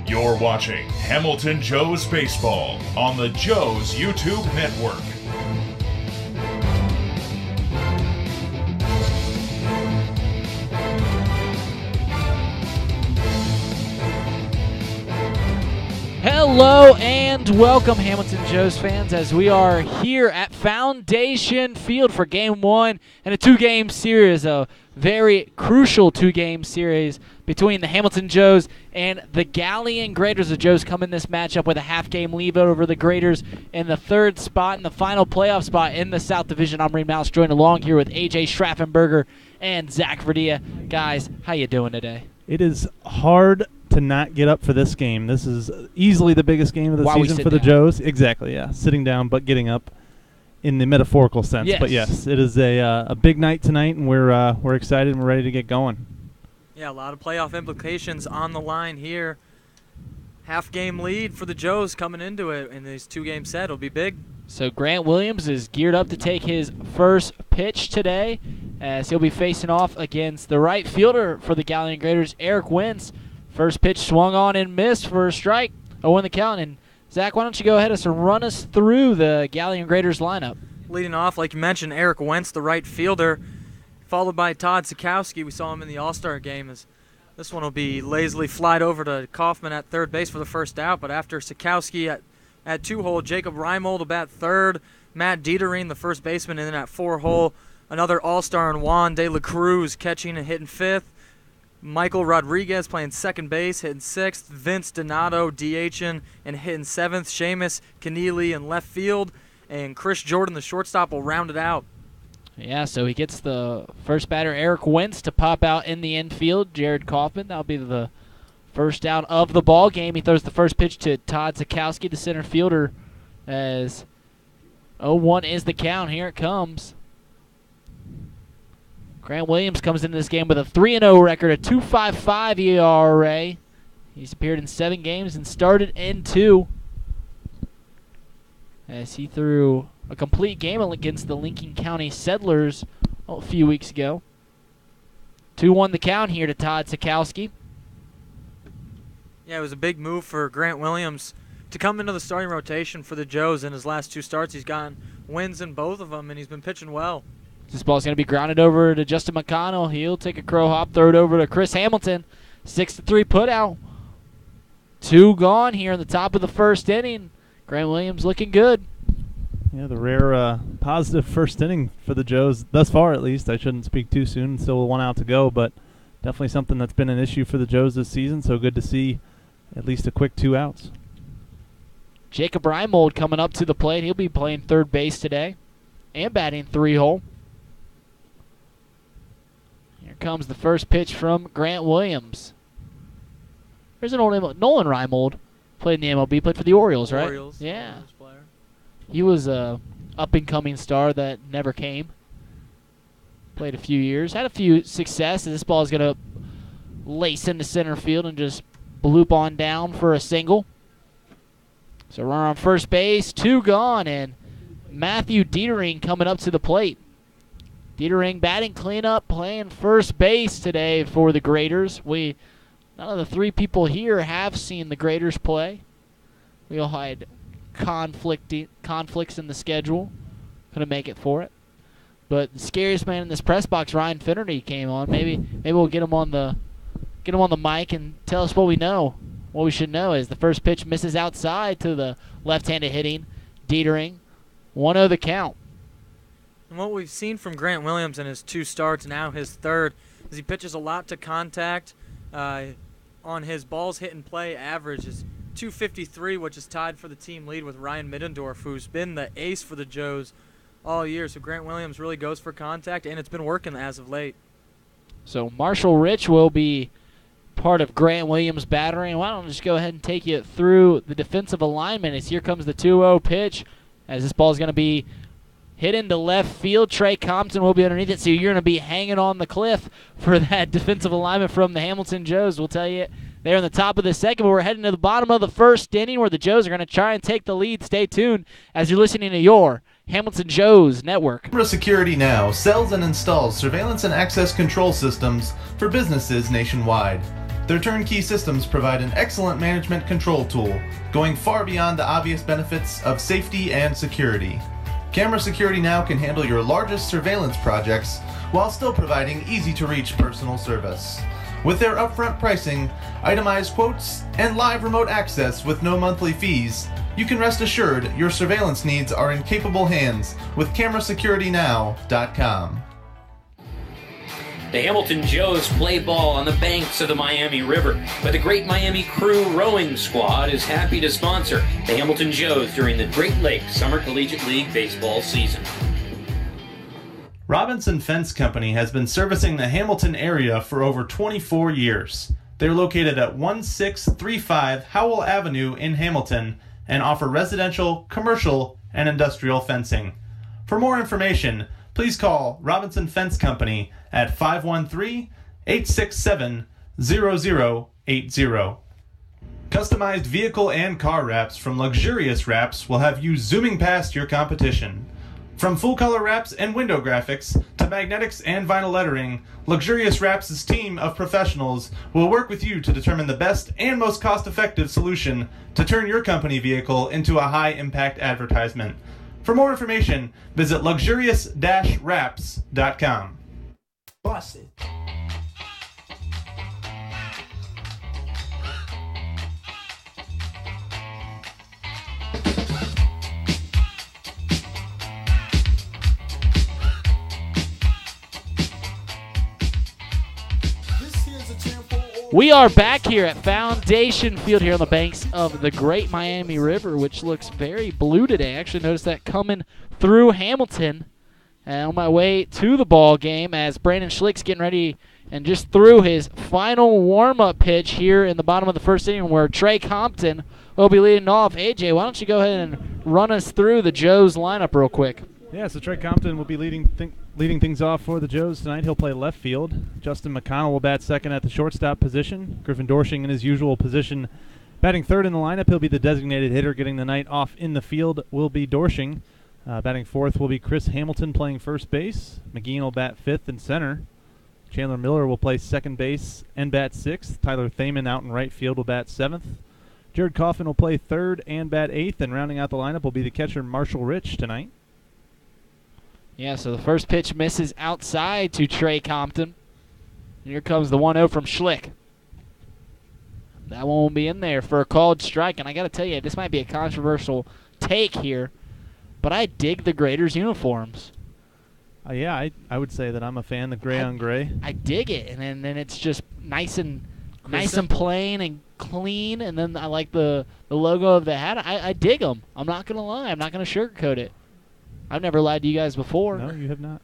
You're watching Hamilton Joe's Baseball on the Joe's YouTube Network. Hello and welcome, Hamilton Joe's fans, as we are here at Foundation Field for Game 1 in a two-game series, a very crucial two-game series between the Hamilton Joes and the Galion Graders. The Joes come in this matchup with a half-game lead over the Graders in the third spot and the final playoff spot in the South Division. I'm Reid Maus, joined along here with AJ Schraffenberger and Zach Verdea. Guys, how you doing today? It is hard to not get up for this game. This is easily the biggest game of the season for the Joes. Exactly, yeah. Sitting down but getting up in the metaphorical sense. Yes. But yes, it is a big night tonight, and we're excited and we're ready to get going. Yeah, a lot of playoff implications on the line here. Half-game lead for the Joes coming into it in this two-game set. It'll be big. So Grant Williams is geared up to take his first pitch today, as he'll be facing off against the right fielder for the Galion Graders, Eric Wentz. First pitch swung on and missed for a strike. 0 in the count. And Zach, why don't you go ahead and run us through the Galion Graders lineup? Leading off, like you mentioned, Eric Wentz, the right fielder, followed by Todd Sikowski. We saw him in the All-Star game. As this one will be lazily flied over to Kaufman at third base for the first out. But after Sikowski at 2-hole, Jacob Reimold to bat third, Matt Dietering, the first baseman, and then at 4-hole, another All-Star in Juan De La Cruz catching and hitting fifth. Michael Rodriguez playing second base, hitting sixth. Vince Donato DHing and hitting seventh. Seamus Keneally in left field. And Chris Jordan, the shortstop, will round it out. Yeah, so he gets the first batter, Eric Wentz, to pop out in the infield. Jared Kaufman, that'll be the first out of the ball game. He throws the first pitch to Todd Sikowski, the center fielder, as 0-1 is the count. Here it comes. Grant Williams comes into this game with a 3-0 record, a 2.55 ERA. He's appeared in 7 games and started in 2, as he threw a complete game against the Lincoln County Settlers a few weeks ago. 2-1 the count here to Todd Sikowski. Yeah, it was a big move for Grant Williams to come into the starting rotation for the Joes. In his last 2 starts, he's gotten wins in both of them, and he's been pitching well. This ball's going to be grounded over to Justin McConnell. He'll take a crow hop, throw it over to Chris Hamilton. 6-3 put out. 2 gone here in the top of the first inning. Grant Williams looking good. Yeah, the rare positive first inning for the Joes, thus far at least. I shouldn't speak too soon. Still 1 out to go, but definitely something that's been an issue for the Joes this season, so good to see at least a quick 2 outs. Jacob Reimold coming up to the plate. He'll be playing third base today and batting 3-hole. Here comes the first pitch from Grant Williams. There's an old Nolan Reimold. Played in the MLB, played for the Orioles, right? Orioles. Yeah. Orioles player. He was a up-and-coming star that never came. Played a few years. Had a few successes. This ball is going to lace into center field and just bloop on down for a single. So runner on first base, 2 gone, and Matthew Dietering coming up to the plate. Dietering batting cleanup, playing first base today for the Graders. None of the 3 people here have seen the Graders play. We all had conflicts in the schedule. Couldn't make it for it. But the scariest man in this press box, Ryan Finnerty, came on. Maybe we'll get him on the mic and tell us what we know. What we should know is the first pitch misses outside to the left-handed hitting Dietering. 1-0 the count. And what we've seen from Grant Williams in his 2 starts, now his third, is he pitches a lot to contact. On his balls hit and play average is .253, which is tied for the team lead with Ryan Middendorf, who's been the ace for the Joes all year. So Grant Williams really goes for contact, and it's been working as of late. So Marshall Rich will be part of Grant Williams' battery. And why don't I just go ahead and take you through the defensive alignment as here comes the 2-0 pitch, as this ball is going to be hit into left field. Trey Compton will be underneath it, so you're going to be hanging on the cliff for that defensive alignment from the Hamilton Joes. We'll tell you there in the top of the second, but we're heading to the bottom of the first inning where the Joes are going to try and take the lead. Stay tuned as you're listening to your Hamilton Joe's Network. Cobra Security Now sells and installs surveillance and access control systems for businesses nationwide. Their turnkey systems provide an excellent management control tool, going far beyond the obvious benefits of safety and security. Camera Security Now can handle your largest surveillance projects while still providing easy-to-reach personal service. With their upfront pricing, itemized quotes, and live remote access with no monthly fees, you can rest assured your surveillance needs are in capable hands with CameraSecurityNow.com. The Hamilton Joes play ball on the banks of the Miami River, but the Great Miami Crew Rowing Squad is happy to sponsor the Hamilton Joes during the Great Lakes Summer Collegiate League baseball season. Robinson Fence Company has been servicing the Hamilton area for over 24 years. They're located at 1635 Howell Avenue in Hamilton and offer residential, commercial, and industrial fencing. For more information, please call Robinson Fence Company at 513-867-0080. Customized vehicle and car wraps from Luxurious Wraps will have you zooming past your competition. From full-color wraps and window graphics to magnetics and vinyl lettering, Luxurious Wraps' team of professionals will work with you to determine the best and most cost-effective solution to turn your company vehicle into a high-impact advertisement. For more information, visit luxurious-wraps.com. Bust it. We are back here at Foundation Field here on the banks of the Great Miami River, which looks very blue today. I actually noticed that coming through Hamilton. And on my way to the ball game as Brandon Schlick's getting ready and just threw his final warm-up pitch here in the bottom of the first inning where Trey Compton will be leading off. AJ, why don't you go ahead and run us through the Joes lineup real quick? Yeah, so Trey Compton will be leading things off for the Joes tonight. He'll play left field. Justin McConnell will bat second at the shortstop position. Griffin Dorshing in his usual position. Batting third in the lineup, he'll be the designated hitter. Getting the night off in the field will be Dorshing. Batting fourth will be Chris Hamilton playing first base. McGean will bat fifth and center. Chandler Miller will play second base and bat sixth. Tyler Thaman out in right field will bat seventh. Jared Coffin will play third and bat eighth. And rounding out the lineup will be the catcher Marshall Rich tonight. Yeah, so the first pitch misses outside to Trey Compton. Here comes the 1-0 from Schlick. That one will be in there for a called strike. And I got to tell you, this might be a controversial take here, but I dig the Graders uniforms. Yeah, I would say that I'm a fan of gray on gray. I dig it, and then it's just nice and plain and clean. And then I like the logo of the hat. I dig them. I'm not gonna lie. I'm not gonna sugarcoat it. I've never lied to you guys before. No, you have not.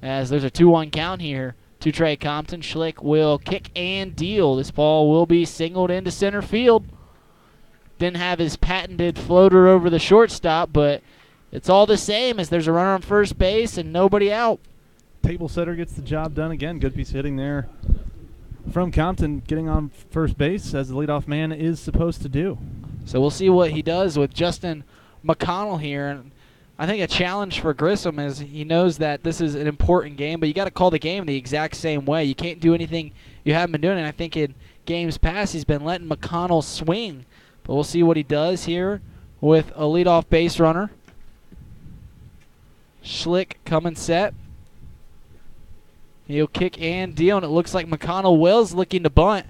As there's a 2-1 count here to Trey Compton. Schlick will kick and deal. This ball will be singled into center field. Didn't have his patented floater over the shortstop, but it's all the same as there's a runner on first base and nobody out. Table setter gets the job done again. Good piece hitting there from Compton, getting on first base as the leadoff man is supposed to do. So we'll see what he does with Justin McConnell here. And I think a challenge for Grissom is he knows that this is an important game, but you got to call the game the exact same way. You can't do anything you haven't been doing, and I think in games past he's been letting McConnell swing. But we'll see what he does here with a leadoff base runner. Schlick coming set. He'll kick and deal, and it looks like McConnell Will's looking to bunt.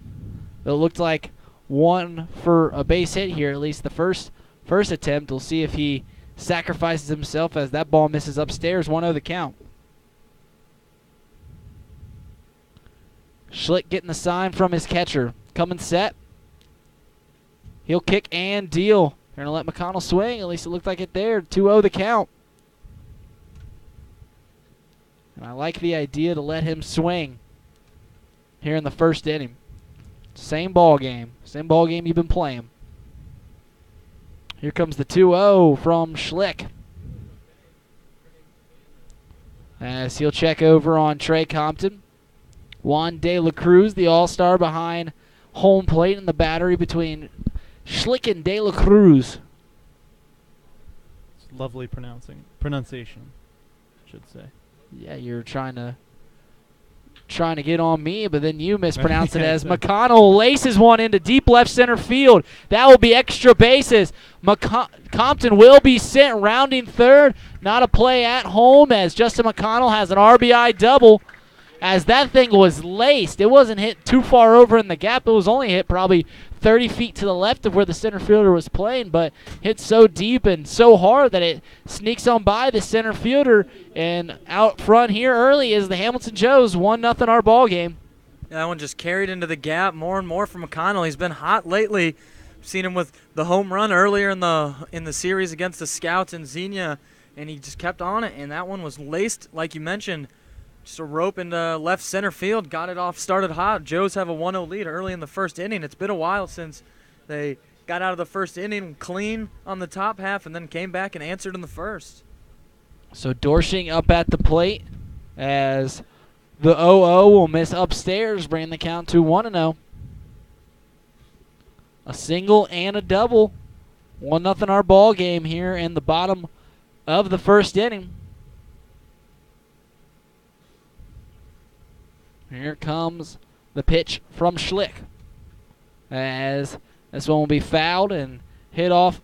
It looked like one for a base hit here, at least the first attempt. We'll see if he sacrifices himself as that ball misses upstairs. 1-0 the count. Schlick getting the sign from his catcher. Coming set. He'll kick and deal. They're going to let McConnell swing. At least it looked like it there. 2-0 the count. And I like the idea to let him swing here in the first inning. Same ball game. Same ball game you've been playing. Here comes the 2-0 from Schlick. As he'll check over on Trey Compton. Juan De La Cruz, the all-star behind home plate in the battery between Schlick and De La Cruz. It's lovely pronunciation, I should say. Yeah, you're trying to trying to get on me, but then you mispronounced it as McConnell laces one into deep left center field. That will be extra bases. Compton will be sent rounding third. Not a play at home as Justin McConnell has an RBI double. As that thing was laced, it wasn't hit too far over in the gap. It was only hit probably 30 feet to the left of where the center fielder was playing, but hit so deep and so hard that it sneaks on by the center fielder. And out front here early is the Hamilton Joes, 1-0 our ball game. Yeah, that one just carried into the gap more and more for McConnell. He's been hot lately. Seen him with the home run earlier in the series against the Scouts in Xenia, and he just kept on it. And that one was laced, like you mentioned. Just a rope into left center field, got it off, started hot. Joes have a 1-0 lead early in the first inning. It's been a while since they got out of the first inning clean on the top half and then came back and answered in the first. So Dorshing up at the plate as the 0-0 will miss upstairs, bringing the count to 1-0. A single and a double. 1-0 our ball game here in the bottom of the first inning. Here comes the pitch from Schlick, as this one will be fouled and hit off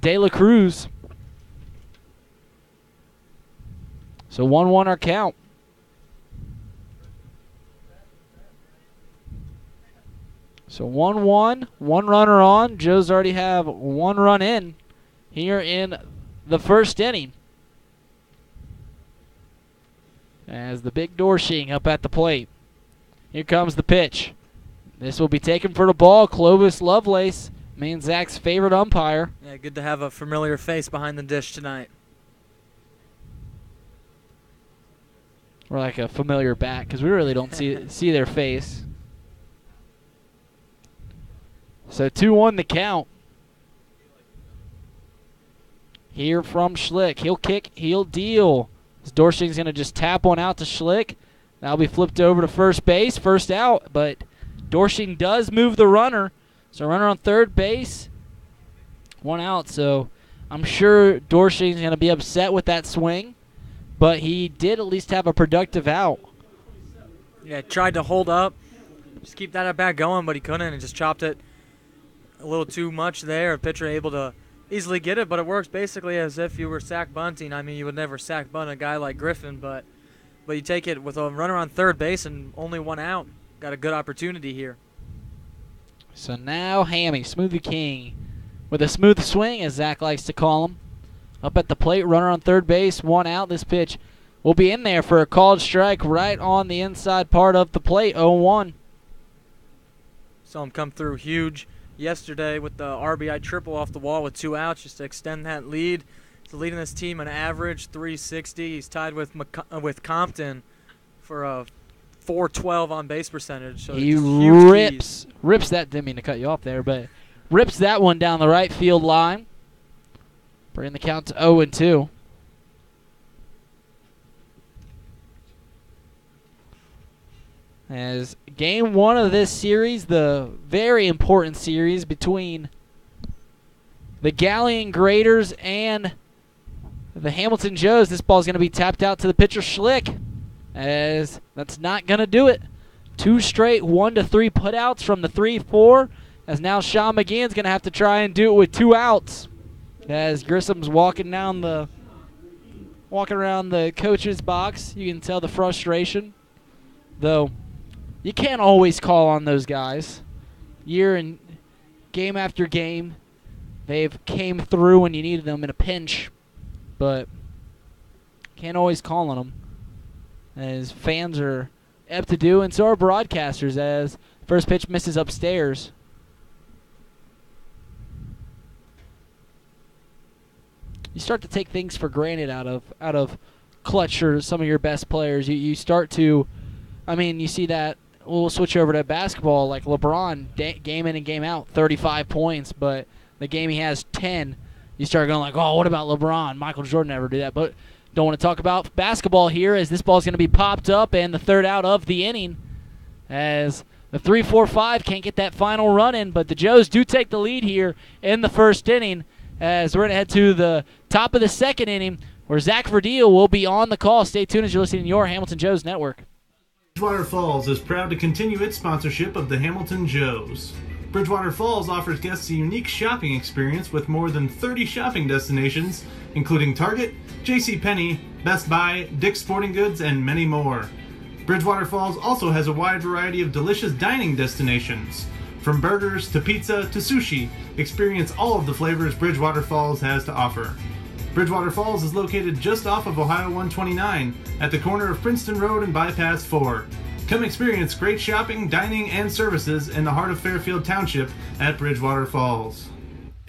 De La Cruz. So 1-1 our count. So 1-1, one runner on. Joes already have one run in here in the first inning. As the big Dorshing up at the plate. Here comes the pitch. This will be taken for the ball. Clovis Lovelace, me and Zach's favorite umpire. Yeah, good to have a familiar face behind the dish tonight. Or like a familiar bat, because we really don't see their face. So 2-1 the count. Here from Schlick. He'll kick, he'll deal. Dorshing's going to just tap one out to Schlick. That'll be flipped over to first base. First out, but Dorshing does move the runner. So runner on third base. One out, so I'm sure Dorshing's going to be upset with that swing. But he did at least have a productive out. Yeah, tried to hold up. Just keep that at bat going, but he couldn't and just chopped it a little too much there. Pitcher able to easily get it, but it works basically as if you were sack bunting. I mean, you would never sack bunt a guy like Griffin, but you take it with a runner on third base and only one out. Got a good opportunity here. So now Hammy, Smoothie King, with a smooth swing, as Zach likes to call him. Up at the plate, runner on third base, one out. This pitch will be in there for a called strike right on the inside part of the plate, 0-1. Saw him come through huge yesterday with the RBI triple off the wall with 2 outs just to extend that lead. He's leading this team an average 360. He's tied with Compton for a 412 on base percentage. So he rips that. Didn't mean to cut you off there, but rips that one down the right field line. Bringing the count to 0-2. As game one of this series, the very important series between the Galion Graders and the Hamilton Joes. This ball is going to be tapped out to the pitcher Schlick, as that's not going to do it. 2 straight 1-3 putouts from the 3-4, as now Sean McGeehan's going to have to try and do it with 2 outs. As Grissom's walking around the coach's box, you can tell the frustration, though. You can't always call on those guys. Year and game after game, they've came through when you needed them in a pinch, but can't always call on them, as fans are apt to do, and so are broadcasters, as first pitch misses upstairs. You start to take things for granted out of clutch or some of your best players. You start to, I mean, you see that. We'll switch over to basketball, like LeBron, game in and game out, 35 points, but the game he has 10, you start going like, oh, what about LeBron? Michael Jordan never do that. But don't want to talk about basketball here, as this ball is going to be popped up and the third out of the inning, as the 3-4-5 can't get that final run in, but the Joes do take the lead here in the first inning, as we're going to head to the top of the second inning, where Zach Verdea will be on the call. Stay tuned as you're listening to your Hamilton Joes Network. Bridgewater Falls is proud to continue its sponsorship of the Hamilton Joes. Bridgewater Falls offers guests a unique shopping experience with more than 30 shopping destinations, including Target, JCPenney, Best Buy, Dick's Sporting Goods, and many more. Bridgewater Falls also has a wide variety of delicious dining destinations. From burgers to pizza to sushi, experience all of the flavors Bridgewater Falls has to offer. Bridgewater Falls is located just off of Ohio 129 at the corner of Princeton Road and Bypass 4. Come experience great shopping, dining, and services in the heart of Fairfield Township at Bridgewater Falls.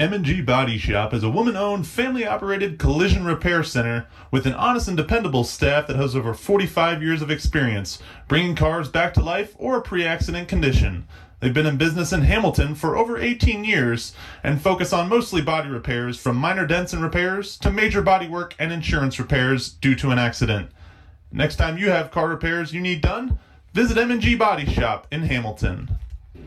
M&G Body Shop is a woman-owned, family-operated collision repair center with an honest and dependable staff that has over 45 years of experience, bringing cars back to life or pre-accident condition. They've been in business in Hamilton for over 18 years and focus on mostly body repairs, from minor dents and repairs to major body work and insurance repairs due to an accident. Next time you have car repairs you need done, visit M&G Body Shop in Hamilton.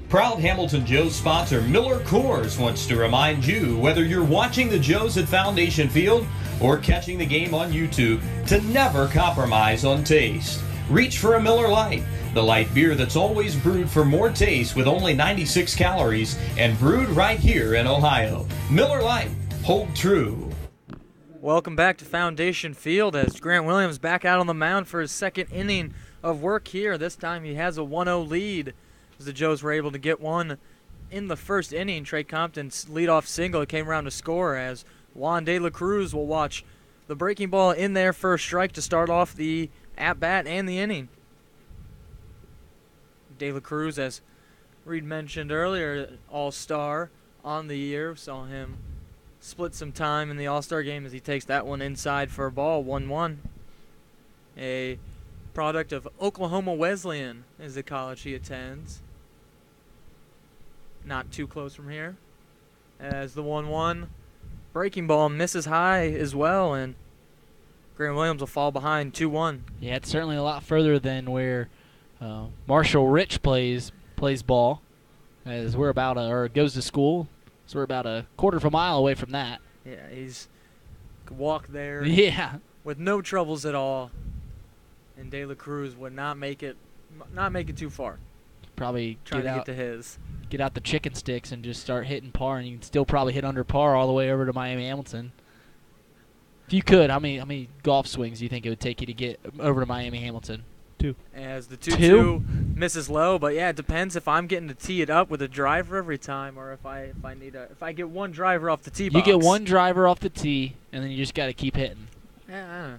Proud Hamilton Joes sponsor Miller Coors wants to remind you, whether you're watching the Joes at Foundation Field or catching the game on YouTube, to never compromise on taste. Reach for a Miller Lite, the light beer that's always brewed for more taste with only 96 calories and brewed right here in Ohio. Miller Lite, hold true. Welcome back to Foundation Field as Grant Williams back out on the mound for his second inning of work here. This time he has a 1-0 lead as the Joes were able to get one in the first inning. Trey Compton's leadoff single came around to score as Juan De La Cruz will watch the breaking ball in there for a strike to start off the at-bat and the inning. De La Cruz, as Reid mentioned earlier, all-star on the year. Saw him split some time in the all-star game as he takes that one inside for a ball, 1-1. A product of Oklahoma Wesleyan is the college he attends. Not too close from here. As the 1-1 breaking ball misses high as well, and Grant Williams will fall behind 2-1. Yeah, it's certainly a lot further than where Marshall Rich plays ball, as we're about or goes to school. So we're about a quarter of a mile away from that. Yeah, he's could walk there. Yeah, with no troubles at all. And De La Cruz would not make it too far. Probably trying to get to his. Get out the chicken sticks and just start hitting par, and you can still probably hit under par all the way over to Miami Hamilton. If you could, how many golf swings do you think it would take you to get over to Miami Hamilton? 2. As the 2-2 misses low, but yeah, it depends if I'm getting to tee it up with a driver every time, or if I get one driver off the tee box. You get one driver off the tee, and then you just got to keep hitting. Yeah.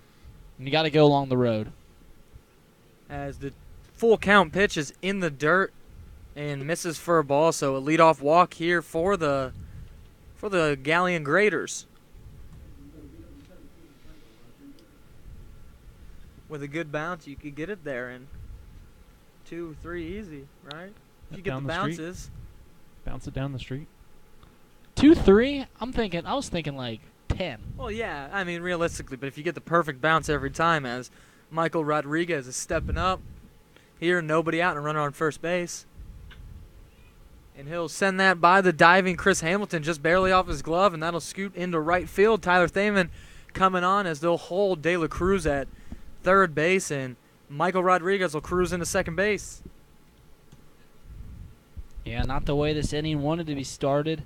And you got to go along the road. As the full count pitch is in the dirt and misses for a ball, so a leadoff walk here for the Galion Graders. With a good bounce, you could get it there in 2-3 easy, right? If you get the bounces. Bounce it down the street. 2-3? I was thinking like 10. Well, yeah, I mean, realistically, but if you get the perfect bounce every time, as Michael Rodriguez is stepping up here, nobody out, and a runner on first base. And he'll send that by the diving Chris Hamilton just barely off his glove, and that'll scoot into right field. Tyler Thaman coming on as they'll hold De La Cruz at third base, and Michael Rodriguez will cruise into second base. Yeah, not the way this inning wanted to be started.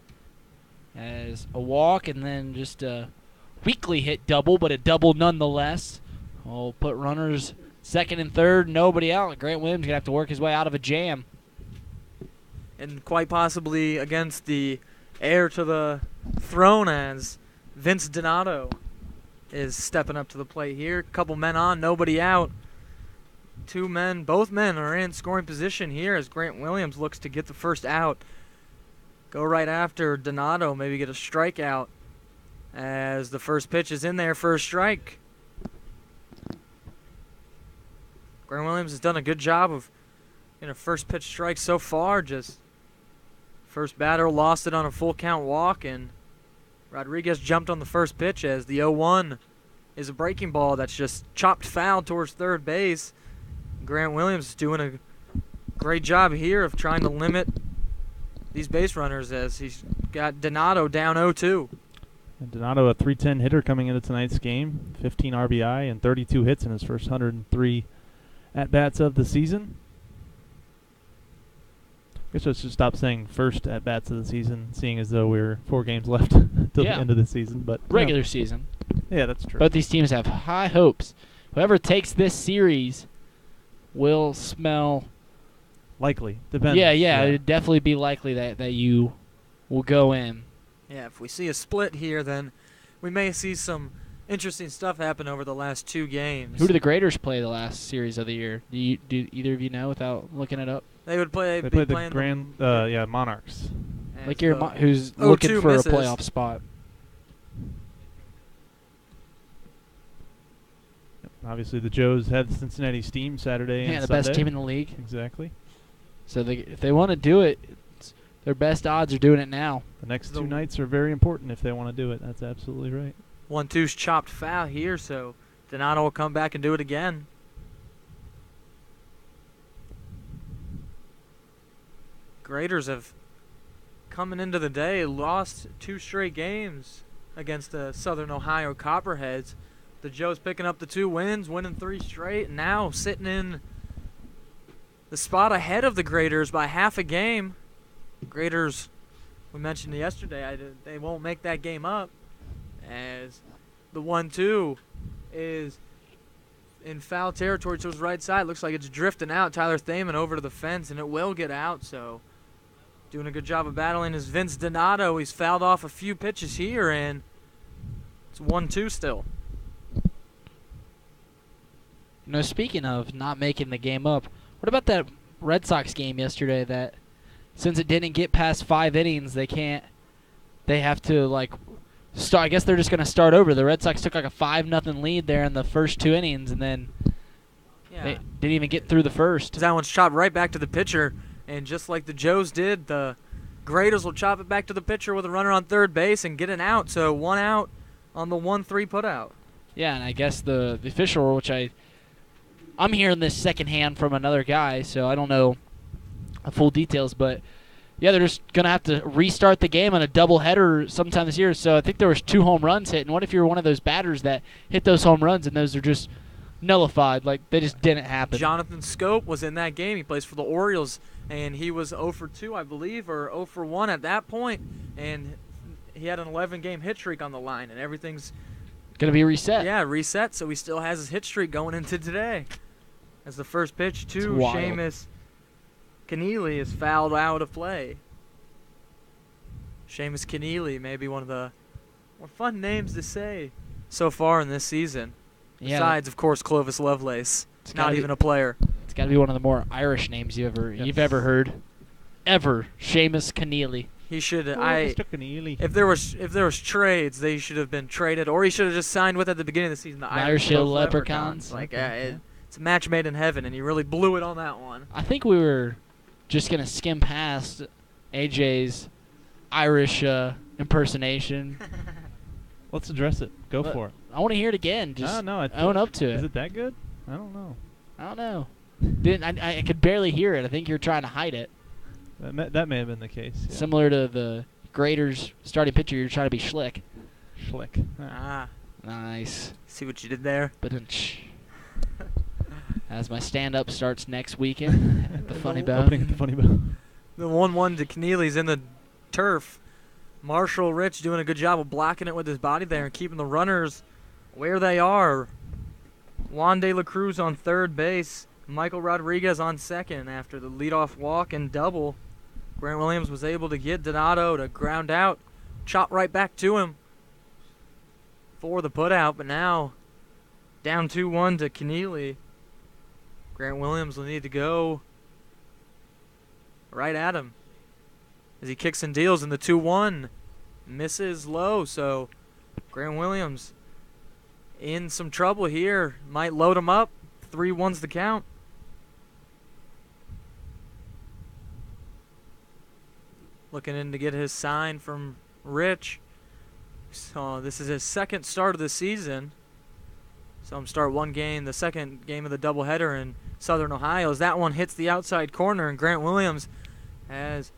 As a walk and then just a weakly hit double, but a double nonetheless. We'll put runners second and third, nobody out. Grant Williams going to have to work his way out of a jam. And quite possibly against the heir to the throne, as Vince Donato is stepping up to the plate here. Couple men on, nobody out. Both men are in scoring position here as Grant Williams looks to get the first out. Go right after Donato, maybe get a strikeout as the first pitch is in there for a strike. Grant Williams has done a good job of getting a first pitch strike so far. Just first batter lost it on a full count walk, and Rodriguez jumped on the first pitch as the 0-1 is a breaking ball that's just chopped foul towards third base. Grant Williams is doing a great job here of trying to limit these base runners as he's got Donato down 0-2. And Donato, a .310 hitter coming into tonight's game, 15 RBI and 32 hits in his first 103 at-bats of the season. I guess I should stop saying first at-bats of the season, seeing as though we're 4 games left till the end of the season. But regular season. Yeah, that's true. Both these teams have high hopes. Whoever takes this series will smell likely. Depends. Yeah, it'd definitely be likely that you will go in. Yeah, if we see a split here, then we may see some interesting stuff happen over the last 2 games. Who do the Graders play the last series of the year? Do either of you know without looking it up? They would play. They play the Monarchs. Like who's looking for misses. a playoff spot. Obviously, the Joes had Cincinnati Steam Saturday and the Sunday. best team in the league. Exactly. So if they want to do it, their best odds are doing it now. The next 2 nights are very important if they want to do it. That's absolutely right. 1-2's chopped foul here, so Donato will come back and do it again. Graders have, coming into the day, lost 2 straight games against the Southern Ohio Copperheads. The Joes picking up the 2 wins, winning 3 straight, and now sitting in the spot ahead of the Graders by half a game. Graders, we mentioned yesterday, they won't make that game up, as the 1-2 is in foul territory to his right side. Looks like it's drifting out. Tyler Thaman over to the fence, and it will get out. So doing a good job of battling is Vince Donato. He's fouled off a few pitches here, and it's 1-2 still. Speaking of not making the game up, what about that Red Sox game yesterday that since it didn't get past 5 innings, they have to start. I guess they're just going to start over. The Red Sox took like a 5-0 lead there in the first 2 innings, and then they didn't even get through the first. That one's chopped right back to the pitcher, and just like the Joes did, the Graders will chop it back to the pitcher with a runner on third base and get an out. So 1 out on the 1-3 putout. Yeah, and I guess the official, which I'm hearing this secondhand from another guy, so I don't know the full details, but yeah, they're just going to have to restart the game on a doubleheader sometime this year. So I think there was 2 home runs hit, and what if you're one of those batters that hit those home runs and those are just nullified, like they just didn't happen? Jonathan Scope was in that game. He plays for the Orioles, and he was 0 for 2, I believe, or 0 for 1 at that point, and he had an 11-game hit streak on the line, and everything's going to be reset. Yeah, reset, so he still has his hit streak going into today. As the first pitch to Seamus Keneally is fouled out of play. Seamus Keneally, maybe one of the more fun names to say so far in this season. Yeah. Besides, of course, Clovis Lovelace. It's not even a player. It's got to be one of the more Irish names you've ever heard. Ever. Seamus Keneally. He should. Mr. Keneally. If there was trades, they should have been traded, or he should have just signed with at the beginning of the season the Irish Hill Leprechauns. It's a match made in heaven, and he really blew it on that one. I think we were just going to skim past AJ's Irish impersonation. Let's address it. Go for it. I want to hear it again. Just own up to it. Is it that good? I don't know. I could barely hear it. I think you're trying to hide it. That may have been the case. Yeah. Similar to the Graders starting pitcher, you're trying to be Schlick. Nice. See what you did there? As my stand-up starts next weekend at the Funny Bone. Opening at the Funny Bone. The 1-1 to Keneally's in the turf. Marshall Rich doing a good job of blocking it with his body there and keeping the runners where they are. Juan De La Cruz on third base. Michael Rodriguez on second after the leadoff walk and double. Grant Williams was able to get Donato to ground out. Chop right back to him for the putout, but now down 2-1 to Keneally. Grant Williams will need to go right at him as he kicks and deals in the 2-1. Misses low, so Grant Williams in some trouble here. Might load him up. 3-1's the count. Looking in to get his sign from Rich. So this is his second start of the season. So I'm start one game, the second game of the doubleheader in Southern Ohio, as that one hits the outside corner, and Grant Williams has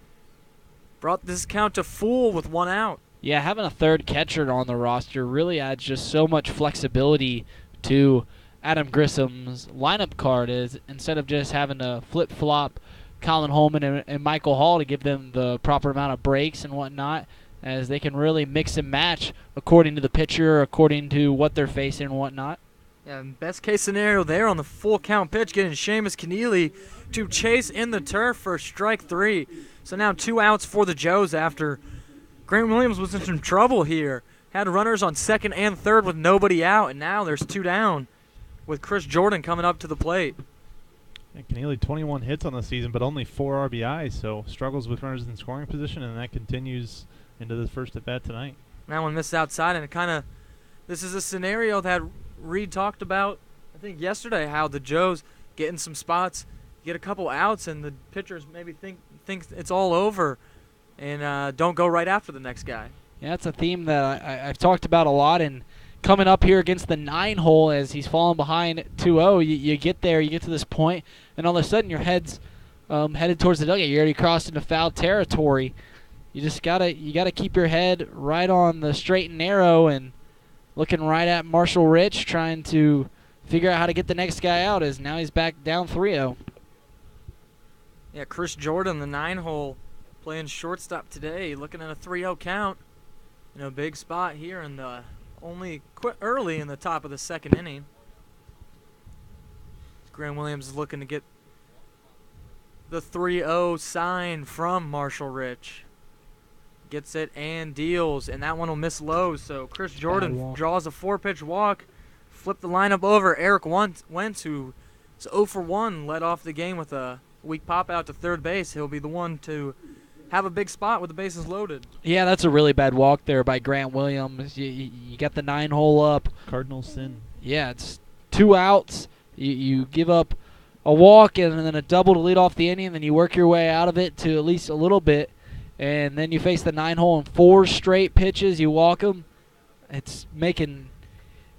brought this count to full with 1 out. Yeah, having a third catcher on the roster really adds just so much flexibility to Adam Grissom's lineup card is, instead of just having to flip-flop Colin Holman and Michael Hall to give them the proper amount of breaks and whatnot, as they can really mix and match according to the pitcher, according to what they're facing and whatnot. Yeah, best case scenario there on the full count pitch, getting Seamus Keneally to chase in the turf for strike 3. So now 2 outs for the Joes after Grant Williams was in some trouble here. Had runners on second and third with nobody out, and now there's 2 down with Chris Jordan coming up to the plate. And Keneally 21 hits on the season, but only 4 RBIs, so struggles with runners in scoring position, and that continues into the first at bat tonight. That one missed outside, and it kind of, this is a scenario that Reid talked about, I think yesterday, how the Joes get in some spots, get a couple outs, and the pitchers maybe think it's all over and don't go right after the next guy. Yeah, that's a theme that I've talked about a lot, and coming up here against the 9-hole as he's falling behind 2-0, you get there, you get to this point, and all of a sudden your head's headed towards the dugout. You already crossed into foul territory. You just gotta keep your head right on the straight and narrow and looking right at Marshall Rich, trying to figure out how to get the next guy out, as now he's back down 3-0. Yeah, Chris Jordan, the 9-hole, playing shortstop today, looking at a 3-0 count. You know, big spot here in the only early in the top of the second inning. Grant Williams is looking to get the 3-0 sign from Marshall Rich. Gets it and deals, and that one will miss low. So Chris Jordan draws a 4-pitch walk, flip the lineup over. Eric Wentz, who is 0 for 1, led off the game with a weak pop out to third base. He'll be the one to have a big spot with the bases loaded. Yeah, that's a really bad walk there by Grant Williams. You got the 9-hole up. Cardinal sin. Yeah, it's 2 outs. You give up a walk and then a double to lead off the inning, and then you work your way out of it to at least a little bit. And then you face the 9-hole in 4 straight pitches. You walk them. It's making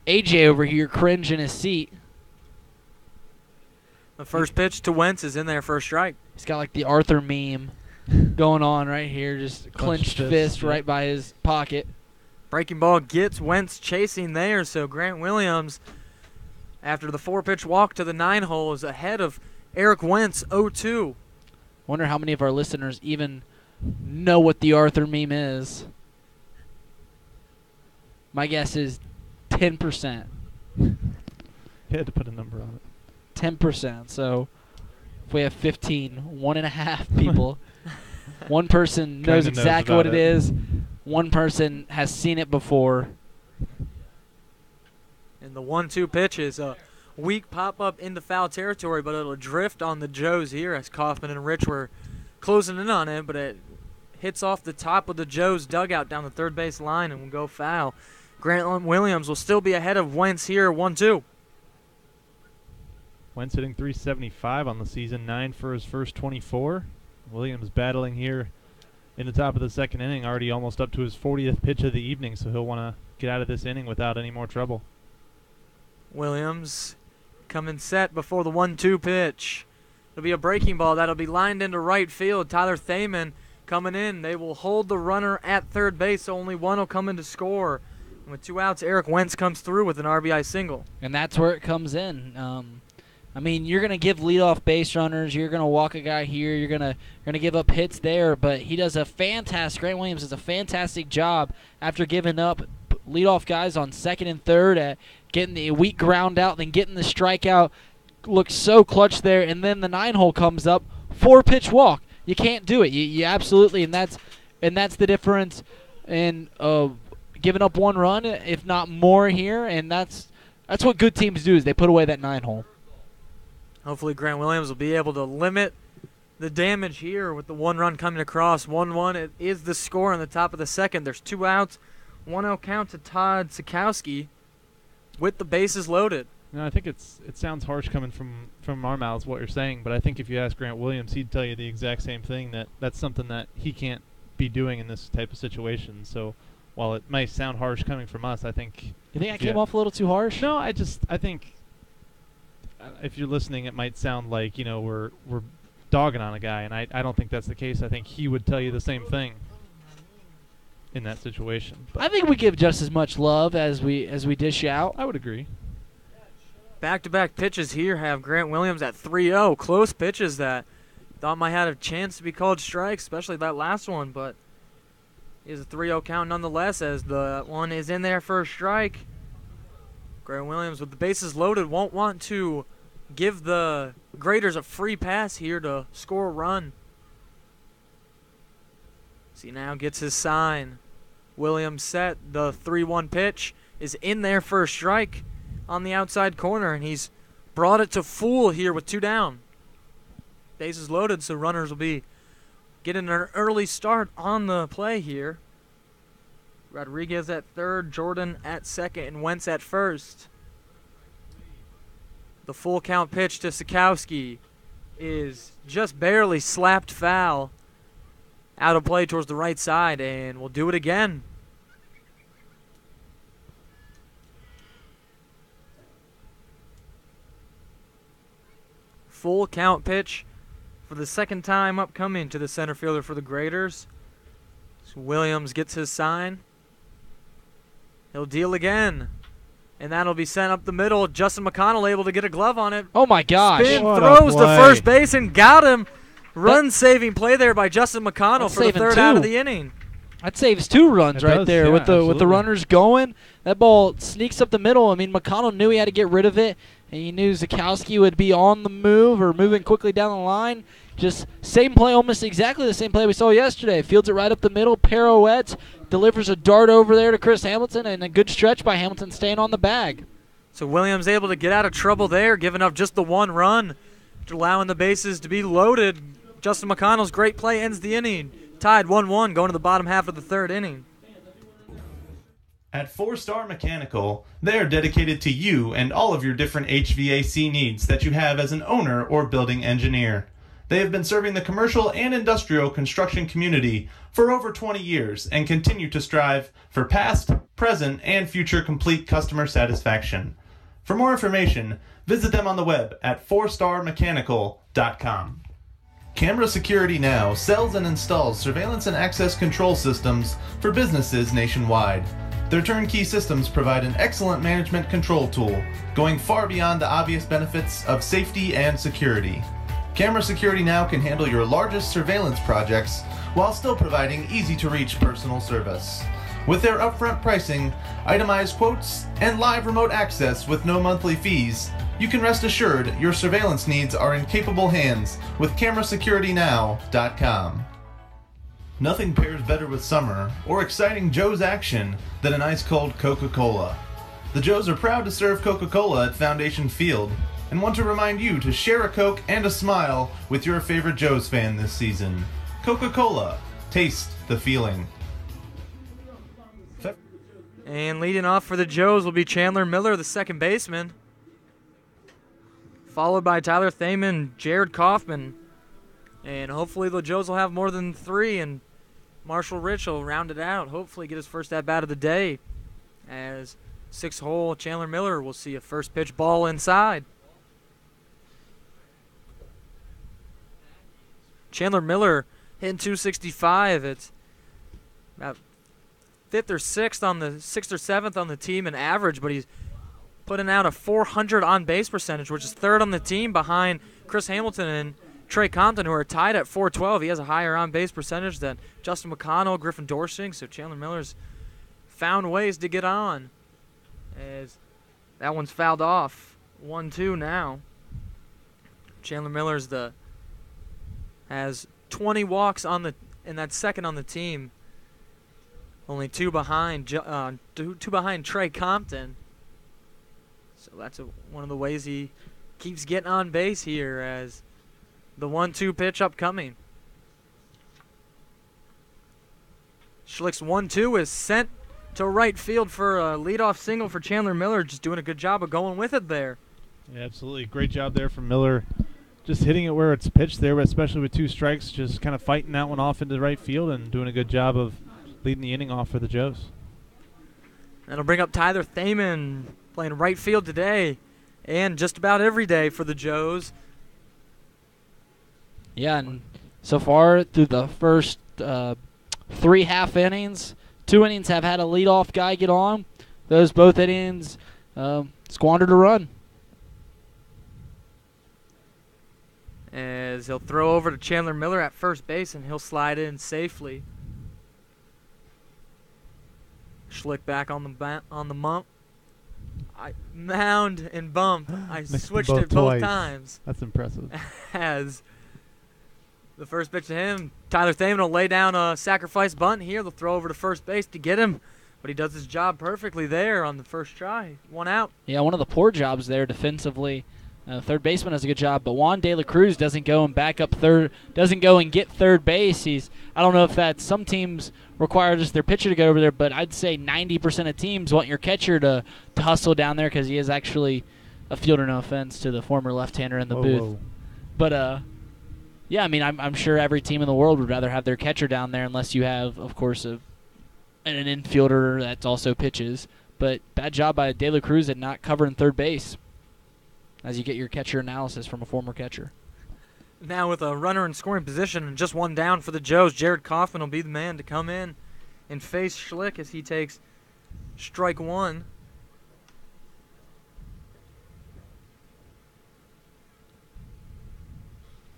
AJ over here cringe in his seat. The first pitch to Wentz is in there for a strike. He's got like the Arthur meme going on right here, just clenched fist right by his pocket. Breaking ball gets Wentz chasing there, so Grant Williams, after the 4-pitch walk to the 9-hole, is ahead of Eric Wentz 0-2. Wonder how many of our listeners even know what the Arthur meme is. My guess is 10%. You had to put a number on it. 10%. So if we have 15, 1.5 people, one person knows exactly what it is. One person has seen it before. And the 1-2 pitch is a weak pop-up into foul territory, but it'll drift on the Joes here as Kaufman and Rich were closing in on it, but it hits off the top of the Joes dugout down the third base line and will go foul. Grant Williams will still be ahead of Wentz here, 1-2. Wentz hitting .375 on the season, 9 for his first 24. Williams battling here in the top of the second inning, already almost up to his 40th pitch of the evening, so he'll want to get out of this inning without any more trouble. Williams coming set before the 1-2 pitch. It'll be a breaking ball that'll be lined into right field. Tyler Thaman coming in. They will hold the runner at third base, so only one will come in to score. And with 2 outs, Eric Wentz comes through with an RBI single. And that's where it comes in. I mean, you're going to give leadoff base runners. You're going to walk a guy here. You're going to give up hits there. But he does Grant Williams does a fantastic job after giving up leadoff guys on second and third at getting the weak ground out, then getting the strikeout. Looks so clutch there. And then the 9-hole comes up, 4-pitch walk. You can't do it. You absolutely, and that's the difference in giving up 1 run, if not more here. And that's what good teams do, is they put away that 9-hole. Hopefully Grant Williams will be able to limit the damage here with the 1 run coming across. 1-1. It is the score on the top of the second. There's 2 outs, 1-0 count to Todd Sikowski with the bases loaded. No, I think it sounds harsh coming from our mouths what you're saying, but I think if you ask Grant Williams, he'd tell you the exact same thing, that's something that he can't be doing in this type of situation. So while it may sound harsh coming from us, I think... You think I came off a little too harsh? No, I think if you're listening, it might sound like, we're dogging on a guy, and I don't think that's the case. I think he would tell you the same thing in that situation. But I think we give just as much love as we dish out. I would agree. Back-to-back pitches here have Grant Williams at 3-0. Close pitches that thought might have a chance to be called strikes, especially that last one, but it is a 3-0 count nonetheless as the one is in there for a strike. Grant Williams with the bases loaded won't want to give the Graders a free pass here to score a run. So he now gets his sign. Williams set. The 3-1 pitch is in there for a strike on the outside corner, and he's brought it to full here with 2 down. Bases loaded, so runners will be getting an early start on the play here. Rodriguez at third, Jordan at second, and Wentz at first. The full count pitch to Sikowski is just barely slapped foul out of play towards the right side, and we'll do it again. Full count pitch for the second time upcoming to the center fielder for the Graders. So Williams gets his sign. He'll deal again. And that'll be sent up the middle. Justin McConnell able to get a glove on it. Oh, my gosh. Spin, What a throws to play. first base and got him. Run-saving play there by Justin McConnell That's for the saving third 2. out of the inning. That saves 2 runs It right does, there yeah, with the absolutely. runners going. That ball sneaks up the middle. I mean, McConnell knew he had to get rid of it, and he knew Zakowski would be on the move or moving quickly down the line. Just same play, almost exactly the same play we saw yesterday. Fields it right up the middle, pirouettes, delivers a dart over there to Chris Hamilton, and a good stretch by Hamilton staying on the bag. So Williams able to get out of trouble there, giving up just the 1 run, allowing the bases to be loaded. Justin McConnell's great play ends the inning. Tied 1-1 going to the bottom half of the 3rd inning. At 4-Star Mechanical, they are dedicated to you and all of your different HVAC needs that you have as an owner or building engineer. They have been serving the commercial and industrial construction community for over 20 years and continue to strive for past, present, and future complete customer satisfaction. For more information, visit them on the web at 4starmechanical.com. Camera Security Now sells and installs surveillance and access control systems for businesses nationwide. Their turnkey systems provide an excellent management control tool, going far beyond the obvious benefits of safety and security. Camera Security Now can handle your largest surveillance projects while still providing easy-to-reach personal service. With their upfront pricing, itemized quotes, and live remote access with no monthly fees, you can rest assured your surveillance needs are in capable hands with CameraSecurityNow.com. Nothing pairs better with summer or exciting Joe's action than an ice-cold Coca-Cola. The Joes are proud to serve Coca-Cola at Foundation Field and want to remind you to share a Coke and a smile with your favorite Joes fan this season. Coca-Cola. Taste the feeling. And leading off for the Joes will be Chandler Miller, the second baseman, followed by Tyler Thaman, Jared Kaufman. And hopefully the Joes will have more than 3, and Marshall Rich will round it out. Hopefully get his first at-bat of the day, as 6-hole Chandler Miller will see a first pitch ball inside. Chandler Miller hitting 265. It's about 5th or 6th or 7th on the team in average, but he's putting out a 400 on-base percentage, which is 3rd on the team behind Chris Hamilton and Trey Compton, who are tied at 412. He has a higher on-base percentage than Justin McConnell, Griffin Dorsing, so Chandler Miller's found ways to get on. As that one's fouled off. 1-2 now. Chandler Miller's has 20 walks in that second on the team. Only 2 behind two behind Trey Compton. So that's one of the ways he keeps getting on base here, as the 1-2 pitch upcoming. Schlick's 1-2 is sent to right field for a leadoff single for Chandler Miller, just doing a good job of going with it there. Yeah, absolutely. Great job there from Miller. Just hitting it where it's pitched there, but especially with 2 strikes, just kind of fighting that one off into right field and doing a good job of leading the inning off for the Joes. That'll bring up Tyler Thaman, playing right field today and just about every day for the Joes. Yeah, and so far through the first 3 half innings, 2 innings have had a leadoff guy get on. Those both innings squandered a run. as he'll throw over to Chandler Miller at first base, and he'll slide in safely. Schlick back on the bump. Mound and bump. I switched it both times. That's impressive. As the first pitch to him, Tyler Thaman will lay down a sacrifice bunt here. They'll throw over to first base to get him, but he does his job perfectly there on the first try. 1 out. Yeah, one of the poor jobs there defensively. Third baseman does a good job, but Juan De La Cruz doesn't go and back up third, doesn't go and get third base. I don't know if that's, some teams require just their pitcher to go over there, but I'd say 90% of teams want your catcher to hustle down there because he is actually a fielder, no offense to the former left-hander in the booth. Whoa. But, yeah, I mean, I'm sure every team in the world would rather have their catcher down there unless you have, of course, an infielder that also pitches. But bad job by De La Cruz at not covering third base, as you get your catcher analysis from a former catcher. Now with a runner in scoring position and just 1 down for the Joes, Jared Kaufman will be the man to come in and face Schlick as he takes strike 1.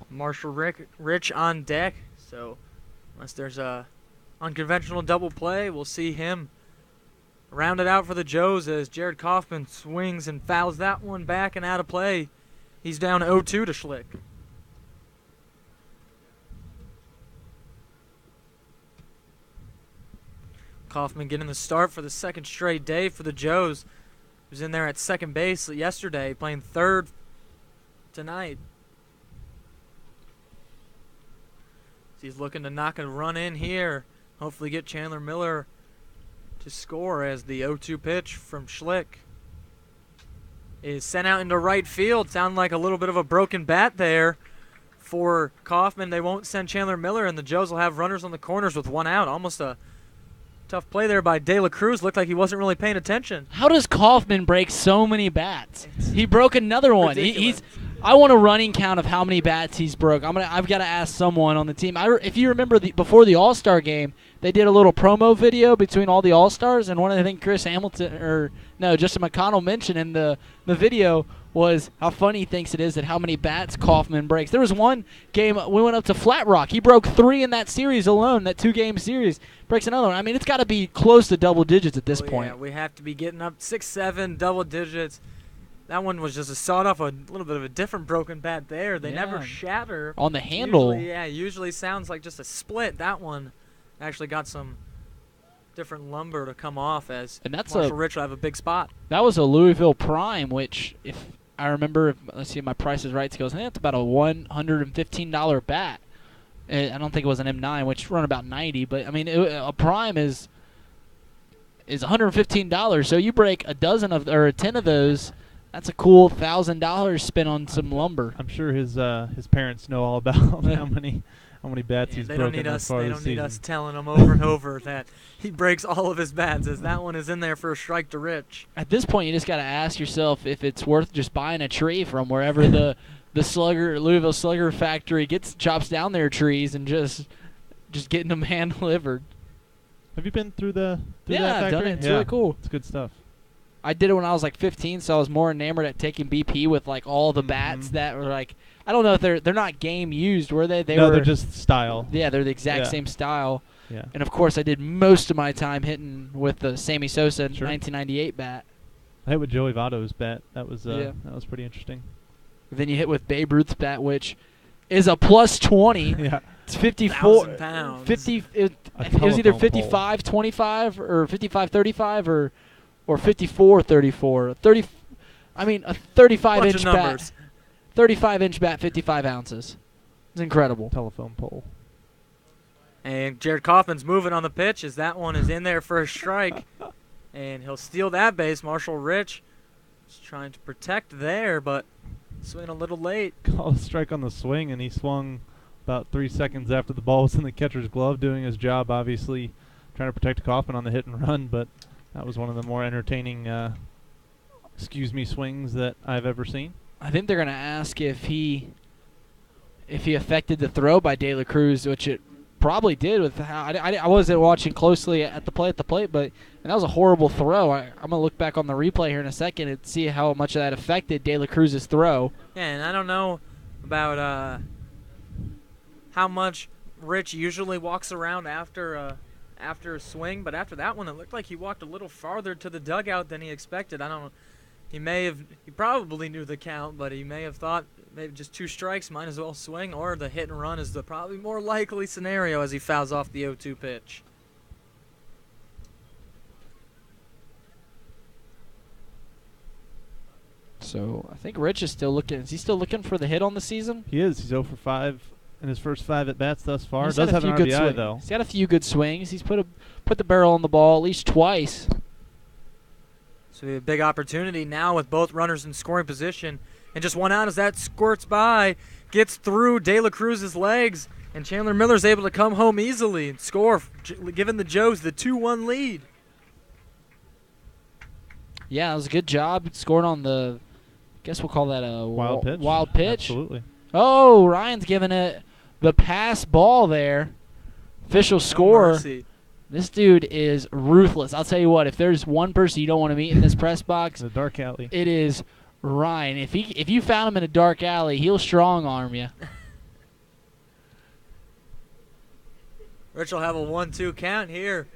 Marshall Rich on deck, so unless there's a unconventional double play, we'll see him round it out for the Joes as Jared Kaufman swings and fouls that one back and out of play. He's down 0-2 to Schlick. Kaufman getting the start for the second straight day for the Joes. He was in there at second base yesterday, playing third tonight. He's looking to knock a run in here. Hopefully get Chandler Miller to score as the 0-2 pitch from Schlick is sent out into right field. Sound like a little bit of a broken bat there for Kaufman. They won't send Chandler Miller, and the Joes will have runners on the corners with 1 out. Almost a tough play there by De La Cruz. Looked like he wasn't really paying attention. How does Kaufman break so many bats? He broke another one. I want a running count of how many bats he's broke. I've got to ask someone on the team. If you remember before the All-Star game, they did a little promo video between all the All-Stars, and one of the things Justin McConnell mentioned in the video was how funny he thinks it is at how many bats Kaufman breaks. There was one game we went up to Flat Rock. He broke 3 in that series alone, that 2-game series. Breaks another one. I mean, it's got to be close to double digits at this point. Yeah, we have to be getting up 6, 7 double digits. That one was just a sawed-off, a little bit of a different broken bat there. They never shatter. On the handle. Usually sounds like just a split. That one actually got some different lumber to come off as Marshall Rich will have a big spot. That was a Louisville Prime, which, if I remember, let's see if my Price is Right goes, I think that's about a $115 bat. I don't think it was an M9, which run about 90, but, I mean, a Prime is $115. So you break a 10 of those. That's a cool $1,000 spent on some lumber. I'm sure his parents know all about how many bats he's broken as far as the season. They don't need us telling him over and over that he breaks all of his bats, as that one is in there for a strike to Rich. At this point, you just got to ask yourself if it's worth just buying a tree from wherever the Louisville Slugger factory chops down their trees and just getting them hand delivered. Have you been through that factory? Yeah, I've done it. It's really cool. It's good stuff. I did it when I was like 15, so I was more enamored at taking BP with like all the bats that were like, I don't know if they're not game used, were they? They're just style. Yeah, they're the exact same style. Yeah. And of course, I did most of my time hitting with the Sammy Sosa 1998 bat. I hit with Joey Votto's bat. That was pretty interesting. Then you hit with Babe Ruth's bat, which is a plus 20. Yeah. It's 54 pounds. 50. It was either 55-25 or 55-35 or 54-34. 30. I mean, a 35-inch bat. 35-inch bat, 55 ounces. It's incredible. Telephone pole. And Jared Kaufman's moving on the pitch as that one is in there for a strike. And he'll steal that base. Marshall Rich is trying to protect there, but swinging a little late. Called a strike on the swing, and he swung about 3 seconds after the ball was in the catcher's glove, doing his job, obviously trying to protect Kaufman on the hit and run, but that was one of the more entertaining swings that I've ever seen. I think they're going to ask if he affected the throw by De La Cruz, which it probably did. With how I wasn't watching closely at the plate, but that was a horrible throw. I'm going to look back on the replay here in a second and see how much of that affected De La Cruz's throw. Yeah, and I don't know about how much Rich usually walks around after a swing, but after that one, it looked like he walked a little farther to the dugout than he expected. I don't know. He probably knew the count, but he may have thought maybe just 2 strikes, might as well swing, or the hit and run is the probably more likely scenario as he fouls off the 0-2 pitch. So I think Rich is still looking. Is he still looking for the hit on the season? He is. He's 0 for 5 in his first 5 at-bats thus far. He's Does had a have an few good RBI, swings. though. He's got a few good swings. He's put the barrel on the ball at least twice. So a big opportunity now with both runners in scoring position. And just one out as that squirts by, gets through De La Cruz's legs, and Chandler Miller's able to come home easily and score, giving the Joes the 2-1 lead. Yeah, it was a good job scoring on the, I guess we'll call that a Wild pitch. Wild pitch. Absolutely. Oh, Ryan's giving it the pass ball there. Official score. mercy. This dude is ruthless. I'll tell you what, if there's one person you don't want to meet in this press box, The dark alley. it is Ryan. If you found him in a dark alley, he'll strong arm you. Rich will have a 1-2 count here.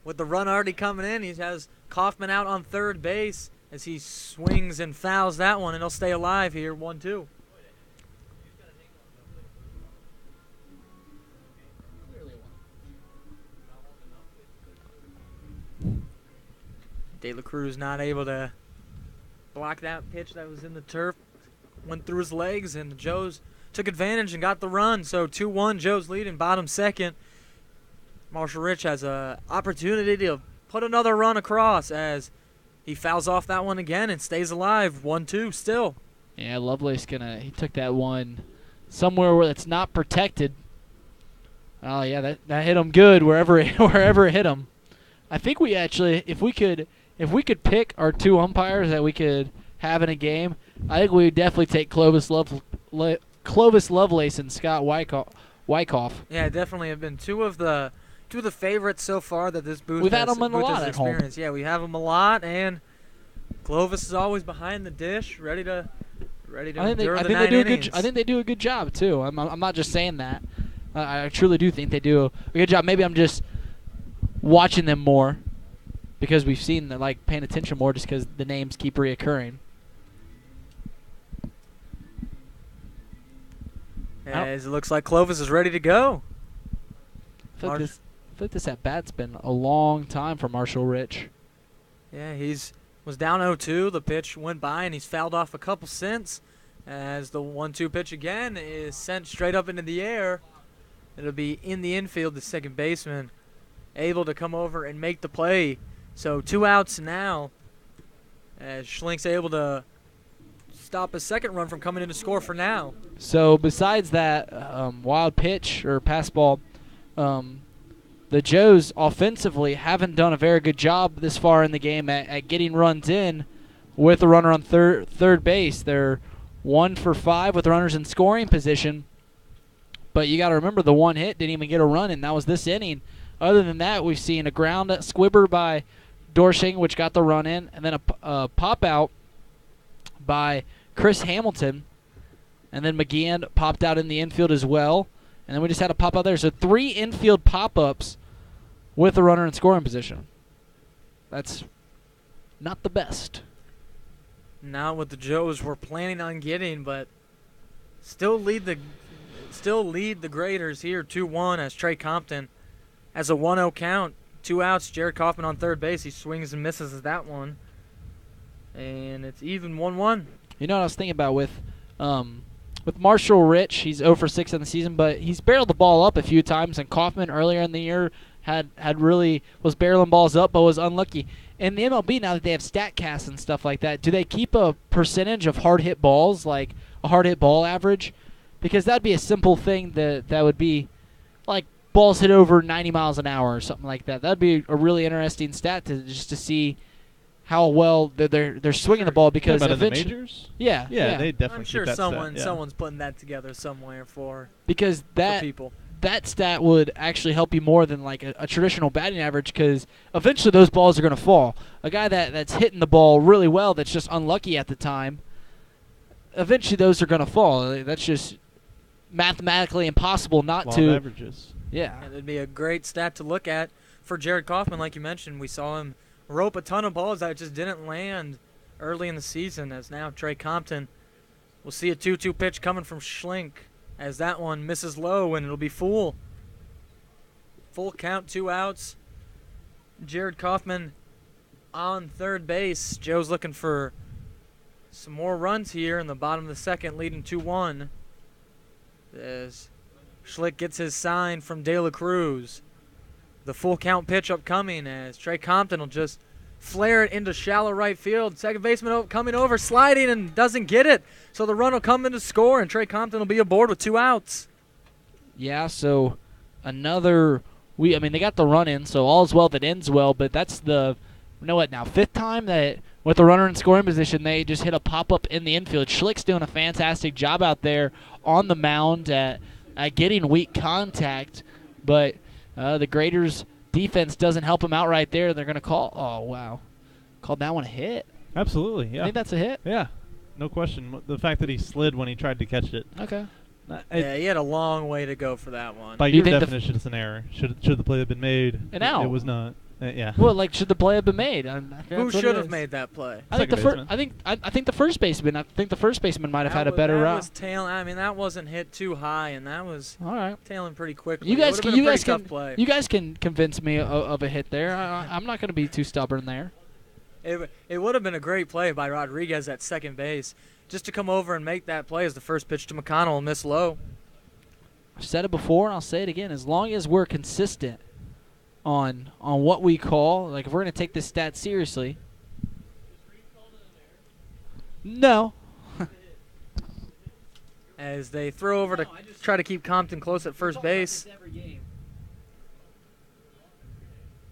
With the run already coming in, he has Kaufman out on third base as he swings and fouls that one, and he'll stay alive here, 1-2. De La Cruz not able to block that pitch that was in the turf. Went through his legs, and the Joes took advantage and got the run. So 2-1, Joes lead in bottom second. Marshall Rich has an opportunity to put another run across as he fouls off that one again and stays alive. 1-2 still. Yeah, Lovelace he took that one somewhere where it's not protected. Oh yeah, that hit him good wherever it hit him. I think we actually, if we could pick our 2 umpires that we could have in a game, I think we would definitely take Clovis Lovelace and Scott Wyckoff. Yeah, definitely have been two of the favorites so far that this booth We've has, had them a lot at home. experienced. Yeah, we have them a lot, and Clovis is always behind the dish, ready to endure the 9 innings. I think they do a good job too. I'm not just saying that. I truly do think they do a good job. Maybe I'm just watching them more because we've seen them, like, paying attention more just because the names keep reoccurring. As it looks like Clovis is ready to go. I feel like this at-bat's been a long time for Marshall Rich. Yeah, was down 0-2. The pitch went by, and he's fouled off a couple since. As the 1-2 pitch again is sent straight up into the air. It'll be in the infield, the second baseman able to come over and make the play. So 2 outs now as Schlink's able to stop a second run from coming in to score for now. So besides that wild pitch or pass ball, the Joes offensively haven't done a very good job this far in the game at getting runs in with a runner on third base. They're 1 for 5 with runners in scoring position. But you got to remember the one hit didn't even get a run, and that was this inning. Other than that, we've seen a ground squibber by Dorshing, which got the run in, and then a pop out by Chris Hamilton, and then McGeehan popped out in the infield as well, and then we just had a pop out there. So 3 infield pop-ups with a runner in scoring position. That's not the best. Not what the Joes were planning on getting, but still lead the Graders here 2-1 as Trey Compton has a 1-0 count. 2 outs, Jared Kaufman on third base. He swings and misses at that one. And it's even 1-1. You know what I was thinking about with Marshall Rich, he's 0 for 6 in the season, but he's barreled the ball up a few times, and Kaufman earlier in the year was barreling balls up but was unlucky. In the MLB, now that they have StatCast and stuff like that, do they keep a percentage of hard hit balls, like a hard hit ball average? Because that'd be a simple thing that would be like balls hit over 90 miles an hour or something like that. That'd be a really interesting stat to see how well they're swinging the ball, because in the eventually, majors? yeah, They definitely I'm sure keep that stat, yeah. someone's putting that together somewhere for people. That stat would actually help you more than like a traditional batting average, because eventually those balls are going to fall. A guy that's hitting the ball really well that's just unlucky at the time, eventually those are going to fall. That's just mathematically impossible not Law to. of averages. Yeah. And it'd be a great stat to look at for Jared Kaufman. Like you mentioned, we saw him rope a ton of balls that just didn't land early in the season, as now Trey Compton will see a 2-2 pitch coming from Schlink, as that one misses low, and it'll be full. Full count, 2 outs. Jared Kaufman on third base. Joe's looking for some more runs here in the bottom of the second, leading 2-1. As Schlick gets his sign from De La Cruz. The full count pitch upcoming, as Trey Compton will just flare it into shallow right field. Second baseman coming over, sliding, and doesn't get it. So the run will come in to score, and Trey Compton will be aboard with 2 outs. Yeah, so another I mean, they got the run in, so all's well that ends well, but that's the, you know what, now 5th time that with the runner in scoring position, they just hit a pop-up in the infield. Schlick's doing a fantastic job out there on the mound at getting weak contact, but the Graders defense doesn't help him out right there. They're going to called that one a hit. Absolutely, yeah. I think that's a hit. Yeah, no question. The fact that he slid when he tried to catch it. Okay. Yeah, he had a long way to go for that one. By You your think definition, it's an error. Should the play have been made? An out. It was not. Yeah. Well, like, should the play have been made? Who should have made that play? I think the Second I think the first baseman. I think the first baseman might have had a better that route. Was I mean, that wasn't hit too high, and that was All right. tailing pretty quickly. You guys It can would've been you a guys pretty can tough play. you guys can convince me of a hit there. I'm not going to be too stubborn there. It would have been a great play by Rodriguez at second base, just to come over and make that play as the first pitch to McConnell and miss low. I've said it before and I'll say it again. As long as we're consistent on what we call, like if we're going to take this stat seriously. No. As they throw over to try to keep Compton close at first base.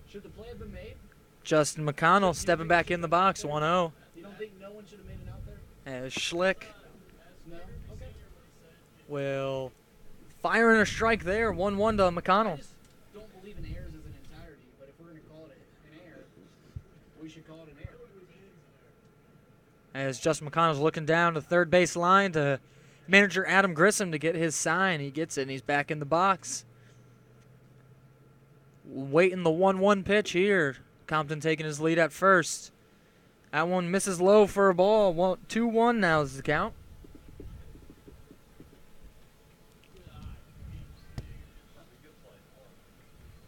Should the play have been made? Justin McConnell stepping back in the box, 1-0. You don't think no one should have made it out there? As Schlick No. Okay. will fire in a strike there, 1-1 to McConnell. Don't believe in errors as an entirety, but if we're going to call it an error, we should call it an error. As Justin McConnell's looking down the third base line to manager Adam Grissom to get his sign. He gets it, and he's back in the box. Waiting the 1-1 pitch here. Compton taking his lead at first. That one misses low for a ball. 2-1 now is the count.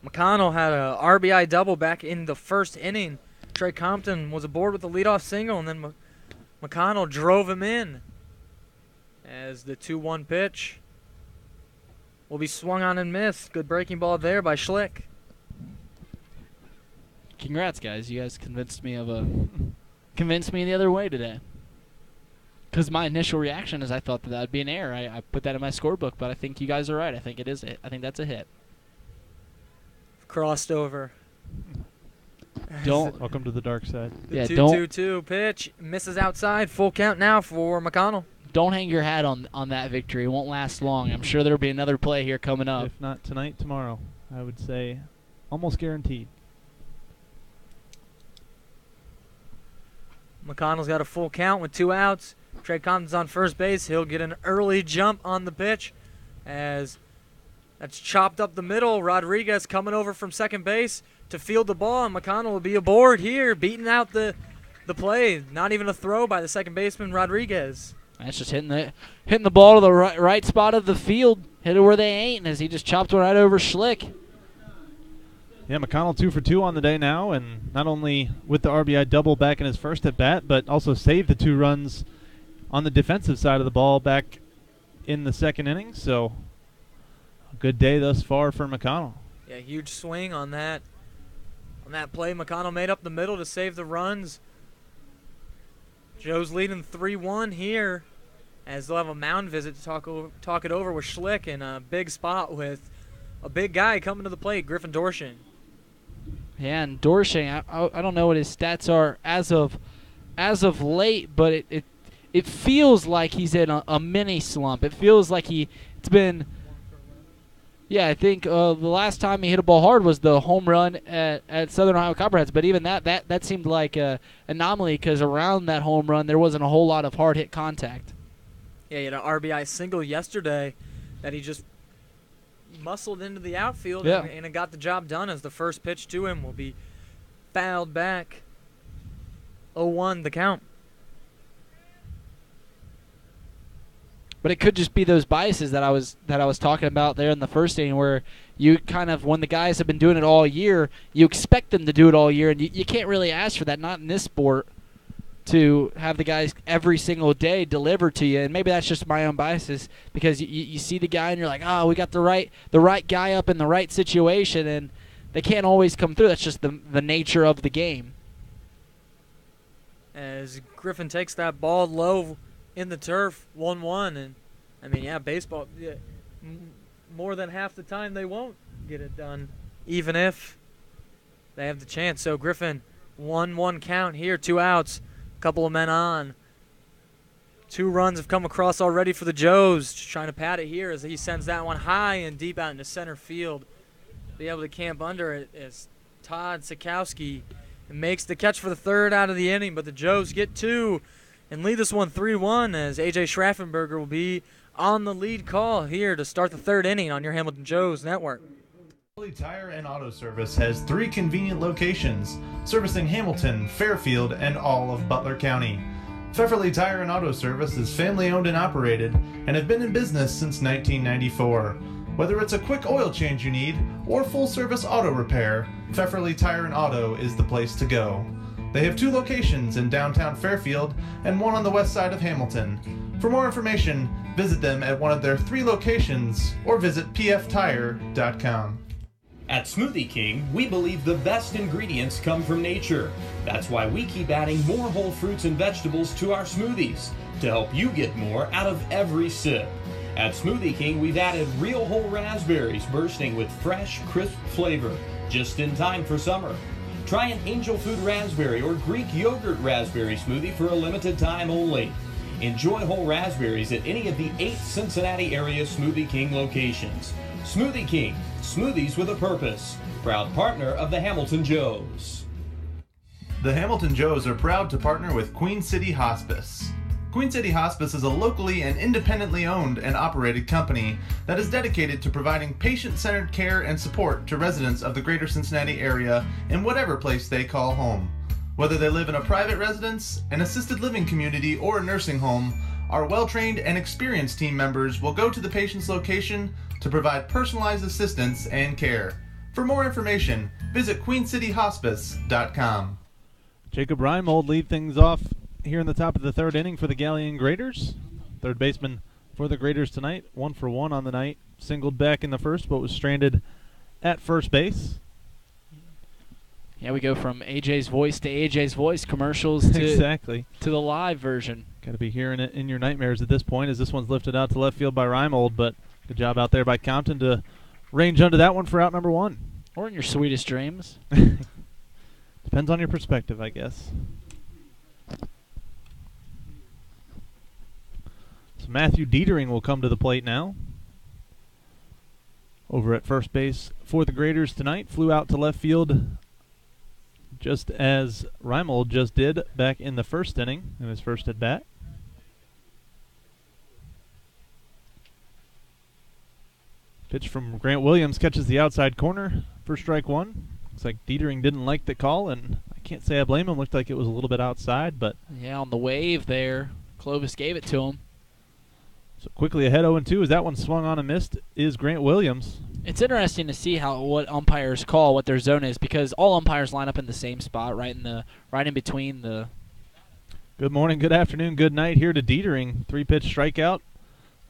McConnell had a RBI double back in the first inning. Trey Compton was aboard with the leadoff single, and then McConnell drove him in. As the 2-1 pitch will be swung on and missed. Good breaking ball there by Schlick. Congrats, guys. You guys convinced me the other way today. Because my initial reaction is I thought that would be an error. I put that in my scorebook, but I think you guys are right. I think it is. I think that's a hit. Crossed over. Don't. Welcome to the dark side. Yeah, The don't. 2-2 pitch misses outside. Full count now for McConnell. Don't hang your hat on that victory. It won't last long. I'm sure there'll be another play here coming up. If not tonight, tomorrow. I would say almost guaranteed. McConnell's got a full count with 2 outs. Trey Compton's on first base. He'll get an early jump on the pitch as that's chopped up the middle. Rodriguez coming over from second base to field the ball, and McConnell will be aboard here, beating out the play. Not even a throw by the second baseman, Rodriguez. That's just hitting the ball to the right spot of the field. Hit it where they ain't, as he just chopped one right over Schlick. Yeah, McConnell 2 for 2 on the day now, and not only with the RBI double back in his first at bat, but also saved the 2 runs on the defensive side of the ball back in the second inning. So a good day thus far for McConnell. Yeah, huge swing on that play. McConnell made up the middle to save the runs. Joe's leading 3-1 here, as they'll have a mound visit to talk it over with Schlick in a big spot with a big guy coming to the plate, Griffin Dorshin. Yeah, and Dorshin, I don't know what his stats are as of late, but it feels like he's in a mini slump. It feels like it's been. Yeah, I think the last time he hit a ball hard was the home run at Southern Ohio Copperheads, but even that seemed like an anomaly because around that home run there wasn't a whole lot of hard hit contact. Yeah, he had an RBI single yesterday that he just muscled into the outfield and it got the job done as the first pitch to him will be fouled back. 0-1 the count. But it could just be those biases that I was talking about there in the first inning, where you kind of, when the guys have been doing it all year, you expect them to do it all year, and you can't really ask for that, not in this sport, to have the guys every single day deliver to you. And maybe that's just my own biases, because you see the guy and you're like, oh, we got the right guy up in the right situation, and they can't always come through. That's just the nature of the game. As Griffin takes that ball low in the turf, 1-1, and I mean, yeah, baseball, more than half the time they won't get it done, even if they have the chance. So Griffin, 1-1 count here, 2 outs, couple of men on. 2 runs have come across already for the Joes, just trying to pad it here as he sends that one high and deep out into center field. Be able to camp under it as Todd Sikowski makes the catch for the 3rd out of the inning, but the Joes get 2 and lead this one 3-1 as AJ Schraffenberger will be on the lead call here to start the 3rd inning on your Hamilton Joes Network. Pfefferly Tire and Auto Service has 3 convenient locations, servicing Hamilton, Fairfield, and all of Butler County. Pfefferly Tire and Auto Service is family-owned and operated, and have been in business since 1994. Whether it's a quick oil change you need, or full-service auto repair, Pfefferly Tire and Auto is the place to go. They have 2 locations in downtown Fairfield and 1 on the west side of Hamilton. For more information, visit them at one of their 3 locations or visit pftire.com. At Smoothie King, we believe the best ingredients come from nature. That's why we keep adding more whole fruits and vegetables to our smoothies to help you get more out of every sip. At Smoothie King, we've added real whole raspberries bursting with fresh, crisp flavor, just in time for summer. Try an angel food raspberry or Greek yogurt raspberry smoothie for a limited time only. Enjoy whole raspberries at any of the 8 Cincinnati area Smoothie King locations. Smoothie King, smoothies with a purpose. Proud partner of the Hamilton Joes. The Hamilton Joes are proud to partner with Queen City Hospice. Queen City Hospice is a locally and independently owned and operated company that is dedicated to providing patient-centered care and support to residents of the greater Cincinnati area in whatever place they call home. Whether they live in a private residence, an assisted living community, or a nursing home, our well-trained and experienced team members will go to the patient's location to provide personalized assistance and care. For more information, visit queencityhospice.com. Jacob Reimold lead things off here in the top of the 3rd inning for the Galion Graders. 3rd baseman for the Graders tonight, 1 for 1 on the night. Singled back in the first, but was stranded at first base. Yeah, we go from AJ's voice to AJ's voice commercials to exactly to the live version. Got to be hearing it in your nightmares at this point, as this one's lifted out to left field by Reimold, but good job out there by Compton to range under that one for out number 1. Or in your sweetest dreams. Depends on your perspective, I guess. So Matthew Dietering will come to the plate now. Over at first base for the Graders tonight. Flew out to left field just as Reimold just did back in the first inning in his first at bat. Pitch from Grant Williams catches the outside corner for strike 1. Looks like Dietering didn't like the call, and I can't say I blame him. Looked like it was a little bit outside, but yeah, on the wave there, Clovis gave it to him. So quickly ahead 0-2 as that one swung on and missed is Grant Williams. It's interesting to see what umpires call, what their zone is, because all umpires line up in the same spot, right in between the. Good morning, good afternoon, good night here to Dietering. 3-pitch strikeout,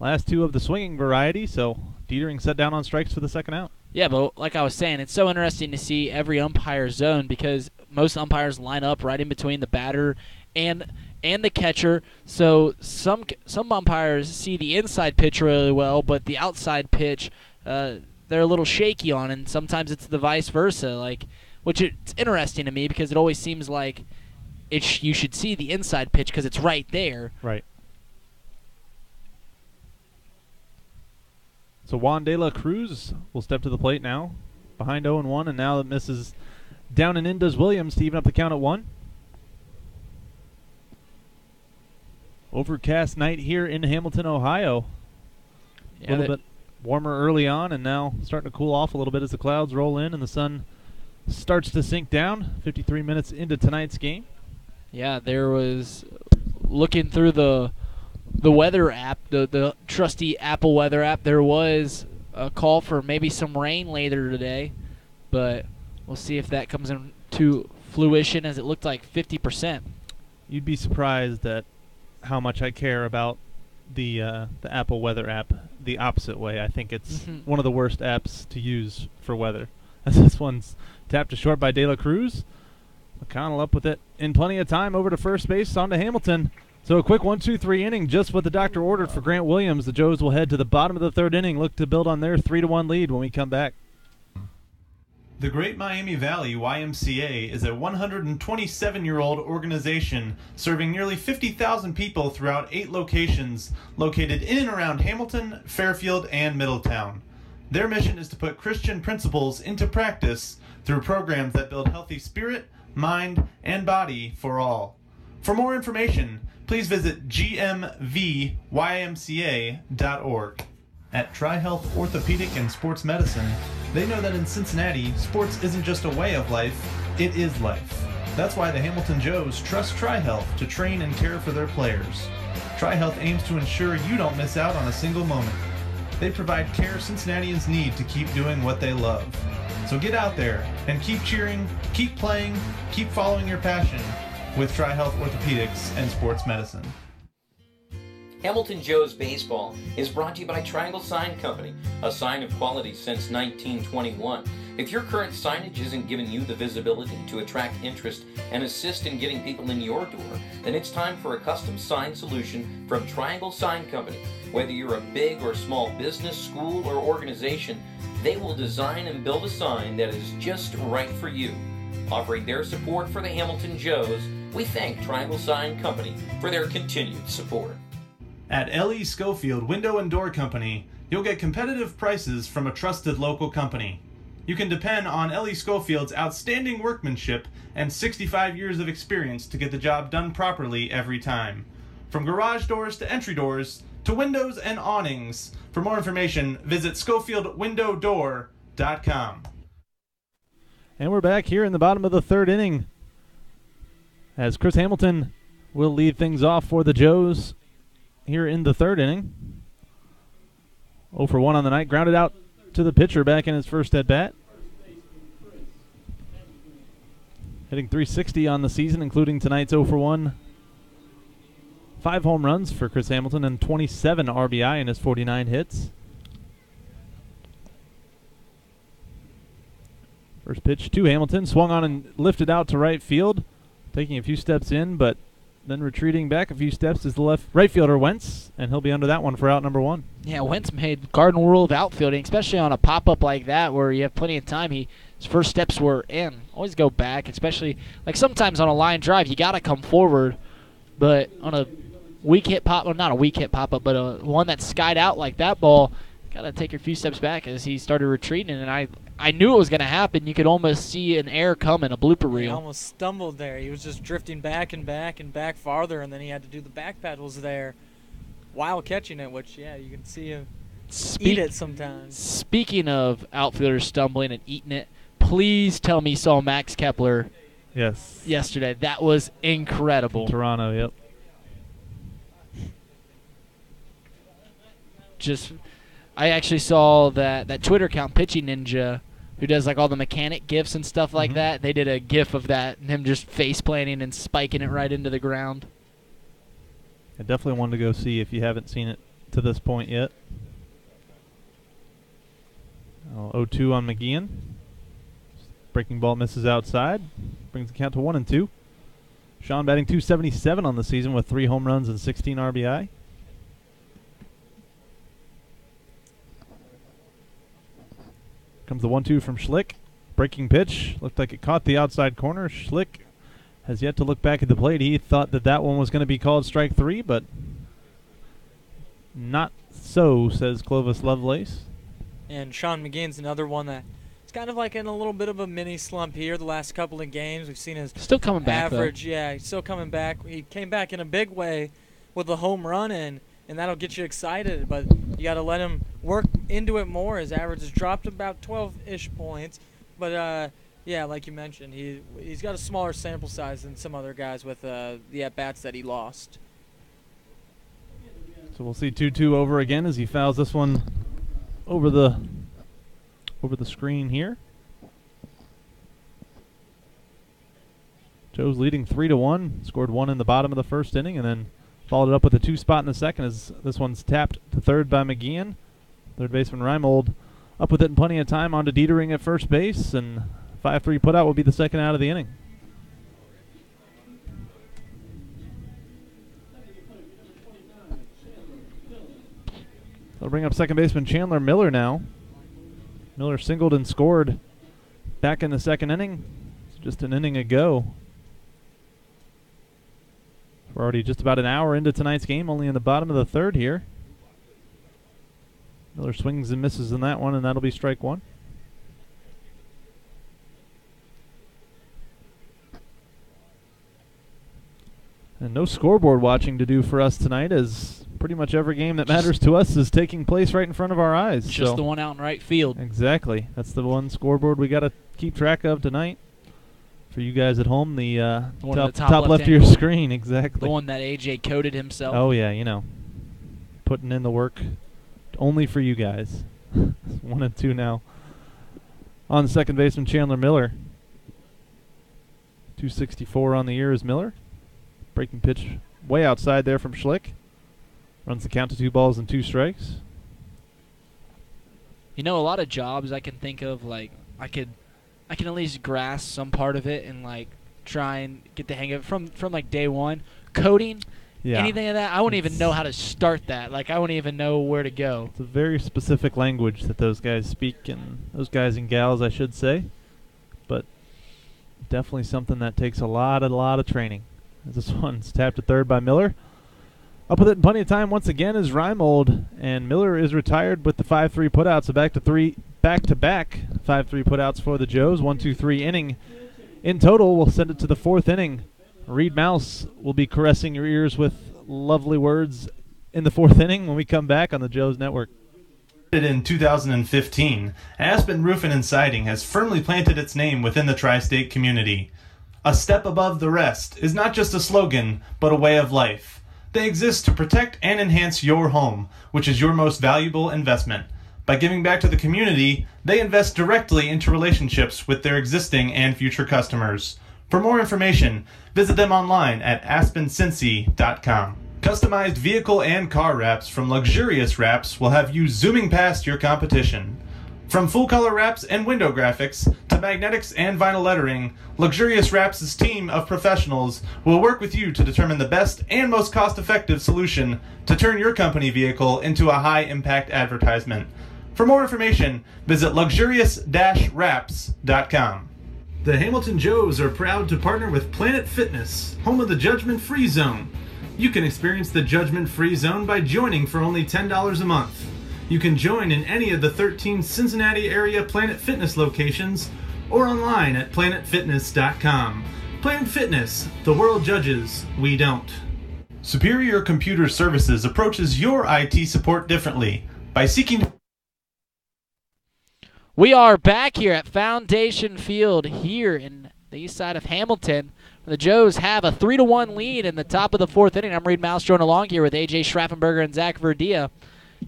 last 2 of the swinging variety. So Dietering set down on strikes for the 2nd out. Yeah, but like I was saying, it's so interesting to see every umpire's zone, because most umpires line up right in between the batter and the catcher. So some umpires see the inside pitch really well, but the outside pitch they're a little shaky on, and sometimes it's the vice versa. Which it's interesting to me, because it always seems like you should see the inside pitch because it's right there. Right. So Juan De La Cruz will step to the plate now, behind 0-1, and now it misses down and in does Williams to even up the count at 1. Overcast night here in Hamilton, Ohio. Yeah, A little bit warmer early on, and now starting to cool off a little bit as the clouds roll in and the sun starts to sink down. 53 minutes into tonight's game. Yeah, there was, looking through the weather app, the trusty Apple weather app, there was a call for maybe some rain later today, but we'll see if that comes into fruition, as it looked like 50%. You'd be surprised at how much I care about the Apple weather app the opposite way. I think it's one of the worst apps to use for weather. As this one's tapped to short by De La Cruz. McConnell up with it in plenty of time over to first base, on to Hamilton. So a quick 1-2-3 inning, just what the doctor ordered for Grant Williams. The Joes will head to the bottom of the third inning, look to build on their 3-1 lead when we come back. The Great Miami Valley YMCA is a 127-year-old organization serving nearly 50,000 people throughout 8 locations located in and around Hamilton, Fairfield, and Middletown. Their mission is to put Christian principles into practice through programs that build healthy spirit, mind, and body for all. For more information, please visit gmvymca.org. At TriHealth Orthopedic and Sports Medicine, they know that in Cincinnati, sports isn't just a way of life, it is life. That's why the Hamilton Joes trust TriHealth to train and care for their players. TriHealth aims to ensure you don't miss out on a single moment. They provide care Cincinnatians need to keep doing what they love. So get out there and keep cheering, keep playing, keep following your passion with TriHealth Orthopedics and Sports Medicine. Hamilton Joes Baseball is brought to you by Triangle Sign Company, a sign of quality since 1921. If your current signage isn't giving you the visibility to attract interest and assist in getting people in your door, then it's time for a custom sign solution from Triangle Sign Company. Whether you're a big or small business, school, or organization, they will design and build a sign that is just right for you. Offering their support for the Hamilton Joes, we thank Triangle Sign Company for their continued support. At L.E. Schofield Window and Door Company, you'll get competitive prices from a trusted local company. You can depend on L.E. Schofield's outstanding workmanship and 65 years of experience to get the job done properly every time. From garage doors to entry doors to windows and awnings. For more information, visit SchofieldWindowDoor.com. And we're back here in the bottom of the third inning as Chris Hamilton will lead things off for the Joes here in the third inning. 0 for 1 on the night, grounded out to the pitcher back in his first at-bat. Hitting .360 on the season, including tonight's 0 for 1. 5 home runs for Chris Hamilton and 27 RBI in his 49 hits. First pitch to Hamilton, swung on and lifted out to right field, taking a few steps in, but then retreating back a few steps is the right fielder Wentz, and he'll be under that one for out number 1. Yeah, Wentz made cardinal rule of outfielding, especially on a pop-up like that where you have plenty of time. His first steps were in. Always go back, especially like sometimes on a line drive you got to come forward, but on a weak hit pop, well, not a weak hit pop-up, but one that's skied out like that ball, got to take a few steps back as he started retreating, and I knew it was going to happen. You could almost see an error coming, a blooper reel. He almost stumbled there. He was just drifting back and back and back farther, and then he had to do the back pedals there while catching it, which, yeah, you can see him eat it sometimes. Speaking of outfielders stumbling and eating it, please tell me you saw Max Kepler yesterday. That was incredible. Toronto, yep. I actually saw that Twitter account, Pitching Ninja, who does like all the mechanic gifs and stuff like that. They did a gif of that and him just face planting and spiking it right into the ground. I definitely wanted to go see if you haven't seen it to this point yet. 0-2 on McGeehan. Breaking ball misses outside. Brings the count to 1-2. Sean batting .277 on the season with 3 home runs and 16 RBI. Comes the 1-2 from Schlick. Breaking pitch. Looked like it caught the outside corner. Schlick has yet to look back at the plate. He thought that one was going to be called strike 3, but not so, says Clovis Lovelace. And Sean McGeehan's another one that is kind of like in a little bit of a mini slump here the last couple of games. We've seen his still coming back, average. Though. Yeah, he's still coming back. He came back in a big way with a home run, and that'll get you excited. But you got to let him work into it more. His average has dropped about 12-ish points. But, yeah, like you mentioned, he's got a smaller sample size than some other guys with the at-bats that he lost. So we'll see 2-2 over again as he fouls this one over the screen here. Joe's leading 3-1, scored one in the bottom of the first inning, and then followed it up with a 2 spot in the second as this one's tapped to third by McGeehan. Third baseman Reid Maus up with it in plenty of time, on to Dietering at first base, and 5-3 putout will be the second out of the inning. They'll bring up second baseman Chandler Miller now. Miller singled and scored back in the second inning. It's just an inning ago. We're already just about an hour into tonight's game, only in the bottom of the third here. Miller swings and misses in that one, and that'll be strike one. And no scoreboard watching to do for us tonight, as pretty much every game that matters to us is taking place right in front of our eyes. Just the one out in right field. Exactly. That's the one scoreboard we got to keep track of tonight. For you guys at home, the top left of your screen, exactly. The one that AJ coded himself. Oh, yeah, you know. Putting in the work only for you guys. 1-2 now. On second baseman, Chandler Miller. 264 on the year is Miller. Breaking pitch way outside there from Schlick. Runs the count to 2 balls and 2 strikes. You know, a lot of jobs I can think of, like, I can at least grasp some part of it and, like, try and get the hang of it from like day one. Coding, anything of that, I wouldn't even know how to start that. Like, I wouldn't even know where to go. It's a very specific language that those guys speak, and those guys and gals, I should say. But definitely something that takes a lot of training. This one's tapped to third by Miller. Up with it in plenty of time once again is Reid Maus, and Miller is retired with the 5-3 putouts. So back-to-back 5-3 putouts for the Joes. 1-2-3 inning in total. We'll send it to the fourth inning. Reid Maus will be caressing your ears with lovely words in the fourth inning when we come back on the Joes Network. In 2015, Aspen Roofing and Siding has firmly planted its name within the tri-state community. A step above the rest is not just a slogan, but a way of life. They exist to protect and enhance your home, which is your most valuable investment. By giving back to the community, they invest directly into relationships with their existing and future customers. For more information, visit them online at aspencincy.com. Customized vehicle and car wraps from Luxurious Wraps will have you zooming past your competition. From full-color wraps and window graphics to magnetics and vinyl lettering, Luxurious Wraps' team of professionals will work with you to determine the best and most cost-effective solution to turn your company vehicle into a high-impact advertisement. For more information, visit luxurious-wraps.com. The Hamilton Joes are proud to partner with Planet Fitness, home of the Judgment Free Zone. You can experience the Judgment Free Zone by joining for only $10 a month. You can join in any of the 13 Cincinnati area Planet Fitness locations or online at planetfitness.com. Planet Fitness, the world judges, we don't. Superior Computer Services approaches your IT support differently by seeking... We are back here at Foundation Field here in the east side of Hamilton. The Joes have a 3-1 lead in the top of the fourth inning. I'm Reid Maus, joined along here with AJ Schraffenberger and Zach Verdea,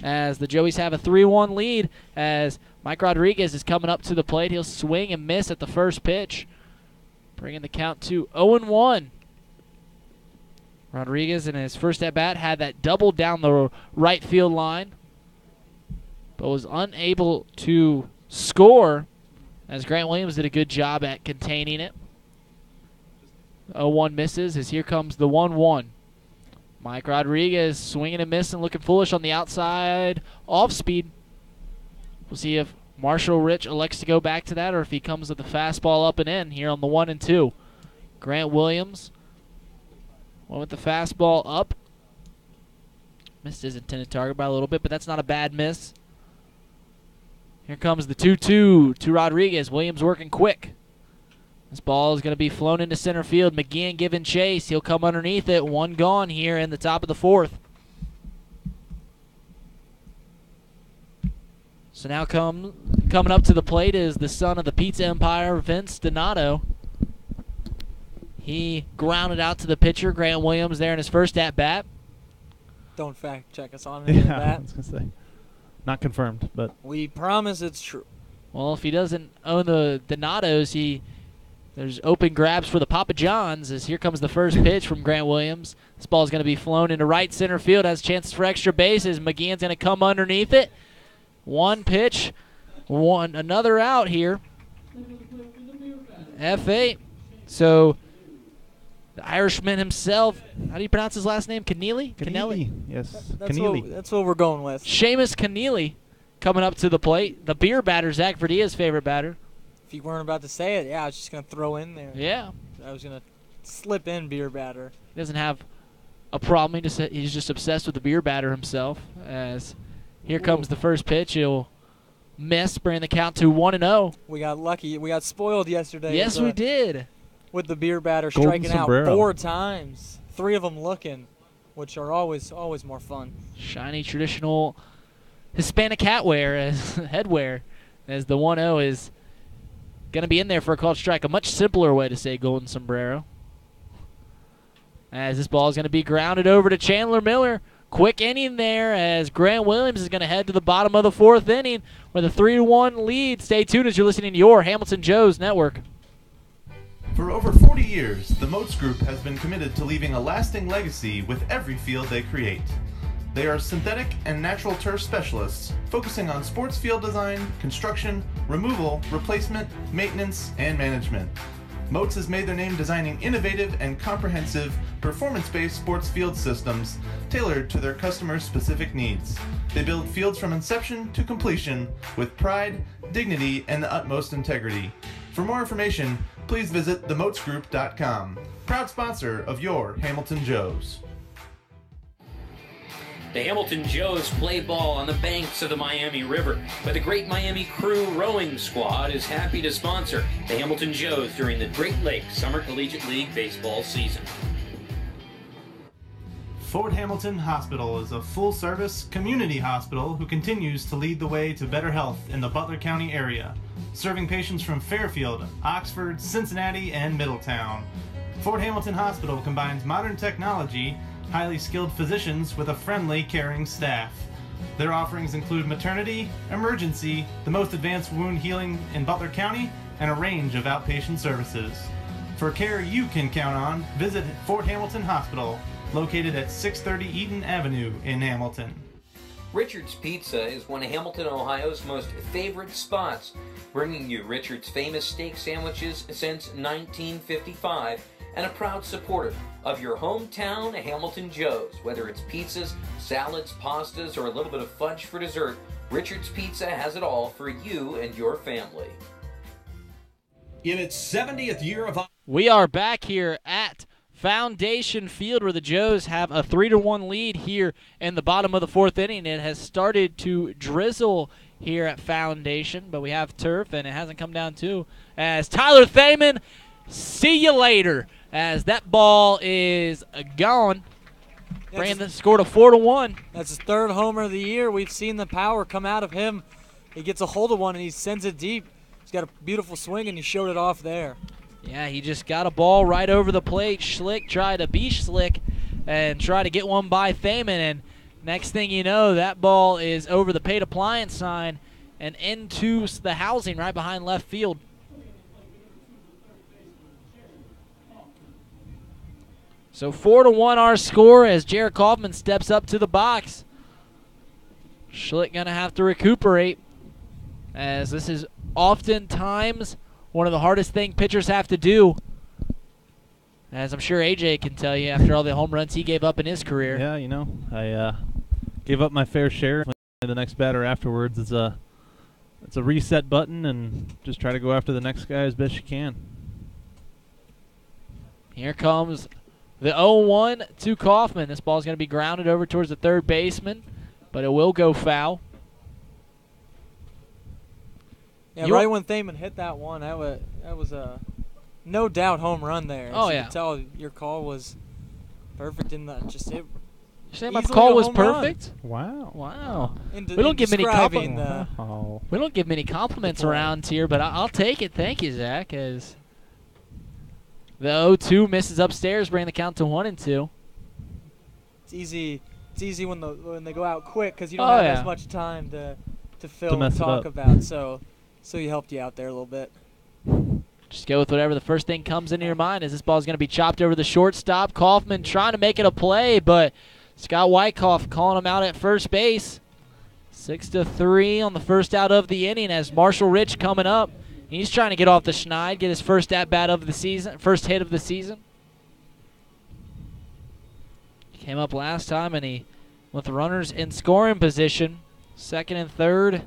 as the Joeys have a 3-1 lead as Mike Rodriguez is coming up to the plate. He'll swing and miss at the first pitch, bringing the count to 0-1. Rodriguez in his first at-bat had that double down the right field line, but was unable to score as Grant Williams did a good job at containing it. 0-1 misses as here comes the 1-1. Mike Rodriguez swinging and missing, looking foolish on the outside, off speed. We'll see if Marshall Rich elects to go back to that or if he comes with the fastball up and in here on the 1-2. Grant Williams went with the fastball up. Missed his intended target by a little bit, but that's not a bad miss. Here comes the 2-2 to Rodriguez. Williams working quick. This ball is going to be flown into center field. McGeehan giving chase. He'll come underneath it. One gone here in the top of the fourth. So now coming up to the plate is the son of the pizza empire, Vince Donato. He grounded out to the pitcher, Grant Williams, there in his first at-bat. Don't fact check us on any of I that. was going to say. Not confirmed, but. We promise it's true. Well, if he doesn't own the Donatos, there's open grabs for the Papa Johns as here comes the first pitch from Grant Williams. This ball is going to be flown into right center field, has chances for extra bases. McGeehan's going to come underneath it. One pitch, another out here. F8. So the Irishman himself, how do you pronounce his last name? Keneally? Yes. That's what we're going with. Seamus Keneally coming up to the plate. The beer batter, Zach Verdea's favorite batter. If you weren't about to say it, I was just going to throw in there. Yeah. I was going to slip in beer batter. He doesn't have a problem. He's just obsessed with the beer batter himself. As here comes the first pitch. He'll miss, bringing the count to 1-0. We got lucky. We got spoiled yesterday. Yes, we did. With the beer batter Golden striking sombrero. out 4 times. 3 of them looking, which are always more fun. Shiny traditional Hispanic headwear, as the 1-0 is going to be in there for a called strike. A much simpler way to say golden sombrero. As this ball is going to be grounded over to Chandler Miller. Quick inning there as Grant Williams is going to head to the bottom of the 4th inning with a 3-1 lead. Stay tuned as you're listening to your Hamilton Joes Network. For over 40 years, the Moats Group has been committed to leaving a lasting legacy with every field they create. They are synthetic and natural turf specialists, focusing on sports field design, construction, removal, replacement, maintenance, and management. Moats has made their name designing innovative and comprehensive, performance-based sports field systems tailored to their customers' specific needs. They build fields from inception to completion with pride, dignity, and the utmost integrity. For more information, please visit themoatsgroup.com. Proud sponsor of your Hamilton Joes. The Hamilton Joes play ball on the banks of the Miami River, but the Great Miami Crew Rowing Squad is happy to sponsor the Hamilton Joes during the Great Lakes Summer Collegiate League baseball season. Fort Hamilton Hospital is a full-service community hospital who continues to lead the way to better health in the Butler County area, serving patients from Fairfield, Oxford, Cincinnati, and Middletown. Fort Hamilton Hospital combines modern technology, highly skilled physicians with a friendly, caring staff. Their offerings include maternity, emergency, the most advanced wound healing in Butler County, and a range of outpatient services. For care you can count on, visit Fort Hamilton Hospital, located at 630 Eaton Avenue in Hamilton. Richard's Pizza is one of Hamilton, Ohio's most favorite spots, bringing you Richard's famous steak sandwiches since 1955, and a proud supporter of your hometown Hamilton Joes. Whether it's pizzas, salads, pastas, or a little bit of fudge for dessert, Richard's Pizza has it all for you and your family. In its 70th year of... We are back here at Foundation Field where the Joes have a 3-1 lead here in the bottom of the 4th inning. It has started to drizzle here at Foundation, but we have turf, and it hasn't come down to as Tyler Thaman, see you later, as that ball is gone. Brandon scored a 4-1. That's his 3rd homer of the year. We've seen the power come out of him. He gets a hold of one, and he sends it deep. He's got a beautiful swing, and he showed it off there. Yeah, he just got a ball right over the plate. Schlick tried to be slick and try to get one by Thaman, and next thing you know, that ball is over the paid appliance sign and into the housing right behind left field. So 4-1 our score as Jared Kaufman steps up to the box. Schlick going to have to recuperate, as this is oftentimes one of the hardest things pitchers have to do, as I'm sure AJ can tell you after all the home runs he gave up in his career. Yeah, you know, I gave up my fair share. The next batter afterwards is a reset button, and just try to go after the next guy as best you can. Here comes the 0-1 to Kaufman. This ball is going to be grounded over towards the third baseman, but it will go foul. Yeah, right when Thaman hit that one, that was a no doubt home run there. Oh, As you yeah. could tell your call was perfect in the You're saying my easily call a was home run. perfect? Wow. Wow. in We don't give many describing compliments. the- Oh. We don't give many compliments Good point. around here, but I'll take it. Thank you, Zach. As the 0-2 misses upstairs, bringing the count to 1-2. It's easy. It's easy when they go out quick because you don't Oh, have yeah. as much time to film mess and it talk up. about. So he helped you out there a little bit. Just go with whatever the first thing comes into your mind. As this ball is going to be chopped over the shortstop. Kaufman trying to make it a play, but Scott Wyckoff calling him out at first base. 6-3 on the first out of the inning as Marshall Rich coming up. He's trying to get off the schneid, get his first at-bat of the season, first hit of the season. He came up last time, and he, with runners in scoring position, second and third,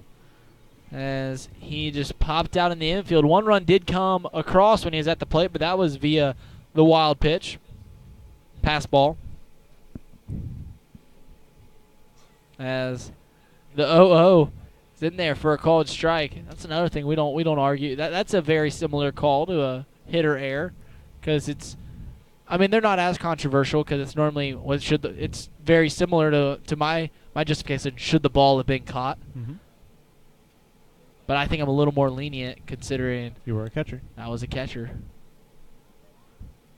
as he just popped out in the infield. One run did come across when he was at the plate, but that was via the wild pitch. Pass ball. As the 0-0 is in there for a called strike. That's another thing we don't argue. That's a very similar call to a hitter error, because they're not as controversial because it's normally it's very similar to my justification. Should the ball have been caught? Mm-hmm. But I think I'm a little more lenient considering You were a catcher. I was a catcher.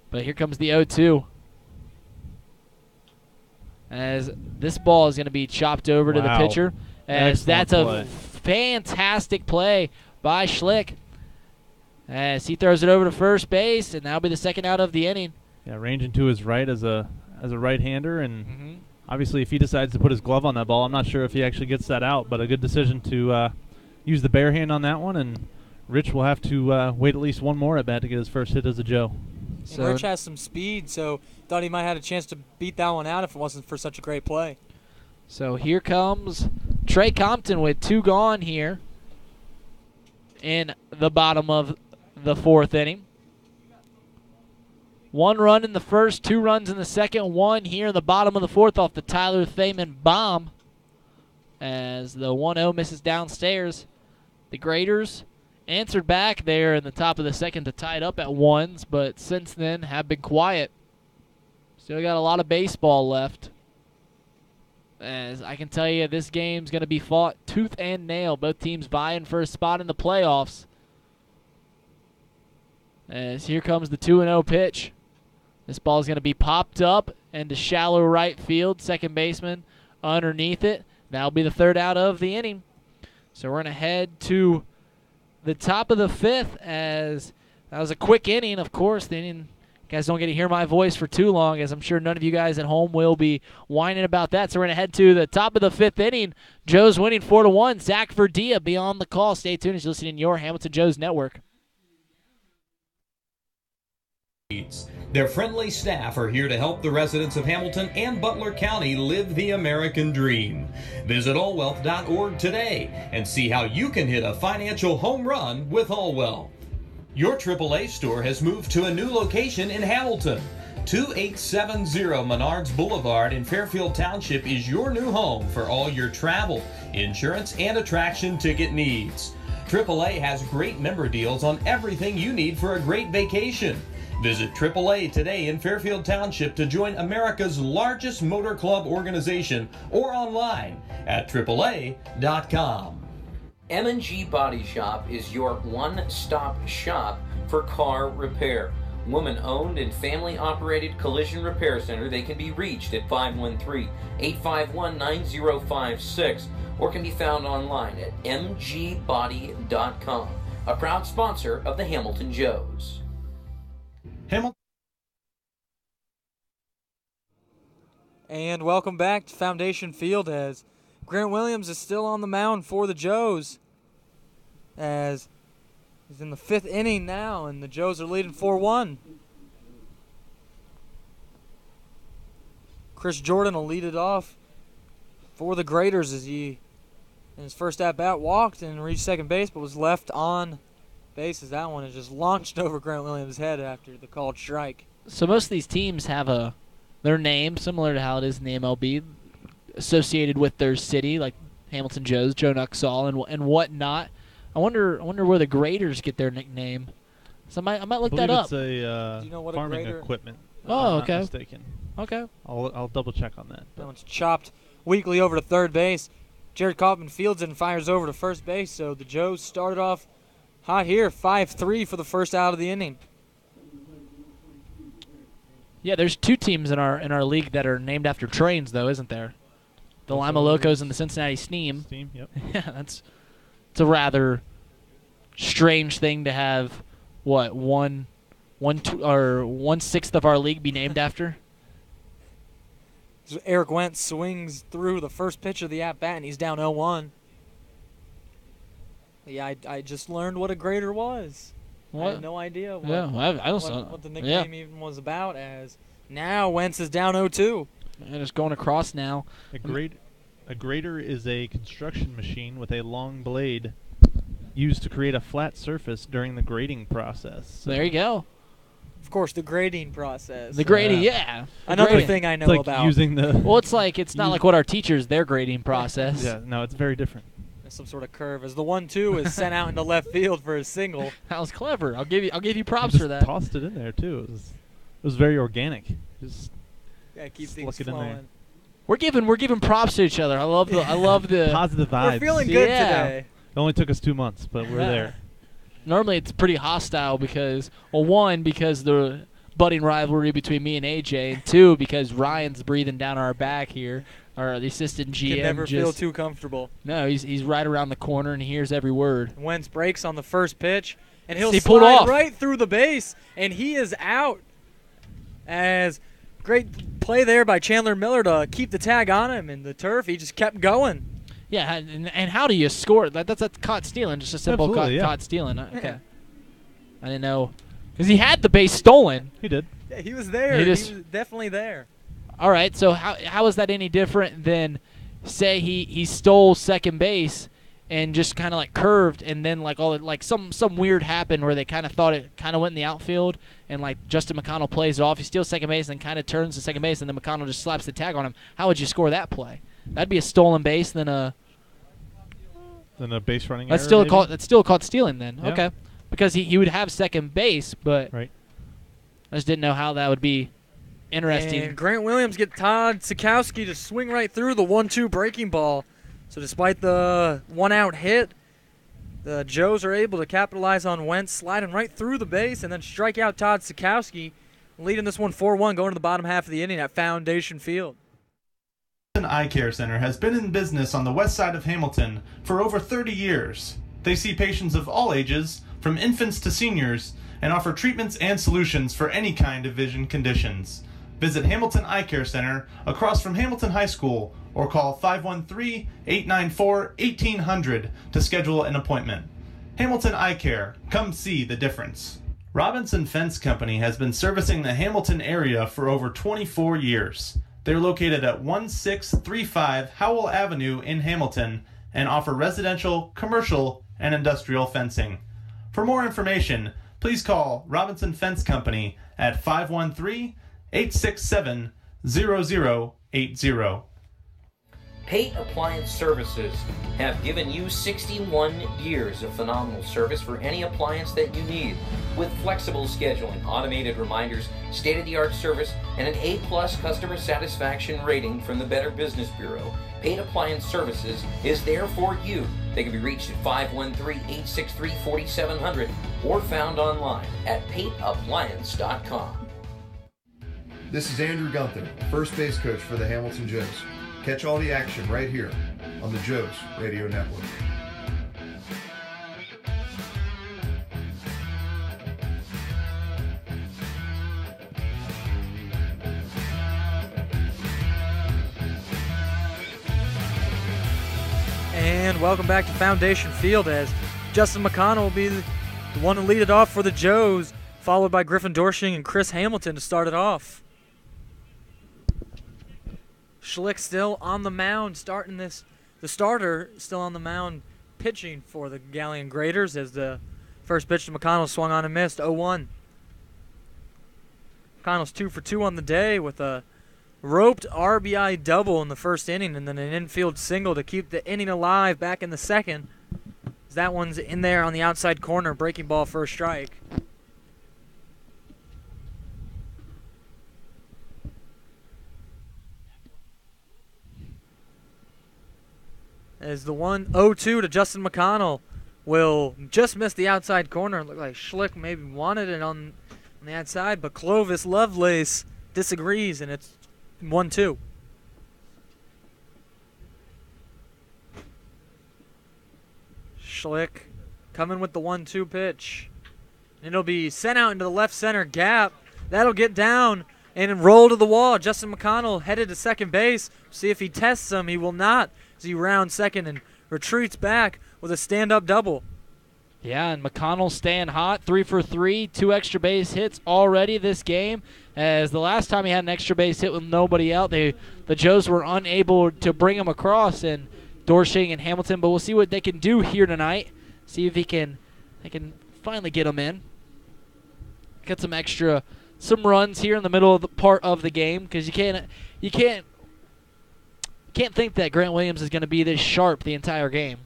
But here comes the 0-2. As this ball is going to be chopped over to the Wow. pitcher. As Excellent that's a play. fantastic play by Schlick. As he throws it over to first base, and that'll be the second out of the inning. Yeah, ranging to his right as a right-hander, and obviously if he decides to put his glove on that ball, I'm not sure if he actually gets that out, but a good decision to use the bare hand on that one, and Rich will have to wait at least one more at bat to get his first hit as a Joe. And Rich has some speed, so thought he might have had a chance to beat that one out if it wasn't for such a great play. So here comes Trey Compton with 2 gone here in the bottom of the 4th inning. 1 run in the first, 2 runs in the second, 1 here in the bottom of the 4th off the Tyler Thaman bomb. As the 1-0 misses downstairs. The Graders answered back there in the top of the second to tie it up at 1s, but since then have been quiet. Still got a lot of baseball left. As I can tell you, this game's going to be fought tooth and nail. Both teams vying for a spot in the playoffs. As here comes the 2-0 pitch. This ball is going to be popped up into shallow right field. Second baseman underneath it. That'll be the third out of the inning. So we're going to head to the top of the 5th, as that was a quick inning, of course. The inning, you guys don't get to hear my voice for too long, as I'm sure none of you guys at home will be whining about that. So we're going to head to the top of the 5th inning. Joe's winning 4-1. Zach Verdea beyond the call. Stay tuned as you're listening to your Hamilton Joe's Network. Their friendly staff are here to help the residents of Hamilton and Butler County live the American dream. Visit allwealth.org today and see how you can hit a financial home run with Allwealth. Your AAA store has moved to a new location in Hamilton. 2870 Menards Boulevard in Fairfield Township is your new home for all your travel, insurance, and attraction ticket needs. AAA has great member deals on everything you need for a great vacation. Visit AAA today in Fairfield Township to join America's largest motor club organization or online at AAA.com. M&G Body Shop is your one-stop shop for car repair. Woman-owned and family-operated collision repair center. They can be reached at 513-851-9056 or can be found online at mgbody.com. A proud sponsor of the Hamilton Joes. Hamilton. And welcome back to Foundation Field, as Grant Williams is still on the mound for the Joes, as he's in the 5th inning now, and the Joes are leading 4-1. Chris Jordan will lead it off for the Graders, as he, in his first at-bat, walked and reached second base, but was left on base, as that one is just launched over Grant Williams' head after the called strike. So most of these teams have their name, similar to how it is in the MLB, associated with their city, like Hamilton Joes, Joe Nuxall, and whatnot. I wonder where the Graders get their nickname So I might look I that believe up. it's a Do you know what a farming grader- equipment. if Oh, I'm not okay. mistaken. Okay. I'll double check on that. That one's chopped weakly over to third base. Jared Kaufman fields it and fires over to first base. So the Joes started off hot here, 5-3 for the first out of the inning. Yeah, there's 2 teams in our league that are named after trains, though, isn't there? The Lima Locos and the Cincinnati Steam. Steam, yep. Yeah, it's a rather strange thing to have. What 1/6 of our league be named after? So Eric Wentz swings through the first pitch of the at-bat, and he's down 0-1. Yeah, I just learned what a grader was. I had no idea what the nickname even was about, as now Wentz is down 0-2. And it's going across now. A grader is a construction machine with a long blade used to create a flat surface during the grading process. So there you go. Of course, the grading process. The grading, yeah. Another grading. thing I know It's like about. using the Well, it's not like what our teachers, their grading process. yeah, no, it's very different. Some sort of curve, as the 1-2 is sent out into left field for a single. That was clever. I'll give you props Just for that. tossed it in there too. It was very organic. Just Yeah, keep Just things look it in there. flowing. We're giving props to each other. I love the positive vibes. We're feeling good Yeah. today. It only took us 2 months, but we're there. Normally it's pretty hostile because the budding rivalry between me and AJ, and 2 because Ryan's breathing down our back here. Or the assistant GM Can never feel too comfortable. No, he's right around the corner and he hears every word. Wentz breaks on the first pitch, and he'll He pulled slide off. right through the base, and he is out. As great play there by Chandler Miller to keep the tag on him, and the turf, he just kept going. Yeah, and how do you score? That's caught stealing, just a simple Absolutely, caught stealing. Okay. I didn't know. Because he had the base stolen. He did. Yeah, he was there. He He just- was definitely there. All right, so how is that any different than, say, he stole second base and just kind of like curved, and then some weird happened where they kind of thought it kind of went in the outfield, and like Justin McConnell plays it off. He steals second base and kind of turns to second base, and then McConnell just slaps the tag on him. How would you score that play? That'd be a stolen base, then a base running. that's error, still caught stealing then. Yeah. Okay, because he would have second base, but Right. I just didn't know how that would be interesting. And Grant Williams get Todd Sikowski to swing right through the 1-2 breaking ball. So despite the one-out hit, the Joes are able to capitalize on Wentz sliding right through the base and then strike out Todd Sikowski, leading this one 4-1 going to the bottom half of the inning at Foundation Field. Hamilton Eye Care Center has been in business on the west side of Hamilton for over 30 years. They see patients of all ages, from infants to seniors, and offer treatments and solutions for any kind of vision conditions. Visit Hamilton Eye Care Center across from Hamilton High School or call 513-894-1800 to schedule an appointment. Hamilton Eye Care. Come see the difference. Robinson Fence Company has been servicing the Hamilton area for over 24 years. They're located at 1635 Howell Avenue in Hamilton and offer residential, commercial, and industrial fencing. For more information, please call Robinson Fence Company at 513-867-0080. Pate Appliance Services have given you 61 years of phenomenal service for any appliance that you need. With flexible scheduling, automated reminders, state-of-the-art service, and an A-plus customer satisfaction rating from the Better Business Bureau, Pate Appliance Services is there for you. They can be reached at 513-863-4700 or found online at pateappliance.com. This is Andrew Gunther, first base coach for the Hamilton Joes. Catch all the action right here on the Joes Radio Network. And welcome back to Foundation Field, as Justin McConnell will be the one to lead it off for the Joes, followed by Griffin Dorshing and Chris Hamilton to start it off. Schlick still on the mound, starting this. The starter still on the mound, pitching for the Galion Graders, as the first pitch to McConnell swung on and missed. 0-1. McConnell's 2 for 2 on the day with a roped RBI double in the first inning, and then an infield single to keep the inning alive back in the second. That one's in there on the outside corner, breaking ball for a strike. As the 1-0-2 to Justin McConnell will just miss the outside corner. Looked like Schlick maybe wanted it on the outside, but Clovis Lovelace disagrees, and it's 1-2. Schlick coming with the 1-2 pitch. And it'll be sent out into the left center gap. That'll get down and roll to the wall. Justin McConnell headed to second base. See if he tests him. He will not, as he rounds second and retreats back with a stand-up double. Yeah, and McConnell staying hot, 3 for 3, 2 extra base hits already this game. As the last time he had an extra base hit with nobody out, the Joes were unable to bring him across, and Dorsching and Hamilton. But we'll see what they can do here tonight. See if they can finally get him in. Get some runs here in the middle of the part of the game, because you can't think that Grant Williams is going to be this sharp the entire game.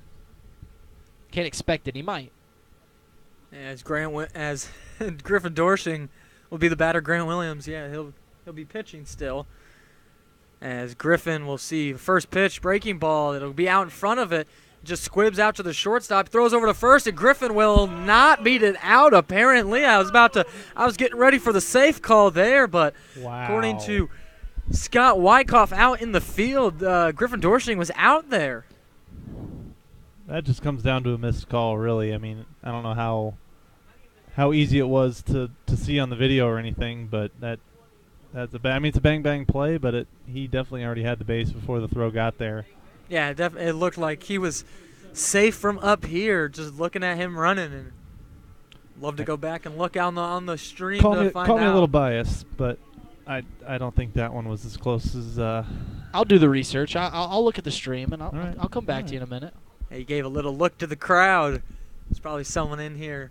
Can't expect it. He might. As Griffin Dorsching will be the batter, Grant Williams, yeah, he'll be pitching still. As Griffin will see first pitch, breaking ball, it'll be out in front of it. Just squibs out to the shortstop, throws over to first, and Griffin will not beat it out, apparently. I was getting ready for the safe call there, but according to Scott Wyckoff out in the field, Griffin Dorsching was out there. That just comes down to a missed call, really. I mean, I don't know how easy it was to see on the video or anything, but it's a bang play, but he definitely already had the base before the throw got there. Yeah, it looked like he was safe from up here, just looking at him running. And love to go back and look on the stream to find out. Call me a little biased, but I don't think that one was as close as. I'll do the research. I'll look at the stream, and I'll come back to you in a minute. He gave a little look to the crowd. There's probably someone in here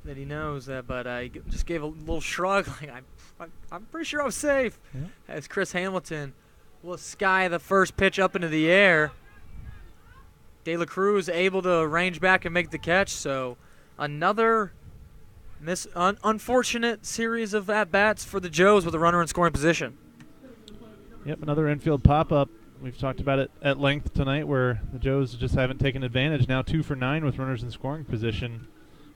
that he knows that, but he just gave a little shrug, like I'm pretty sure I was safe. Yeah. As Chris Hamilton will sky the first pitch up into the air. De La Cruz able to range back and make the catch, so another unfortunate series of at-bats for the Joes with a runner in scoring position. Yep, another infield pop-up. We've talked about it at length tonight, where the Joes just haven't taken advantage. Now 2 for 9 with runners in scoring position,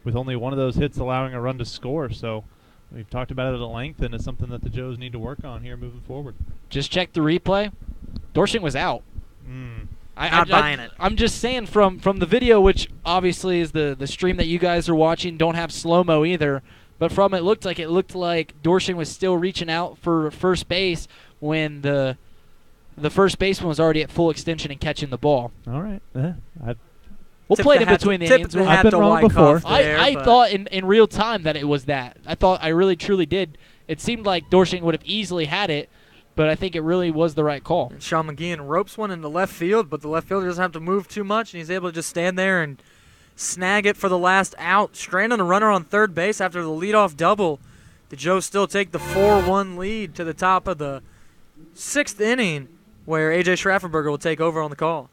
with only one of those hits allowing a run to score. So we've talked about it at length, and it's something that the Joes need to work on here moving forward. Just check the replay. Dorsching was out. Not buying it. I'm just saying from the video, which obviously is the stream that you guys are watching, don't have slow-mo either, but from it looked like Dorsching was still reaching out for first base when the first baseman was already at full extension and catching the ball. All right. We'll play it in between the innings. I've been wrong before. I thought in real time that it was that. I really, truly did. It seemed like Dorsching would have easily had it, but I think it really was the right call. And Sean McGeehan ropes one into left field, but the left fielder doesn't have to move too much, and he's able to just stand there and snag it for the last out. Stranding a runner on third base after the leadoff double. The Joes still take the 4-1 lead to the top of the 6th inning, where AJ Schraffenberger will take over on the call.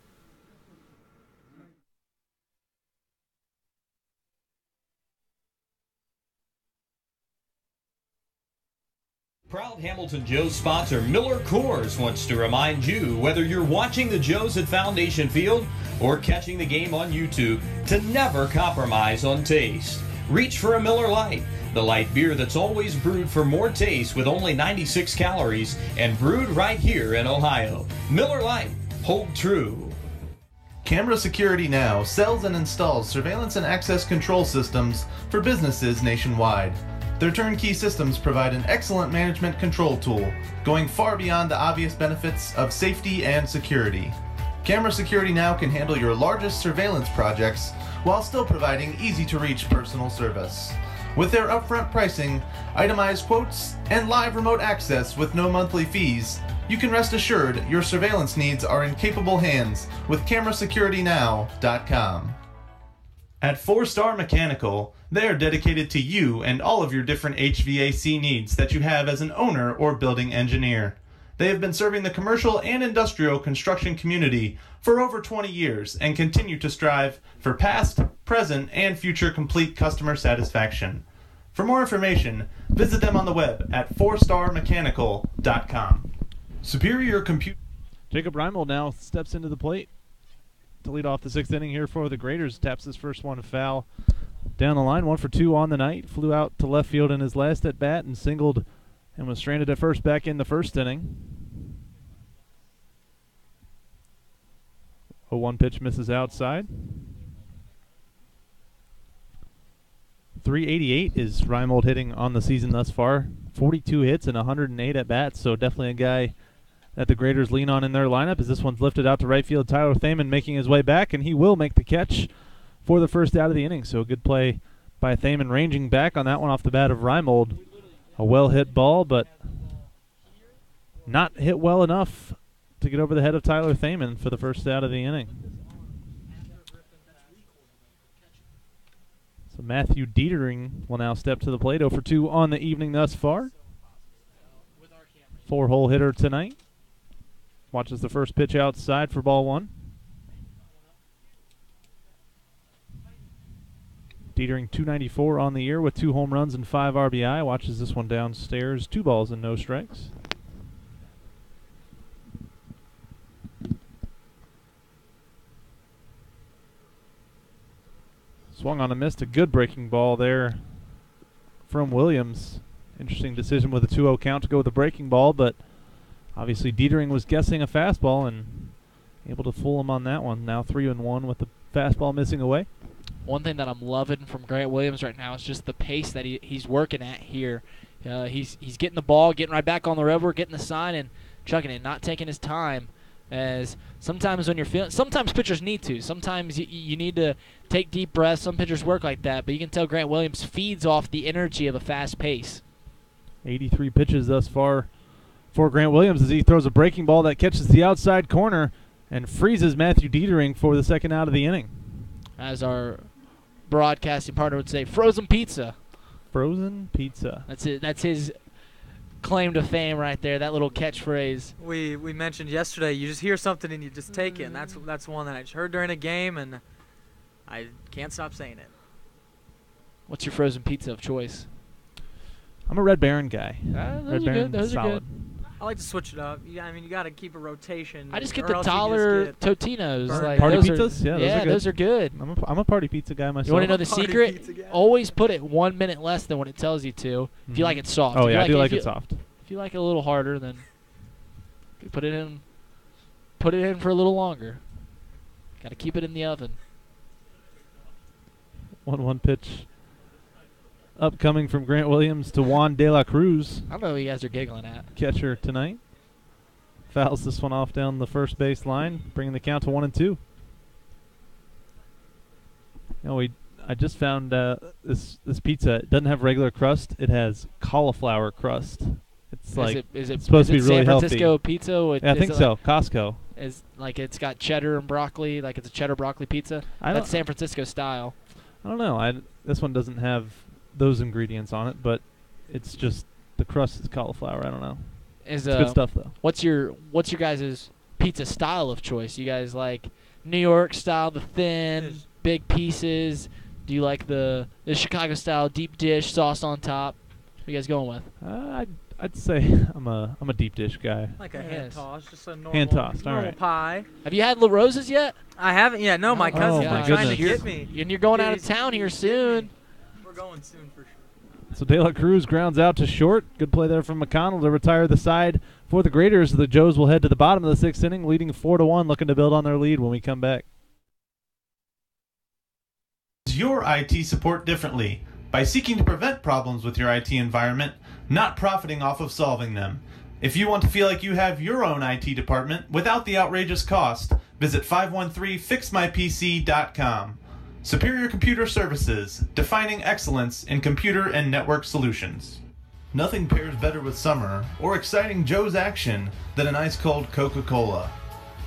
Proud Hamilton Joes sponsor Miller Coors wants to remind you, whether you're watching the Joes at Foundation Field or catching the game on YouTube, to never compromise on taste. Reach for a Miller Lite, the light beer that's always brewed for more taste with only 96 calories and brewed right here in Ohio. Miller Lite, hold true. Camera Security Now sells and installs surveillance and access control systems for businesses nationwide. Their turnkey systems provide an excellent management control tool, going far beyond the obvious benefits of safety and security. Camera Security Now can handle your largest surveillance projects while still providing easy-to-reach personal service. With their upfront pricing, itemized quotes, and live remote access with no monthly fees, you can rest assured your surveillance needs are in capable hands with CameraSecurityNow.com. At 4-Star Mechanical, they are dedicated to you and all of your different HVAC needs that you have as an owner or building engineer. They have been serving the commercial and industrial construction community for over 20 years and continue to strive for past, present, and future complete customer satisfaction. For more information, visit them on the web at 4starmechanical.com. Superior Compute. Jacob Reimel now steps into the plate. to lead off the 6th inning here for the Graders. Taps his first one foul down the line. 1 for 2 on the night. Flew out to left field in his last at bat and singled and was stranded at first back in the first inning. 0-1 pitch misses outside. 388 is Reimold hitting on the season thus far. 42 hits and 108 at bats, so definitely a guy that the Graders lean on in their lineup as this one's lifted out to right field. Tyler Thaman making his way back, and he will make the catch for the first out of the inning. So a good play by Thaman, ranging back on that one off the bat of Reimold. A well-hit ball, but not hit well enough to get over the head of Tyler Thaman for the first out of the inning. So Matthew Dietering will now step to the plate. 0 for 2 on the evening thus far. 4-hole hitter tonight. Watches the first pitch outside for ball 1. Dietering 294 on the year with 2 home runs and 5 RBI. Watches this one downstairs. 2 balls and no strikes. Swung on a miss. A good breaking ball there from Williams. Interesting decision with a 2-0 count to go with a breaking ball, but obviously Dietering was guessing a fastball and able to fool him on that one. Now 3-1 with the fastball missing away. One thing that I'm loving from Grant Williams right now is just the pace that he's working at here. He's getting the ball, getting right back on the river, getting the sign, and chucking it, not taking his time. As sometimes when you're feeling, sometimes pitchers need to. Sometimes you need to take deep breaths. Some pitchers work like that, but you can tell Grant Williams feeds off the energy of a fast pace. 83 pitches thus far for Grant Williams as he throws a breaking ball that catches the outside corner and freezes Matthew Dietering for the second out of the inning. As our broadcasting partner would say, frozen pizza. Frozen pizza. That's it. That's his claim to fame right there, that little catchphrase. We mentioned yesterday, you just hear something and you just take it, and that's one that I just heard during a game, and I can't stop saying it. What's your frozen pizza of choice? I'm a Red Baron guy. Those are good. Those are good. I like to switch it up. I mean, you got to keep a rotation. I just get the dollar Totinos. Like party pizzas? Those are good. I'm a party pizza guy myself. You want to know the secret? Always put it 1 minute less than what it tells you to. If you like it soft. Oh yeah, I do like it soft. If you like it a little harder, then put it in. Put it in for a little longer. Got to keep it in the oven. 1-1 pitch. Upcoming from Grant Williams to Juan De La Cruz. I don't know what you guys are giggling at. Catcher tonight. Fouls this one off down the first base line, bringing the count to 1-2. I just found this pizza. It doesn't have regular crust. It has cauliflower crust. It's it's supposed to be really San Francisco healthy. Pizza? Yeah, I think so. Costco. Is like it's got cheddar and broccoli, like it's a cheddar broccoli pizza. That's San Francisco style. I don't know. This one doesn't have those ingredients on it, but it's just the crust is cauliflower. I don't know. It's good stuff though. What's your guys' pizza style of choice? You guys like New York style, the thin, big pieces? Do you like the Chicago style, deep dish, sauce on top? What are you guys going with? I'd say I'm a deep dish guy. Like a hand toss, just a normal, hand tossed, normal pie. Have you had La Rosa's yet? I haven't yet. No, my cousin's trying to get me. And you're going out of town here soon. We're going soon for sure. So De La Cruz grounds out to short. Good play there from McConnell to retire the side for the Graders. The Joes will head to the bottom of the 6th inning, leading 4-1, looking to build on their lead when we come back. Your IT support differently by seeking to prevent problems with your IT environment, not profiting off of solving them. If you want to feel like you have your own IT department without the outrageous cost, visit 513fixmypc.com. Superior Computer Services, defining excellence in computer and network solutions. Nothing pairs better with summer or exciting Joe's action than an ice-cold Coca-Cola.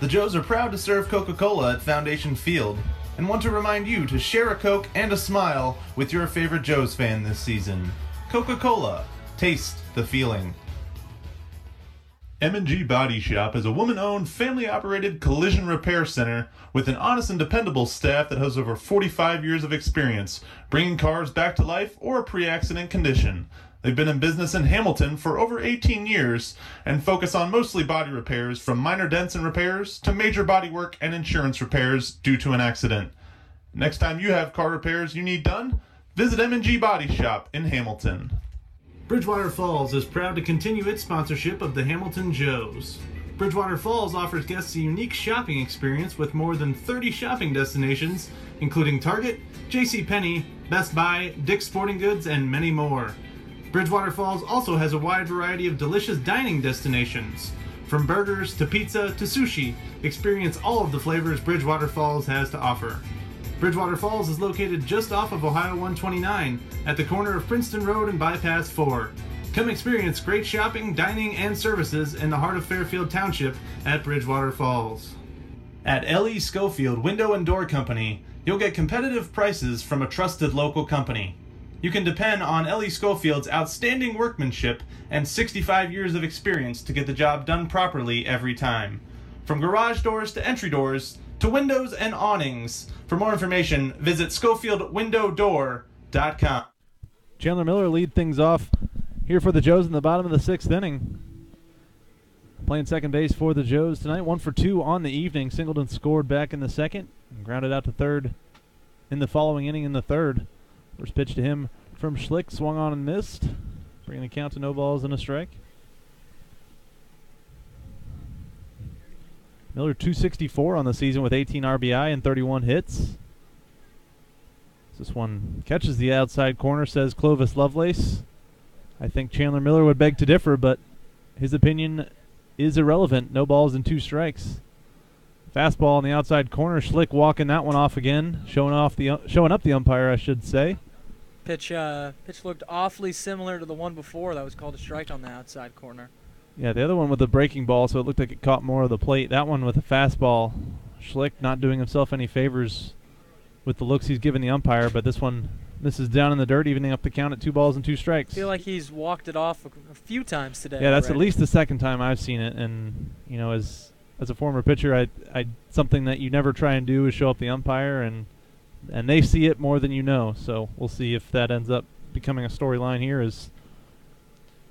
The Joes are proud to serve Coca-Cola at Foundation Field and want to remind you to share a Coke and a smile with your favorite Joes fan this season. Coca-Cola. Taste the feeling. M&G Body Shop is a woman-owned, family-operated collision repair center with an honest and dependable staff that has over 45 years of experience, bringing cars back to life or pre-accident condition. They've been in business in Hamilton for over 18 years and focus on mostly body repairs, from minor dents and repairs to major body work and insurance repairs due to an accident. Next time you have car repairs you need done, visit M&G Body Shop in Hamilton. Bridgewater Falls is proud to continue its sponsorship of the Hamilton Joes. Bridgewater Falls offers guests a unique shopping experience with more than 30 shopping destinations, including Target, JCPenney, Best Buy, Dick's Sporting Goods, and many more. Bridgewater Falls also has a wide variety of delicious dining destinations. From burgers to pizza to sushi, experience all of the flavors Bridgewater Falls has to offer. Bridgewater Falls is located just off of Ohio 129 at the corner of Princeton Road and Bypass 4. Come experience great shopping, dining, and services in the heart of Fairfield Township at Bridgewater Falls. At L.E. Schofield Window and Door Company, you'll get competitive prices from a trusted local company. You can depend on L.E. Schofield's outstanding workmanship and 65 years of experience to get the job done properly every time. From garage doors to entry doors to windows and awnings. For more information, visit SchofieldWindowDoor.com. Chandler Miller lead things off here for the Joes in the bottom of the 6th inning. Playing second base for the Joes tonight, 1 for 2 on the evening. Singleton scored back in the second and grounded out to third in the following inning in the third. First pitch to him from Schlick, swung on and missed, bringing the count to no balls and a strike. Miller 264 on the season with 18 RBI and 31 hits. This one catches the outside corner, says Clovis Lovelace. I think Chandler Miller would beg to differ, but his opinion is irrelevant. No balls and 2 strikes. Fastball on the outside corner. Schlick walking that one off again, showing up the umpire, I should say. Pitch looked awfully similar to the one before that was called a strike on the outside corner. Yeah, the other one with the breaking ball, so it looked like it caught more of the plate. That one with a fastball. Schlick not doing himself any favors with the looks he's given the umpire, but this one misses down in the dirt, evening up the count at 2 balls and 2 strikes. I feel like he's walked it off a few times today. Yeah, that's already. at least the second time I've seen it, and you know, as a former pitcher, I something that you never try and do is show up the umpire, and they see it more than you know. So we'll see if that ends up becoming a storyline here.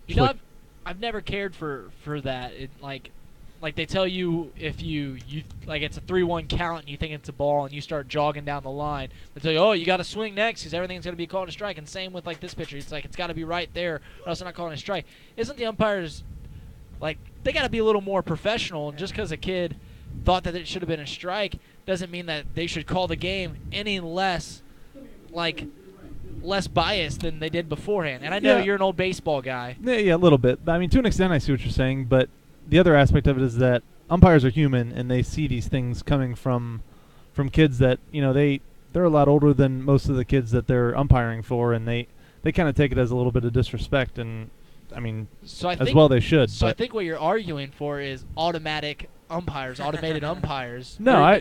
You know, I've never cared for that. It, like they tell you if you like it's a 3-1 count and you think it's a ball and you start jogging down the line, they tell you, oh, you got to swing next because everything's going to be called a strike. And same with like this pitcher, it's like it's got to be right there or else they're not calling a strike. Isn't the umpires like they got to be a little more professional? And just because a kid thought that it should have been a strike doesn't mean that they should call the game any less biased than they did beforehand. And I know you're an old baseball guy. Yeah, a little bit. I mean, to an extent, I see what you're saying, but the other aspect of it is that umpires are human, and they see these things coming from kids that, you know, they're a lot older than most of the kids that they're umpiring for, and they kind of take it as a little bit of disrespect, and I mean, well they should. So I think what you're arguing for is automatic umpires, automated umpires. No, I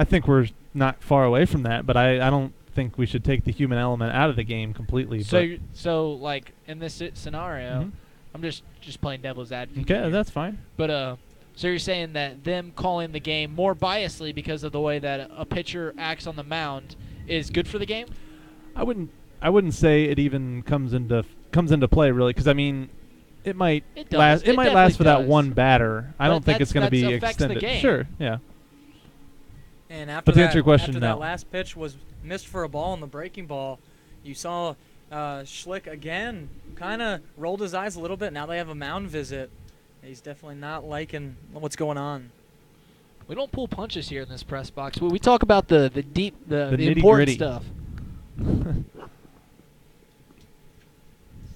think we're not far away from that, but I don't think we should take the human element out of the game completely. So like in this scenario, I'm just playing devil's advocate. Okay, that's fine. But so you're saying that them calling the game more biasly because of the way that a pitcher acts on the mound is good for the game? I wouldn't say it even comes into play really, because I mean, it might last for that one batter. I don't think it's going to be extended. The game. Sure, yeah. And after to answer your question, after no. that last pitch was missed for a ball on the breaking ball, you saw Schlick again kind of rolled his eyes a little bit. Now they have a mound visit. He's definitely not liking what's going on. We don't pull punches here in this press box. We talk about the deep, the important nitty-gritty stuff.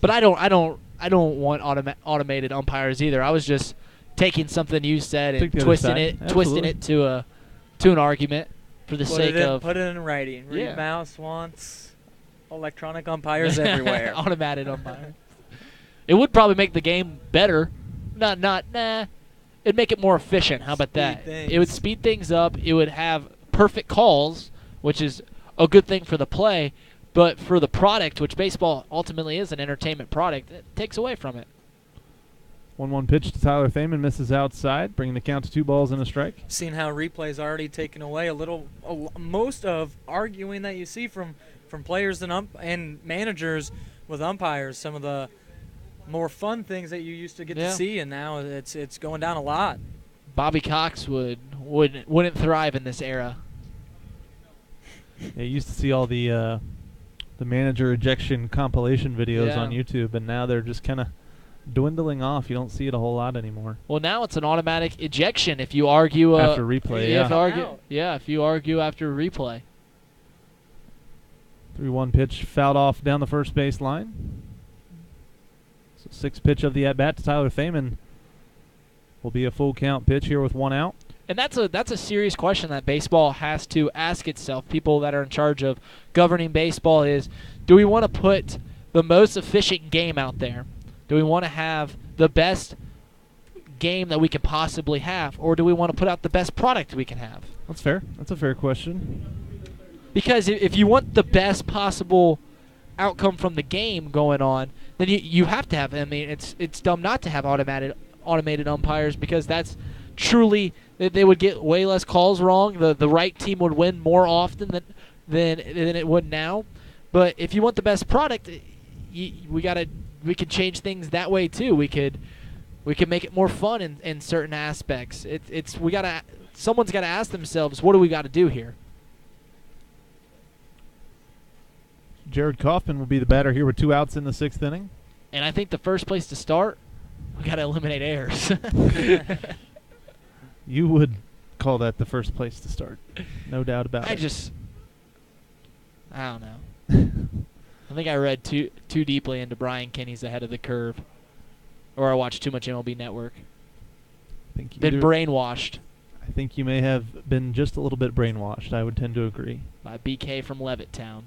But I don't want automated umpires either. I was just taking something you said and twisting it to an argument for the sake of put it in writing. Reid Maus wants electronic umpires everywhere. Automated umpires. It would probably make the game better. It'd make it more efficient. How about that? It would speed things up. It would have perfect calls, which is a good thing for the play. But for the product, which baseball ultimately is an entertainment product, it takes away from it. 1-1 pitch to Tyler Thaman, misses outside, bringing the count to 2 balls and a strike. Seeing how replay's already taken away most of arguing that you see from players and managers with umpires, some of the more fun things that you used to get to see, and now it's going down a lot. Bobby Cox wouldn't thrive in this era. Yeah, you used to see all the manager ejection compilation videos on YouTube, and now they're just kind of dwindling off. You don't see it a whole lot anymore. Well, now it's an automatic ejection if you argue after replay. If you argue after replay. 3-1 pitch fouled off down the first base line. So 6th pitch of the at-bat to Tyler Thaman will be a full count pitch here with 1 out. And that's a serious question that baseball has to ask itself. People that are in charge of governing baseball is, do we want to put the most efficient game out there? Do we want to have the best game that we can possibly have? Or do we want to put out the best product we can have? That's fair. That's a fair question. Because if you want the best possible outcome from the game going on, then you have to have, I mean, it's dumb not to have automated umpires, because that's truly, they would get way less calls wrong. The right team would win more often than it would now. But if you want the best product, we can change things that way too. We could make it more fun in certain aspects. Someone's got to ask themselves, what do we got to do here? Jared Kaufman will be the batter here with 2 outs in the 6th inning. And I think the first place to start, we got to eliminate errors. You would call that the first place to start. No doubt about it. I don't know. I think I read too deeply into Brian Kenny's Ahead of the Curve. Or I watched too much MLB Network. Been brainwashed. I think you may have been just a little bit brainwashed. I would tend to agree. By BK from Levittown.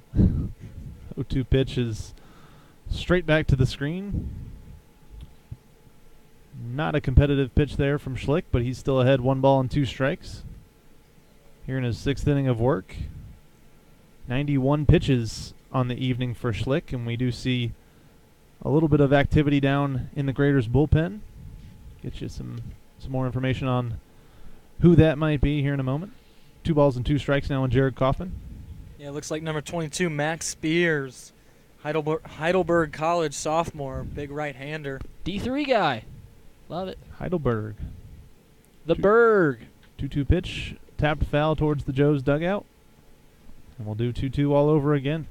0-2 pitch is straight back to the screen. Not a competitive pitch there from Schlick, but he's still ahead 1 ball and 2 strikes. Here in his 6th inning of work. 91 pitches on the evening for Schlick, and we do see a little bit of activity down in the Graders bullpen. Get you some more information on who that might be here in a moment. 2 balls and 2 strikes now on Jared Kaufman. Yeah, it looks like number 22, Max Spears, Heidelberg College sophomore, big right-hander. D3 guy. Love it. Heidelberg. The Berg. 2-2 pitch, tapped foul towards the Joes dugout. And we'll do 2-2 all over again.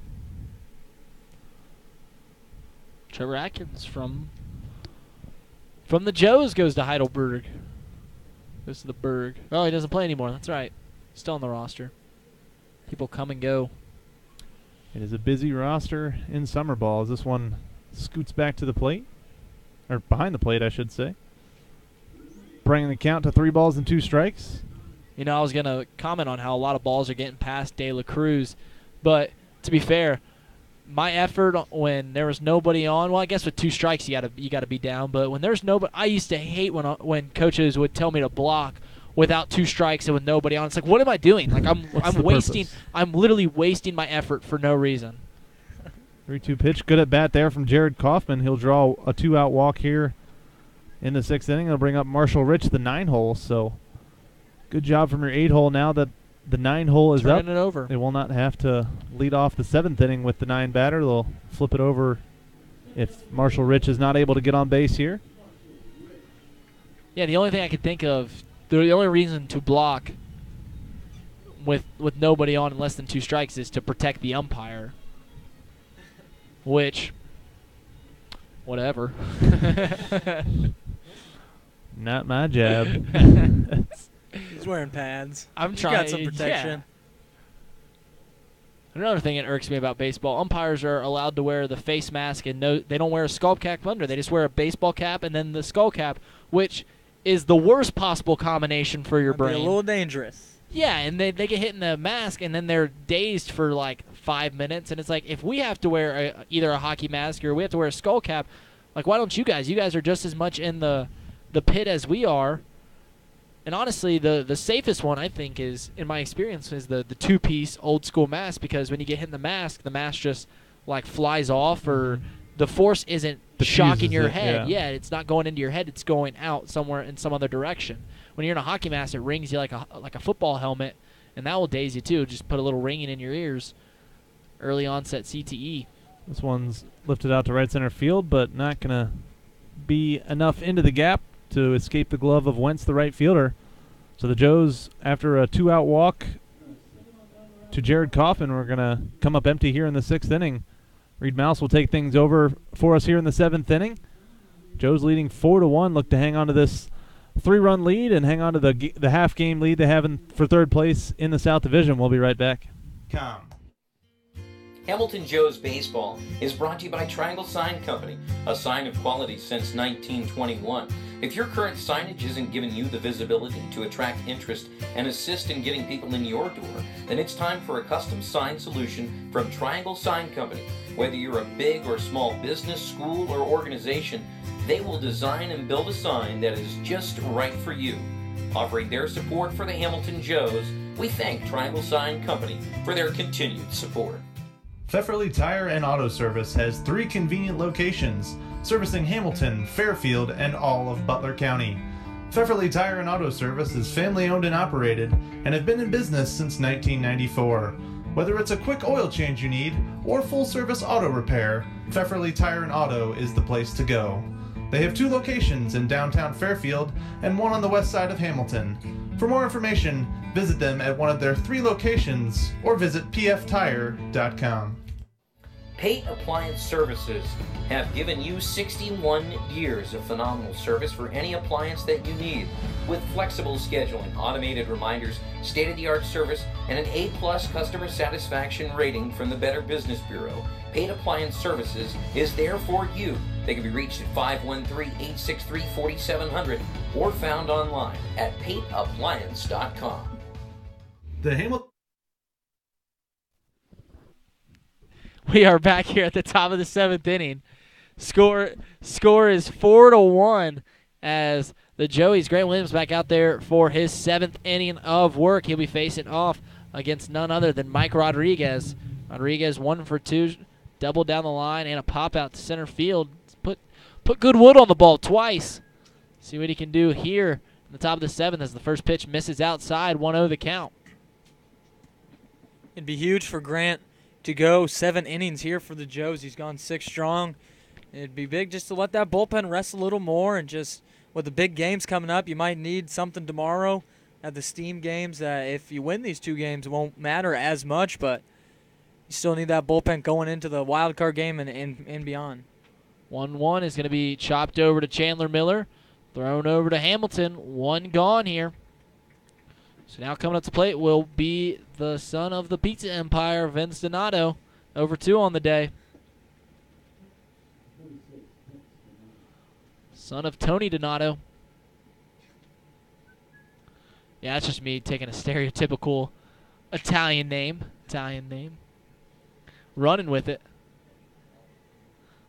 Trevor Atkins from the Joes goes to Heidelberg. Goes to the Berg. Oh, he doesn't play anymore. That's right. Still on the roster. People come and go. It is a busy roster in summer ball as this one scoots back to the plate. Or behind the plate, I should say. Bringing the count to 3 balls and 2 strikes. You know, I was going to comment on how a lot of balls are getting past De La Cruz. But to be fair, my effort when there was nobody on, well, I guess with 2 strikes you got to be down. But when there's nobody, I used to hate when coaches would tell me to block without 2 strikes and with nobody on. It's like, what am I doing? Like I'm literally wasting my effort for no reason. 3-2 pitch, good at bat there from Jared Kaufman. He'll draw a 2-out walk here in the 6th inning. He'll bring up Marshall Rich, the 9-hole. So good job from your 8-hole now that the 9-hole is Turning up. It over. They will not have to lead off the 7th inning with the 9 batter. They'll flip it over if Marshall Rich is not able to get on base here. Yeah, the only thing I could think of, the only reason to block with nobody on and less than 2 strikes is to protect the umpire. Which, whatever. Not my job. He's wearing pads. I'm trying. Got some protection. Yeah. Another thing that irks me about baseball, umpires are allowed to wear the face mask and they don't wear a skull cap under. They just wear a baseball cap and then the skull cap, which is the worst possible combination for your brain. Be a little dangerous. Yeah, and they get hit in the mask, and then they're dazed for like 5 minutes. And it's like, if we have to wear either a hockey mask or we have to wear a skull cap, like, why don't you guys? You guys are just as much in the pit as we are. And honestly, the safest one, I think, is, in my experience, is the 2-piece old-school mask, because when you get hit in the mask just, like, flies off, or the force isn't shocking your head. Yeah, it's not going into your head. It's going out somewhere in some other direction. When you're in a hockey mask, it rings you like a football helmet, and that will daze you too. Just put a little ringing in your ears. Early onset CTE. This one's lifted out to right center field, but not going to be enough into the gap to escape the glove of Wentz, the right fielder. So the Joes, after a 2-out walk to Jared Coffin, we're going to come up empty here in the 6th inning. Reid Maus will take things over for us here in the 7th inning. Joes leading 4-1, look to hang on to this 3-run lead and hang on to the half-game lead they have for 3rd place in the South Division. We'll be right back. Hamilton Joe's Baseball is brought to you by Triangle Sign Company, a sign of quality since 1921. If your current signage isn't giving you the visibility to attract interest and assist in getting people in your door, then it's time for a custom sign solution from Triangle Sign Company. Whether you're a big or small business, school, or organization, they will design and build a sign that is just right for you. Offering their support for the Hamilton Joes, we thank Triangle Sign Company for their continued support. Pfefferly Tire and Auto Service has 3 convenient locations, servicing Hamilton, Fairfield, and all of Butler County. Pfefferly Tire and Auto Service is family owned and operated and have been in business since 1994. Whether it's a quick oil change you need or full service auto repair, Pfefferly Tire and Auto is the place to go. They have 2 locations in downtown Fairfield and 1 on the west side of Hamilton. For more information, visit them at one of their 3 locations or visit pftire.com. Pate Appliance Services have given you 61 years of phenomenal service for any appliance that you need. With flexible scheduling, automated reminders, state-of-the-art service, and an A-plus customer satisfaction rating from the Better Business Bureau, Pate Appliance Services is there for you. They can be reached at 513-863-4700 or found online at pateappliance.com. The Hamilton We are back here at the top of the 7th inning. Score is 4-1 as the Joeys, Grant Williams, back out there for his 7th inning of work. He'll be facing off against none other than Mike Rodriguez. Rodriguez 1 for 2, double down the line and a pop out to center field. Put good wood on the ball twice. See what he can do here in the top of the 7th as the first pitch misses outside. 1-0 the count. It'd be huge for Grant to go 7 innings here for the Joes. He's gone 6 strong. It'd be big just to let that bullpen rest a little more, and just with the big games coming up, you might need something tomorrow at the Steam games. If you win these 2 games, it won't matter as much, but you still need that bullpen going into the wild card game and beyond. 1-1 is going to be chopped over to Chandler Miller, thrown over to Hamilton. 1 gone here. So now coming up to plate will be the son of the pizza empire, Vince Donato, over 2 on the day. Son of Tony Donato. Yeah, that's just me taking a stereotypical Italian name. Running with it.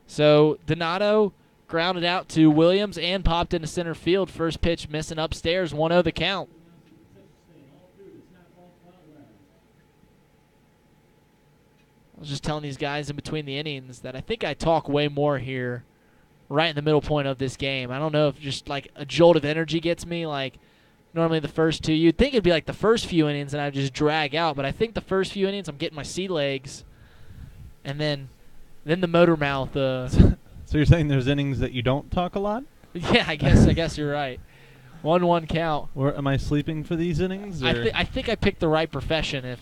So Donato grounded out to Williams and popped into center field. First pitch missing upstairs. 1-0 the count. I was just telling these guys in between the innings that I think I talk way more here right in the middle point of this game. I don't know if just like a jolt of energy gets me. Like normally the first 2, you'd think it'd be like the first few innings and I'd just drag out. But I think the first few innings I'm getting my sea legs. And then the motor mouth. So you're saying there's innings that you don't talk a lot? Yeah, I guess you're right. 1-1 count. Or am I sleeping for these innings? Or? I think I picked the right profession.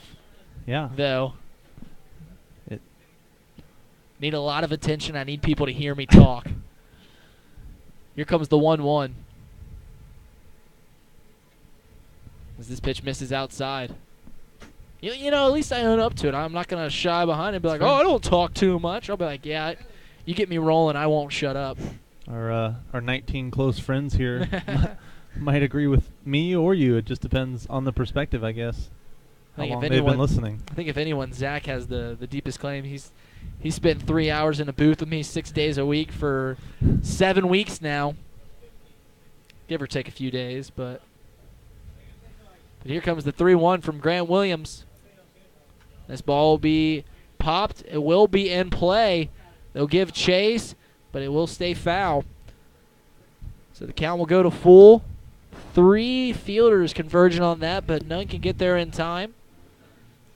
Though. Need a lot of attention. I need people to hear me talk. Here comes the 1-1. As this pitch misses outside. You know, at least I own up to it. I'm not going to shy behind it and be like, I don't talk too much. I'll be like, yeah, you get me rolling, I won't shut up. Our 19 close friends here might agree with me or you. It just depends on the perspective, I guess. How long they've been listening. I think if anyone, Zach has the deepest claim. He spent 3 hours in a booth with me 6 days a week for 7 weeks now. Give or take a few days, but here comes the 3-1 from Grant Williams. This ball will be popped. It will be in play. They'll give chase, but it will stay foul. So the count will go to full. 3 fielders converging on that, but none can get there in time.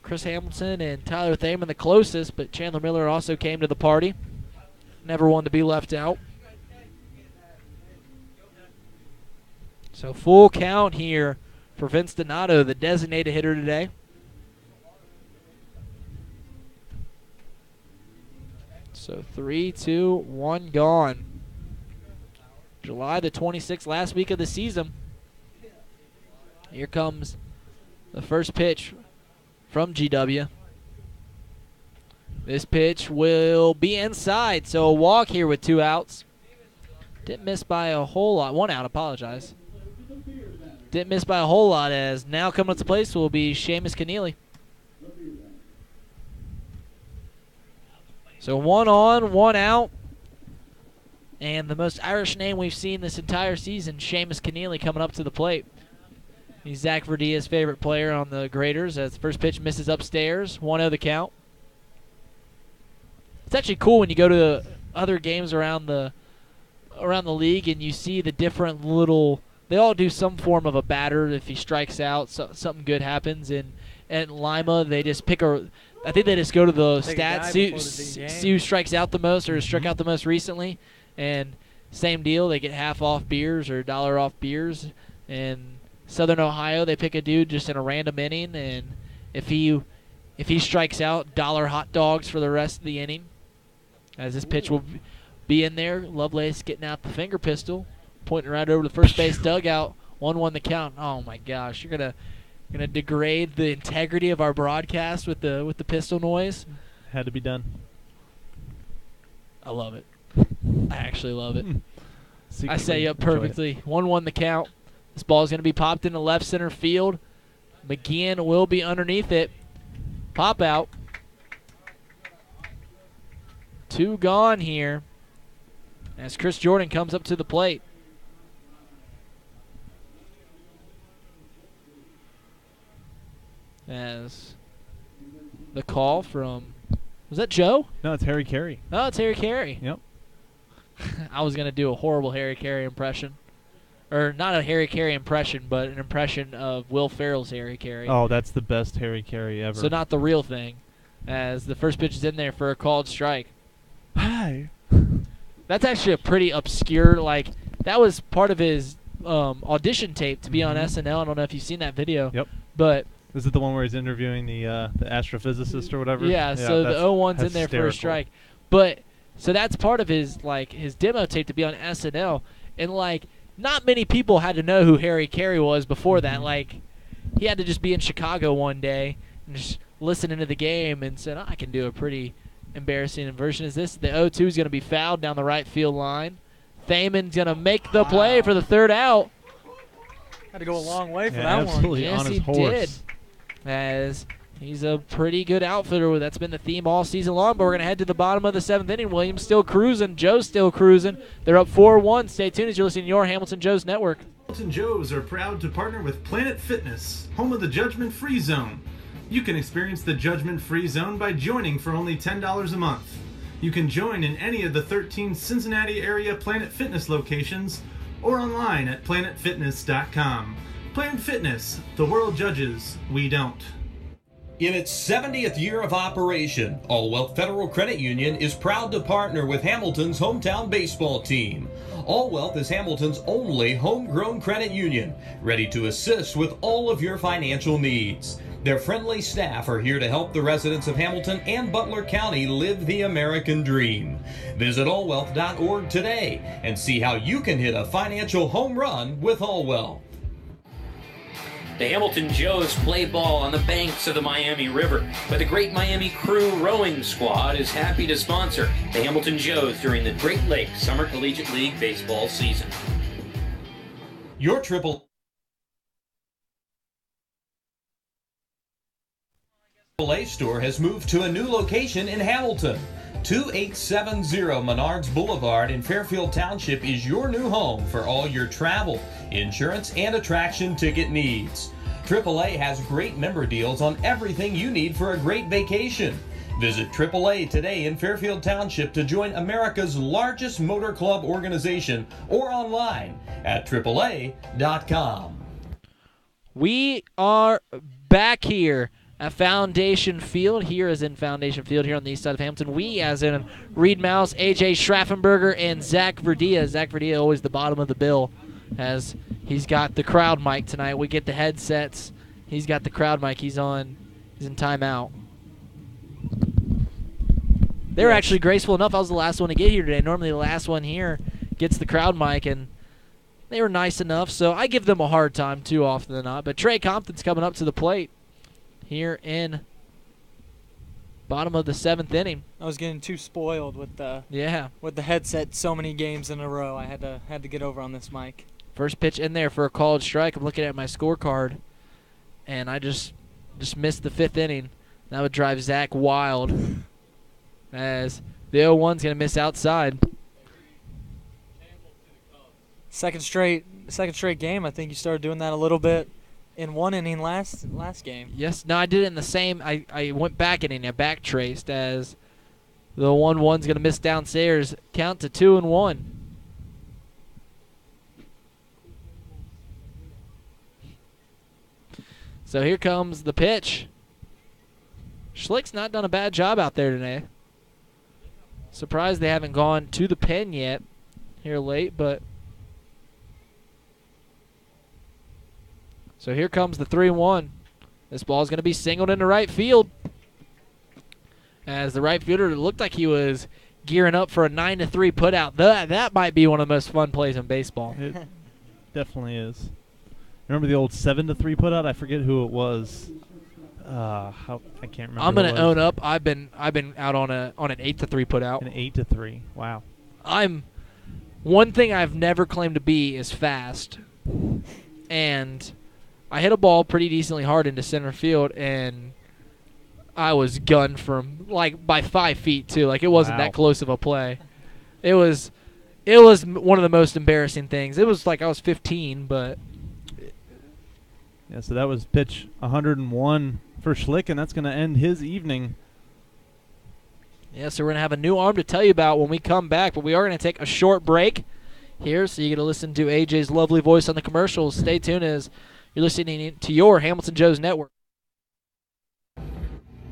Chris Hamilton and Tyler Thaman the closest, but Chandler Miller also came to the party. Never one to be left out. So full count here for Vince Donato, the designated hitter today. So 3, 2, 1 gone. July the 26th, last week of the season. Here comes the first pitch from GW. This pitch will be inside, so a walk here with 2 outs. Didn't miss by a whole lot. 1 out, apologize. Didn't miss by a whole lot, as now coming up to place will be Seamus Keneally. So 1 on, 1 out. And the most Irish name we've seen this entire season, Seamus Keneally, coming up to the plate. He's Zach Verdea's favorite player on the Graders, as the first pitch misses upstairs. 1-0 the count. It's actually cool when you go to other games around the league and you see the different little. They all do some form of a batter. If he strikes out, something good happens. And at Lima, they just pick a. I think they just go to the stats, see who strikes out the most or struck out the most recently. And same deal, they get half off beers or $1 off beers. And Southern Ohio, they pick a dude just in a random inning, and if he strikes out, $1 hot dogs for the rest of the inning. As this pitch will be in there, Lovelace getting out the finger pistol, pointing right over to the first base dugout. 1-1 the count. Oh my gosh, you're gonna degrade the integrity of our broadcast with the pistol noise. Had to be done. I love it. I actually love it. Secretly I set you up perfectly. 1-1 the count. This ball is going to be popped into left center field. McGeehan will be underneath it. Pop out. 2 gone here as Chris Jordan comes up to the plate. As the call from, was that Joe? No, it's Harry Carey. Oh, it's Harry Carey. Yep. I was going to do a horrible Harry Carey impression. Or not a Harry Carey impression, but an impression of Will Ferrell's Harry Carey. Oh, that's the best Harry Carey ever. So not the real thing, as the first pitch is in there for a called strike. Hi. That's actually a pretty obscure, like, that was part of his audition tape to be on SNL. I don't know if you've seen that video. Yep. But is it the one where he's interviewing the astrophysicist or whatever? Yeah, so the 0-1's in there hysterical. for a strike. But, so that's part of his, like, his demo tape to be on SNL. And, like, not many people had to know who Harry Carey was before that. Like, he had to just be in Chicago one day and just listening to the game and said, I can do a pretty embarrassing version. Is this? The 0-2 is going to be fouled down the right field line. Thaman's going to make the play for the 3rd out. Had to go a long way for that absolutely one. on Yes, his he horse. did. As he's a pretty good outfitter. That's been the theme all season long, but we're going to head to the bottom of the 7th inning. Williams still cruising. Joe's still cruising. They're up 4-1. Stay tuned as you're listening to your Hamilton Joe's Network. Hamilton Joe's are proud to partner with Planet Fitness, home of the Judgment Free Zone. You can experience the Judgment Free Zone by joining for only $10 a month. You can join in any of the 13 Cincinnati area Planet Fitness locations or online at planetfitness.com. Planet Fitness, the world judges, we don't. In its 70th year of operation, All Wealth Federal Credit Union is proud to partner with Hamilton's hometown baseball team. All Wealth is Hamilton's only homegrown credit union, ready to assist with all of your financial needs. Their friendly staff are here to help the residents of Hamilton and Butler County live the American dream. Visit allwealth.org today and see how you can hit a financial home run with All Wealth. The Hamilton Joes play ball on the banks of the Miami River, but the Great Miami Crew Rowing Squad is happy to sponsor the Hamilton Joes during the Great Lakes Summer Collegiate League baseball season. Your AAA store has moved to a new location in Hamilton. 2870 Menards Boulevard in Fairfield Township is your new home for all your travel, insurance, and attraction ticket needs. AAA has great member deals on everything you need for a great vacation. Visit AAA today in Fairfield Township to join America's largest motor club organization or online at AAA.com. We are back here at Foundation Field. Here is in Foundation Field here on the east side of Hamilton. We, as in Reid Maus, AJ Schraffenberger, and Zach Verdea. Zach Verdea always the bottom of the bill, as he's got the crowd mic tonight. We get the headsets. He's got the crowd mic. He's in timeout. They were actually graceful enough. I was the last one to get here today. Normally the last one here gets the crowd mic, and they were nice enough, so I give them a hard time too often than not. But Trey Compton's coming up to the plate here in bottom of the 7th inning. I was getting too spoiled with the headset so many games in a row. I had to get over on this mic. First pitch in there for a called strike. I'm looking at my scorecard, and I just missed the 5th inning. That would drive Zach wild, as the 0-1's going to miss outside. Second straight game. I think you started doing that a little bit in one inning last game. Yes. No, I did it in the same. I went back inning. I back traced, as the 1-1's going to miss downstairs. Count to 2-1. So here comes the pitch. Schlick's not done a bad job out there today. Surprised they haven't gone to the pen yet here late, but so here comes the 3-1. This ball's going to be singled into right field, as the right fielder looked like he was gearing up for a 9-3 putout. That might be one of the most fun plays in baseball. It definitely is. Remember the old 7-3 putout? I forget who it was. I can't remember. I'm going to own up. I've been out on an 8-3 putout. An 8-3. Wow. One thing I've never claimed to be is fast, and I hit a ball pretty decently hard into center field, and I was gunned from by 5 feet too. It wasn't that close of a play. It was one of the most embarrassing things. It was I was 15, but yeah. So that was pitch 101 for Schlick, and that's going to end his evening. Yeah, so we're going to have a new arm to tell you about when we come back, but we are going to take a short break here, so you get to listen to AJ's lovely voice on the commercials. Stay tuned as you're listening to your Hamilton Joes Network.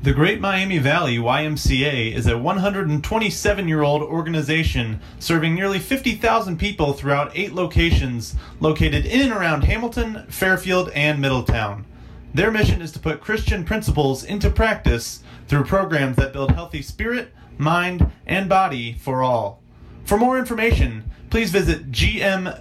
The Great Miami Valley YMCA is a 127-year-old organization serving nearly 50,000 people throughout 8 locations located in and around Hamilton, Fairfield, and Middletown. Their mission is to put Christian principles into practice through programs that build healthy spirit, mind, and body for all. For more information, please visit gmvymca.org.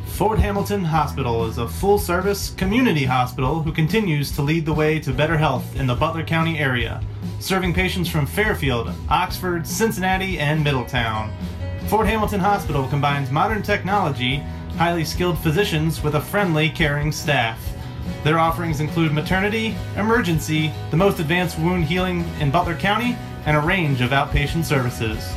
Fort Hamilton Hospital is a full-service community hospital who continues to lead the way to better health in the Butler County area, serving patients from Fairfield, Oxford, Cincinnati, and Middletown. Fort Hamilton Hospital combines modern technology, highly skilled physicians with a friendly, caring staff. Their offerings include maternity, emergency, the most advanced wound healing in Butler County, and a range of outpatient services.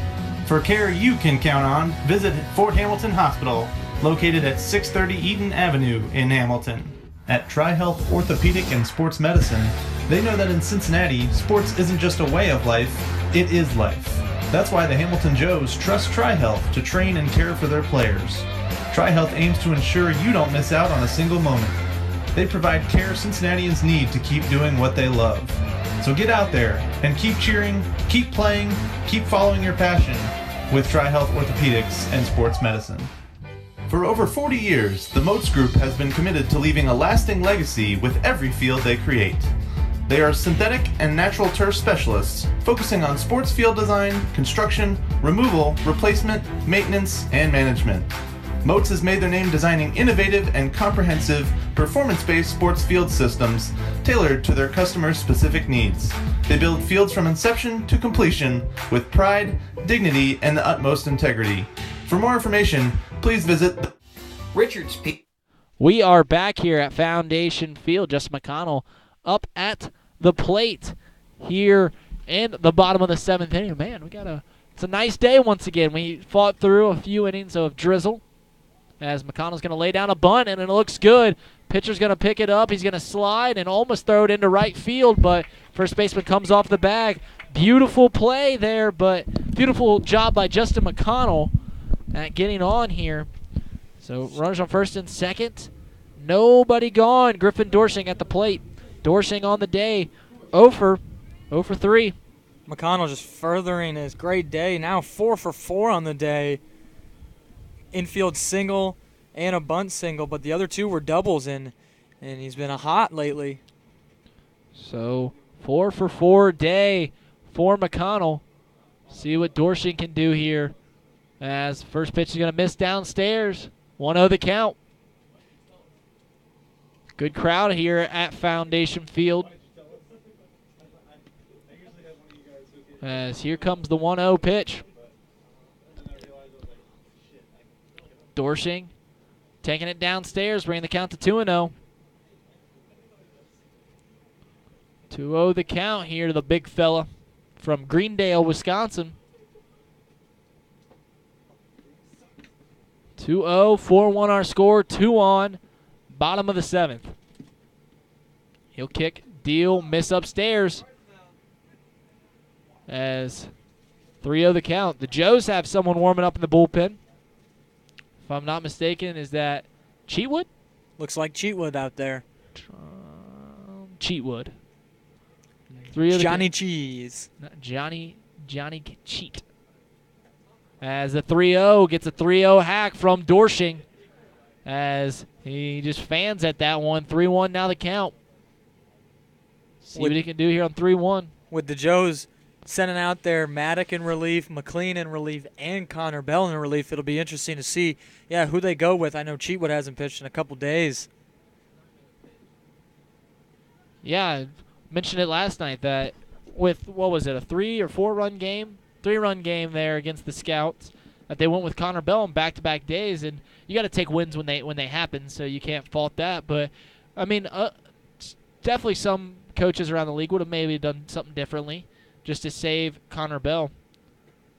For care you can count on, visit Fort Hamilton Hospital, located at 630 Eaton Avenue in Hamilton. At TriHealth Orthopedic and Sports Medicine, they know that in Cincinnati, sports isn't just a way of life, it is life. That's why the Hamilton Joes trust TriHealth to train and care for their players. TriHealth aims to ensure you don't miss out on a single moment. They provide care Cincinnatians need to keep doing what they love. So get out there and keep cheering, keep playing, keep following your passion with TriHealth Orthopedics and Sports Medicine. For over 40 years, the Moats Group has been committed to leaving a lasting legacy with every field they create. They are synthetic and natural turf specialists, focusing on sports field design, construction, removal, replacement, maintenance, and management. Moats has made their name designing innovative and comprehensive, performance-based sports field systems tailored to their customers' specific needs. They build fields from inception to completion with pride, dignity, and the utmost integrity. For more information, please visit Richards P. We are back here at Foundation Field. Justin McConnell up at the plate here in the bottom of the 7th inning. Man, it's a nice day once again. We fought through a few innings of drizzle, as McConnell's going to lay down a bunt, and it looks good. Pitcher's going to pick it up. He's going to slide and almost throw it into right field, but first baseman comes off the bag. Beautiful play there, but beautiful job by Justin McConnell at getting on here. So runners on first and second, Nobody gone. Griffin Dorsing at the plate. Dorsing on the day. 0 for 3. McConnell just furthering his great day. Now 4 for 4 on the day. Infield single and a bunt single, but the other two were doubles, and he's been hot lately. So 4 for 4 day for McConnell. See what Dorsing can do here. As first pitch is going to miss downstairs. 1-0 the count. Good crowd here at Foundation Field. As here comes the 1-0 pitch. Dorsing taking it downstairs, bringing the count to 2-0. 2-0 the count here to the big fella from Greendale, Wisconsin. 2-0, 4-1 our score, 2 on, bottom of the 7th. He'll kick, deal, miss upstairs. As 3-0 the count. The Joes have someone warming up in the bullpen. If I'm not mistaken, is that Cheatwood? Looks like Cheatwood out there. Cheatwood. 3-0 Johnny Cheese. Johnny Cheat. As the 3-0 gets a 3-0 hack from Dorsing. As he just fans at that one. 3-1 now the count. See what he can do here on 3-1. With the Joes sending out there Maddock in relief, McLean in relief, and Connor Bell in relief, it'll be interesting to see, who they go with. I know Cheatwood hasn't pitched in a couple days. Yeah, I mentioned it last night that with, what was it, a 3 or 4 run game? 3-run game there against the Scouts, that they went with Connor Bell on back-to-back days, and you got to take wins when they happen, so you can't fault that. But, I mean, definitely some coaches around the league would have maybe done something differently just to save Connor Bell.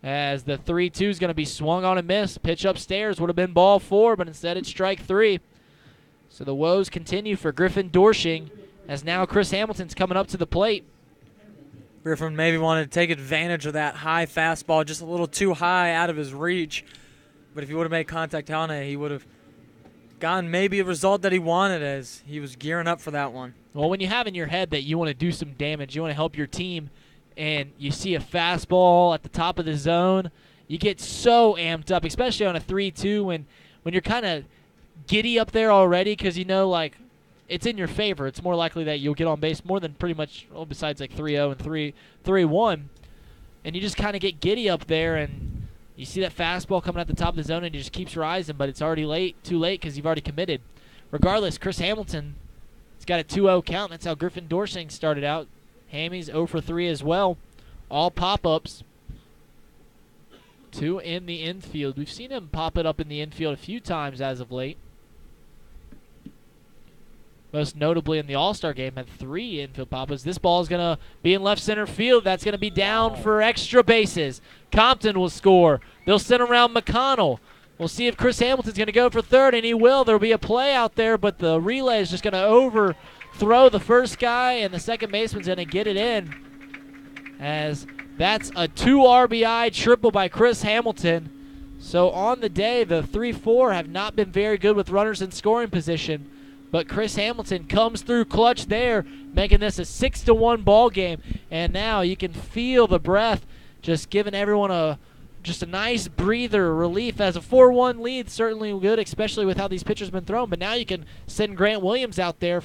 As the 3-2 is going to be swung on and missed. Pitch upstairs would have been ball 4, but instead it's strike 3. So the woes continue for Griffin Dorsing, as now Chris Hamilton's coming up to the plate. Griffin maybe wanted to take advantage of that high fastball, just a little too high out of his reach. But if he would have made contact on it, he would have gotten maybe a result that he wanted, as he was gearing up for that one. Well, when you have in your head that you want to do some damage, you want to help your team, and you see a fastball at the top of the zone, you get so amped up, especially on a 3-2 when you're kind of giddy up there already, because you know, like, it's in your favor. It's more likely that you'll get on base more than pretty much, besides like 3-0 and 3-1. And you just kind of get giddy up there, and you see that fastball coming at the top of the zone, and it just keeps rising, but it's already too late because you've already committed. Regardless, Chris Hamilton has got a 2-0 count. That's how Griffin Dorsing started out. Hammy's 0 for 3 as well. All pop-ups. 2 in the infield. We've seen him pop it up in the infield a few times as of late. Most notably in the All-Star game, had 3 infield pop-ups. This ball is going to be in left center field. That's going to be down for extra bases. Compton will score. They'll send around McConnell. We'll see if Chris Hamilton's going to go for third, and he will. There'll be a play out there, but the relay is just going to overthrow the first guy, and the second baseman's going to get it in. As that's a 2 RBI triple by Chris Hamilton. So on the day, the 3-4 have not been very good with runners in scoring position. But Chris Hamilton comes through clutch there, making this a 6-1 ball game. And now you can feel the breath, just giving everyone a nice breather, relief. As a 4-1 lead, certainly good, especially with how these pitchers have been thrown. But now you can send Grant Williams out there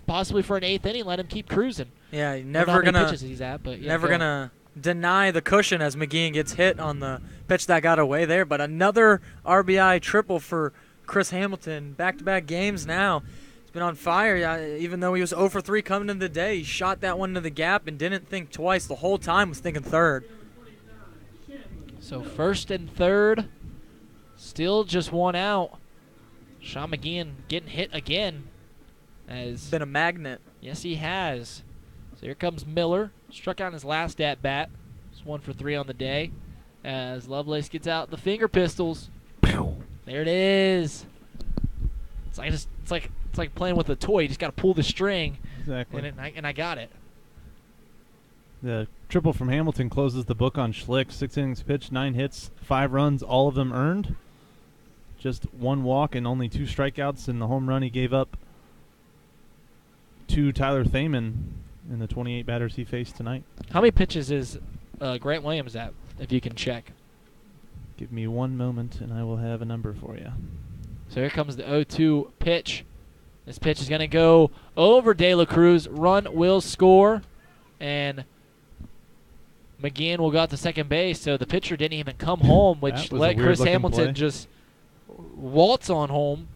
possibly for an 8th inning, let him keep cruising. Yeah, never gonna pitches he's at, but yeah, never gonna deny the cushion as McGeehan gets hit on the pitch that got away there. But another RBI triple for Chris Hamilton, back-to-back games now. Been on fire. Even though he was 0 for 3 coming into the day, he shot that one into the gap and didn't think twice the whole time, was thinking third. So first and third, still just 1 out. Sean McGeehan getting hit again. Been a magnet. Yes, he has. So here comes Miller. Struck out his last at-bat. It's 1 for 3 on the day. As Lovelace gets out the finger pistols. There it is. It's like playing with a toy. You just got to pull the string. Exactly. And I got it. The triple from Hamilton closes the book on Schlick. 6 innings pitched, 9 hits, 5 runs, all of them earned. just one walk and only 2 strikeouts in the home run he gave up to Tyler Thaman in the 28 batters he faced tonight. How many pitches is Grant Williams at, if you can check? Give me one moment, and I will have a number for you. So here comes the 0-2 pitch. This pitch is going to go over De La Cruz. Run will score, and McGinn will go out to second base. So the pitcher didn't even come home, which let Chris Hamilton just waltz on home.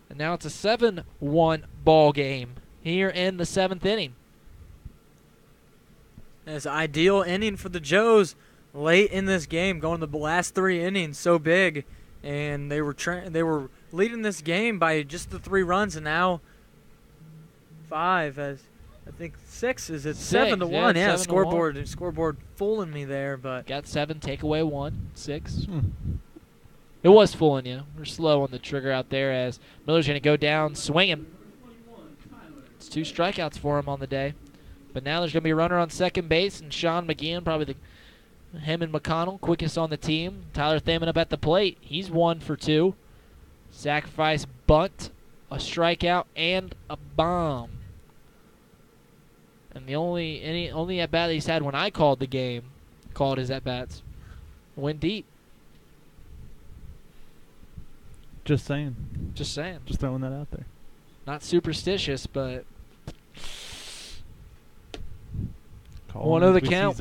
And now it's a 7-1 ball game here in the 7th inning. It's an ideal inning for the Joes late in this game, going the last 3 innings so big, and they were leading this game by just the 3 runs, and now 5 as I think 6 is it 7-1? Yeah, scoreboard fooling me there, but got 7, take away 1, 6. It was fooling you. We're slow on the trigger out there as Miller's going to go down swinging. It's 2 strikeouts for him on the day. But now there's going to be a runner on second base, and Sean McGinn, probably him and McConnell, quickest on the team. Tyler Thaman up at the plate. He's 1 for 2. Sacrifice bunt, a strikeout, and a bomb. And the only at-bat he's had when I called the game, called his at-bats, went deep. Just saying. Just saying. Just throwing that out there. Not superstitious, but One of the count.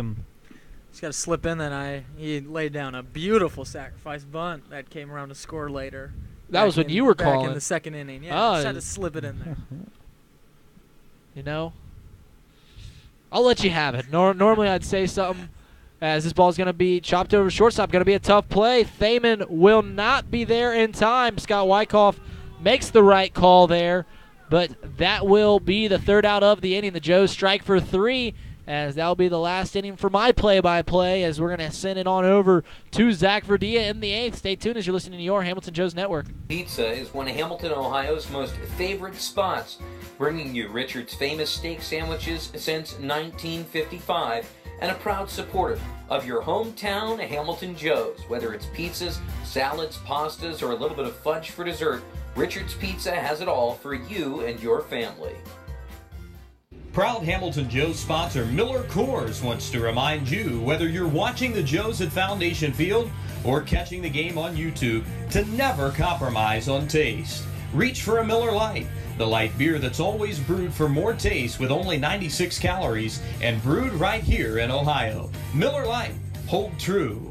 He's got to slip in that. He laid down a beautiful sacrifice bunt that came around to score later. That was when you were calling. Back in the 2nd inning. Yeah, just had to slip it in there. You know, I'll let you have it. Normally I'd say something as this ball's going to be chopped over shortstop. Going to be a tough play. Thaman will not be there in time. Scott Wyckoff makes the right call there, but that will be the 3rd out of the inning. The Joes strike for 3, as that'll be the last inning for my play-by-play, as we're going to send it on over to Zach Verdea in the 8th. Stay tuned as you're listening to your Hamilton Joes Network. Pizza is one of Hamilton, Ohio's most favorite spots, bringing you Richard's famous steak sandwiches since 1955, and a proud supporter of your hometown Hamilton Joes. Whether it's pizzas, salads, pastas, or a little bit of fudge for dessert, Richard's Pizza has it all for you and your family. Proud Hamilton Joes sponsor Miller Coors wants to remind you, whether you're watching the Joes at Foundation Field or catching the game on YouTube, to never compromise on taste. Reach for a Miller Lite, the light beer that's always brewed for more taste with only 96 calories and brewed right here in Ohio. Miller Lite, hold true.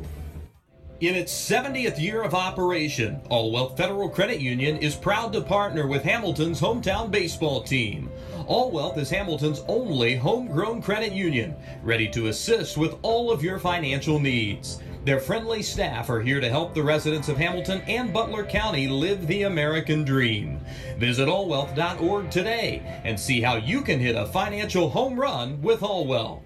In its 70th year of operation, All Wealth Federal Credit Union is proud to partner with Hamilton's hometown baseball team. All Wealth is Hamilton's only homegrown credit union, ready to assist with all of your financial needs. Their friendly staff are here to help the residents of Hamilton and Butler County live the American dream. Visit allwealth.org today and see how you can hit a financial home run with All Wealth.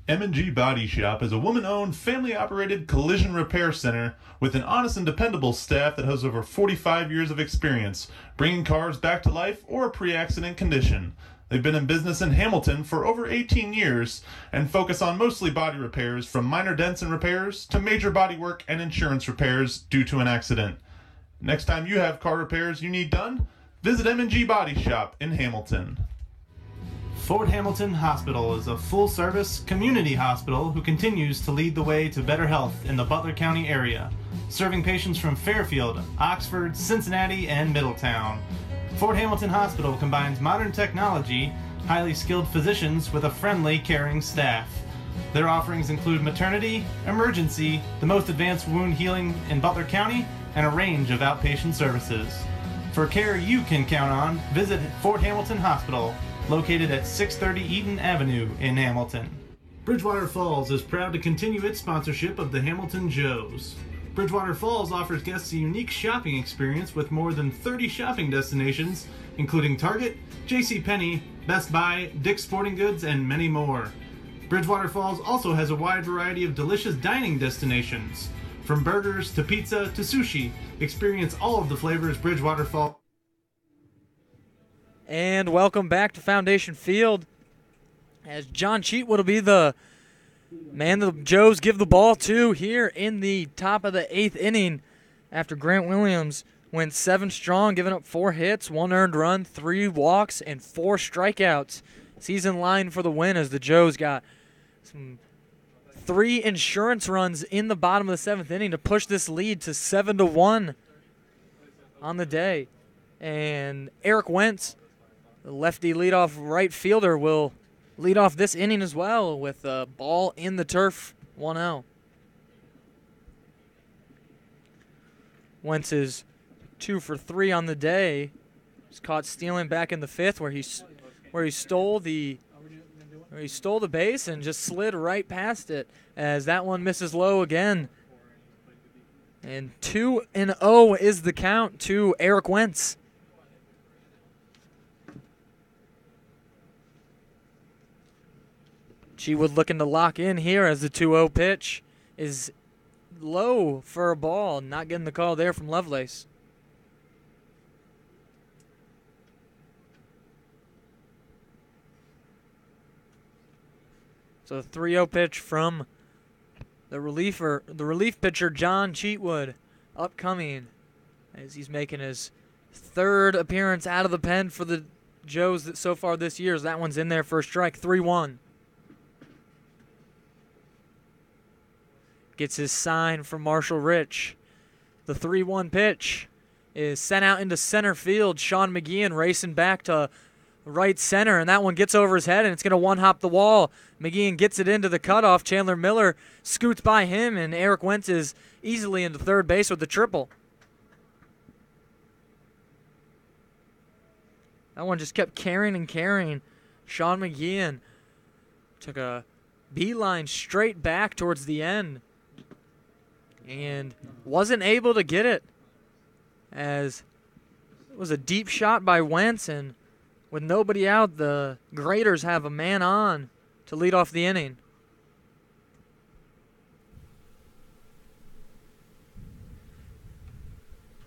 M&G Body Shop is a woman-owned, family-operated collision repair center with an honest and dependable staff that has over 45 years of experience, bringing cars back to life or pre-accident condition. They've been in business in Hamilton for over 18 years and focus on mostly body repairs, from minor dents and repairs to major body work and insurance repairs due to an accident. Next time you have car repairs you need done, visit M&G Body Shop in Hamilton. Fort Hamilton Hospital is a full-service community hospital who continues to lead the way to better health in the Butler County area, serving patients from Fairfield, Oxford, Cincinnati, and Middletown. Fort Hamilton Hospital combines modern technology, highly skilled physicians with a friendly, caring staff. Their offerings include maternity, emergency, the most advanced wound healing in Butler County, and a range of outpatient services. For care you can count on, visit Fort Hamilton Hospital, located at 630 Eaton Avenue in Hamilton. Bridgewater Falls is proud to continue its sponsorship of the Hamilton Joes. Bridgewater Falls offers guests a unique shopping experience with more than 30 shopping destinations, including Target, JCPenney, Best Buy, Dick's Sporting Goods, and many more. Bridgewater Falls also has a wide variety of delicious dining destinations. From burgers to pizza to sushi, experience all of the flavors Bridgewater Falls. And welcome back to Foundation Field, as John Cheatwood will be the man the Joes give the ball to here in the top of the 8th inning, after Grant Williams went 7 strong, giving up 4 hits, 1 earned run, 3 walks, and 4 strikeouts. Season line for the win as the Joes got some 3 insurance runs in the bottom of the 7th inning to push this lead to 7-1 on the day. And Eric Wentz, the lefty leadoff right fielder, will lead off this inning as well with a ball in the turf, 1-0. Wentz is 2 for 3 on the day. Was caught stealing back in the 5th where he stole the base and just slid right past it as that one misses low again. And 2-0 is the count to Eric Wentz. Cheatwood looking to lock in here as the 2-0 pitch is low for a ball. Not getting the call there from Lovelace. So the 3-0 pitch from the relief pitcher John Cheatwood upcoming as he's making his 3rd appearance out of the pen for the Joes so far this year. That one's in there for a strike, 3-1. Gets his sign from Marshall Rich. The 3-1 pitch is sent out into center field. Sean McGeehan racing back to right center, and that one gets over his head, and it's going to one-hop the wall. McGeehan gets it into the cutoff. Chandler Miller scoots by him, and Eric Wentz is easily into third base with the triple. That one just kept carrying and carrying. Sean McGeehan took a beeline straight back towards the end and wasn't able to get it, as it was a deep shot by Wentz, and with nobody out, the Graders have a man on to lead off the inning.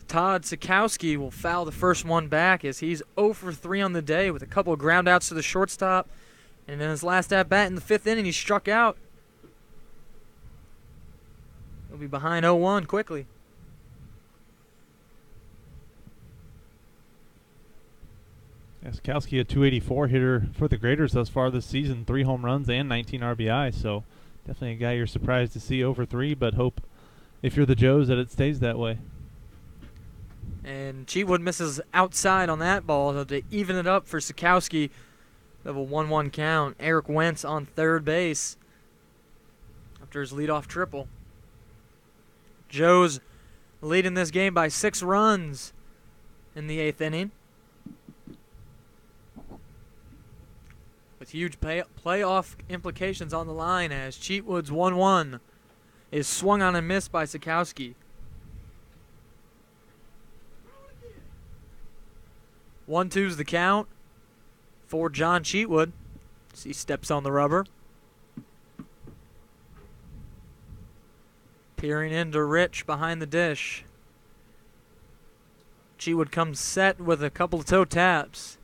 Todd Sikowski will foul the first one back as he's 0 for 3 on the day with a couple of ground outs to the shortstop. And in his last at-bat in the 5th inning, he struck out. He'll be behind 0-1 quickly. Sikowski, a 284 hitter for the Graders thus far this season, 3 home runs and 19 RBI, so definitely a guy you're surprised to see over 3, but hope if you're the Joes that it stays that way. And Cheatwood misses outside on that ball, so to even it up for Sikowski. Of a 1-1 count. Eric Wentz on third base after his leadoff triple. Joes leading this game by 6 runs in the 8th inning, with huge playoff implications on the line as Cheatwood's 1-1 is swung on and missed by Sikowski. 1-2's the count for John Cheatwood as he steps on the rubber. Peering into Rich behind the dish. Cheatwood comes set with a couple of toe taps.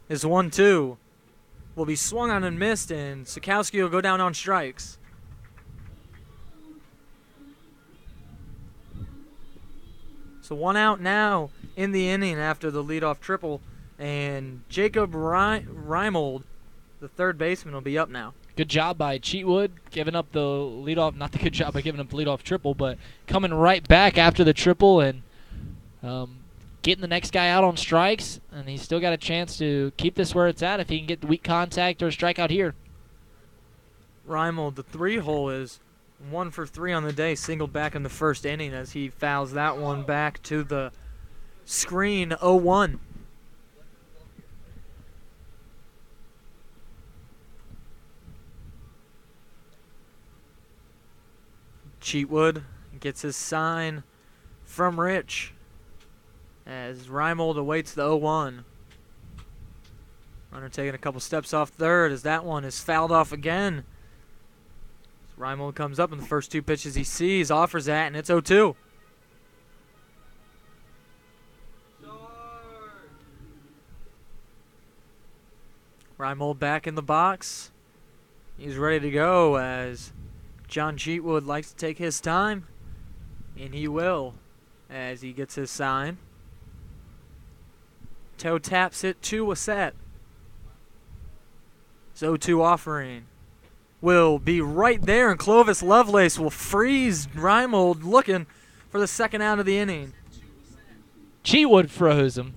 His 1-2 will be swung on and missed, and Sikowski will go down on strikes. So 1 out now in the inning after the leadoff triple, and Jacob Reimold, the third baseman, will be up now. Good job by Cheatwood giving up the leadoff. Not the good job by giving up the leadoff triple, but coming right back after the triple and getting the next guy out on strikes. And he's still got a chance to keep this where it's at if he can get the weak contact or a strikeout here. Reimold, the 3-hole, is 1 for 3 on the day, singled back in the first inning as he fouls that one back to the screen, 0-1. Cheatwood gets his sign from Rich as Reimold awaits the 0-1. Runner taking a couple steps off third as that one is fouled off again. As Reimold comes up in the first 2 pitches he sees, offers that, and it's 0-2. Reimold back in the box. He's ready to go as John Cheatwood likes to take his time, and he will as he gets his sign. Toe taps it to a set. 0-2 offering will be right there, and Clovis Lovelace will freeze Reimold looking for the second out of the inning. Cheatwood froze him.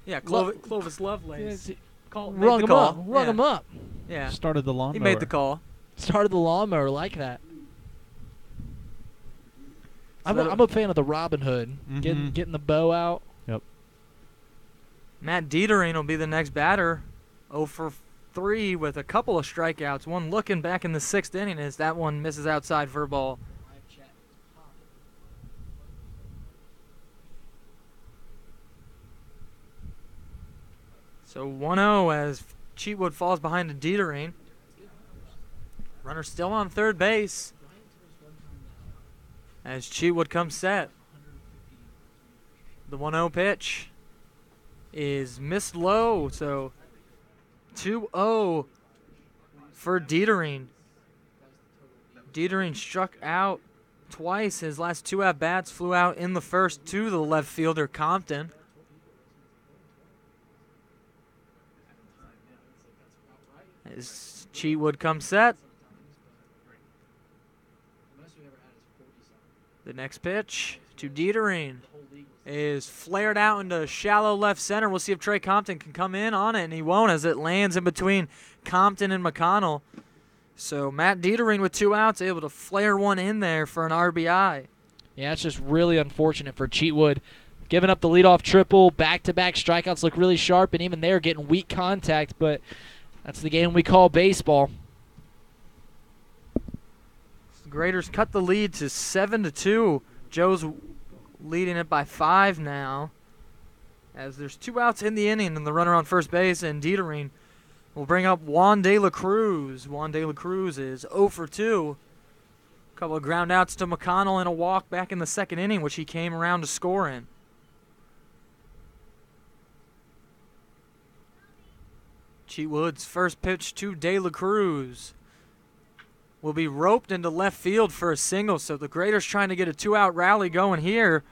Yeah, Clovis Lovelace. Rung him up. Rung him up. Yeah. Started the lawnmower. He made the call. Started the lawnmower like that. I'm a fan of the Robin Hood. Getting the bow out. Yep. Matt Dietering will be the next batter. 0 for 3 with a couple of strikeouts. One looking back in the 6th inning as that one misses outside for a ball. So 1-0 as Cheatwood falls behind to Dietering. Runner still on third base as Cheatwood comes set. The 1-0 pitch is missed low, so 2-0 for Dietering. Dietering struck out twice. His last 2 at-bats flew out in the first to the left fielder, Compton. As Cheatwood comes set. The next pitch to Dietering is flared out into shallow left center. We'll see if Trey Compton can come in on it, and he won't as it lands in between Compton and McConnell. So Matt Dietering with 2 outs, able to flare one in there for an RBI. Yeah, it's just really unfortunate for Cheatwood. Giving up the leadoff triple, back-to-back strikeouts look really sharp, and even there getting weak contact, but that's the game we call baseball. The Graders cut the lead to 7-2. Joe's leading it by 5 now, as there's 2 outs in the inning and the runner on first base, and Dietering will bring up Juan De La Cruz. Juan De La Cruz is 0 for 2. A couple of ground outs to McConnell and a walk back in the 2nd inning, which he came around to score in. Cheatwood's first pitch to De La Cruz will be roped into left field for a single, so the Graders trying to get a 2-out rally going here,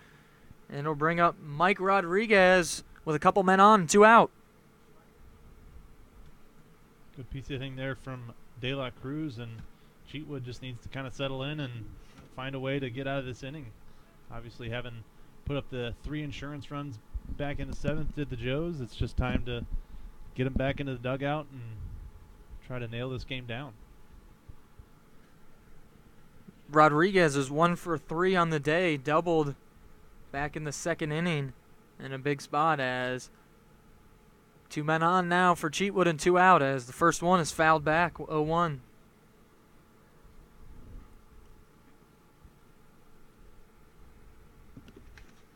and it'll bring up Mike Rodriguez with a couple men on and 2 out. Good piece of hitting there from De La Cruz, and Cheatwood just needs to kind of settle in and find a way to get out of this inning. Obviously, having put up the 3 insurance runs back in the 7th did the Joes. It's just time to get them back into the dugout and try to nail this game down. Rodriguez is 1 for 3 on the day, doubled back in the 2nd inning in a big spot as 2 men on now for Cheatwood and 2 out as the first one is fouled back, 0-1.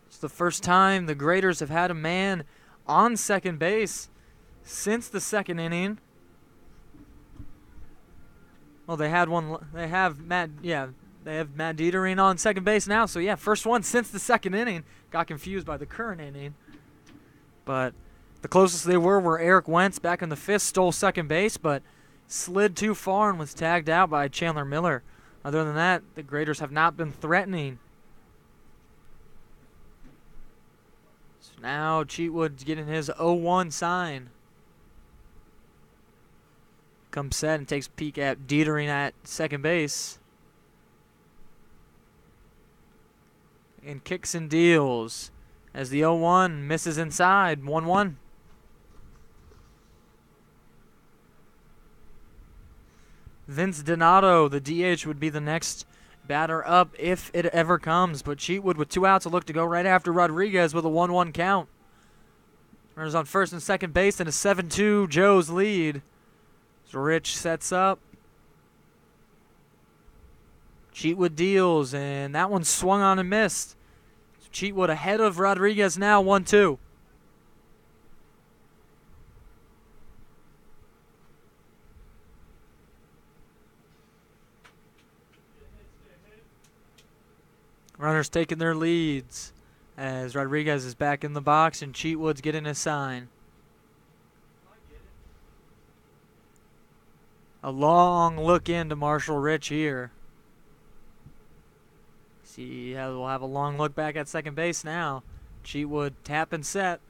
It's the first time the Graders have had a man on second base since the 2nd inning. Well, they had one. They have Matt. Yeah, they have Matt Dietering on second base now. So yeah, first one since the 2nd inning. Got confused by the current inning, but the closest they were Eric Wentz back in the 5th, stole second base, but slid too far and was tagged out by Chandler Miller. Other than that, the Graders have not been threatening. So now Cheatwood's getting his 0-1 sign. Comes set and takes a peek at Dietering at second base. And kicks and deals as the 0-1 misses inside, 1-1. Vince Donato, the DH, would be the next batter up if it ever comes. But Cheatwood with 2 outs will look to go right after Rodriguez with a 1-1 count. Runners on first and second base and a 7-2 Joe's lead. So Rich sets up. Cheatwood deals, and that one swung on and missed. So Cheatwood ahead of Rodriguez now, 1-2. Runners taking their leads as Rodriguez is back in the box and Cheatwood's getting a sign. A long look into Marshall Rich here. See, we'll have a long look back at second base now. Cheatwood tap and set.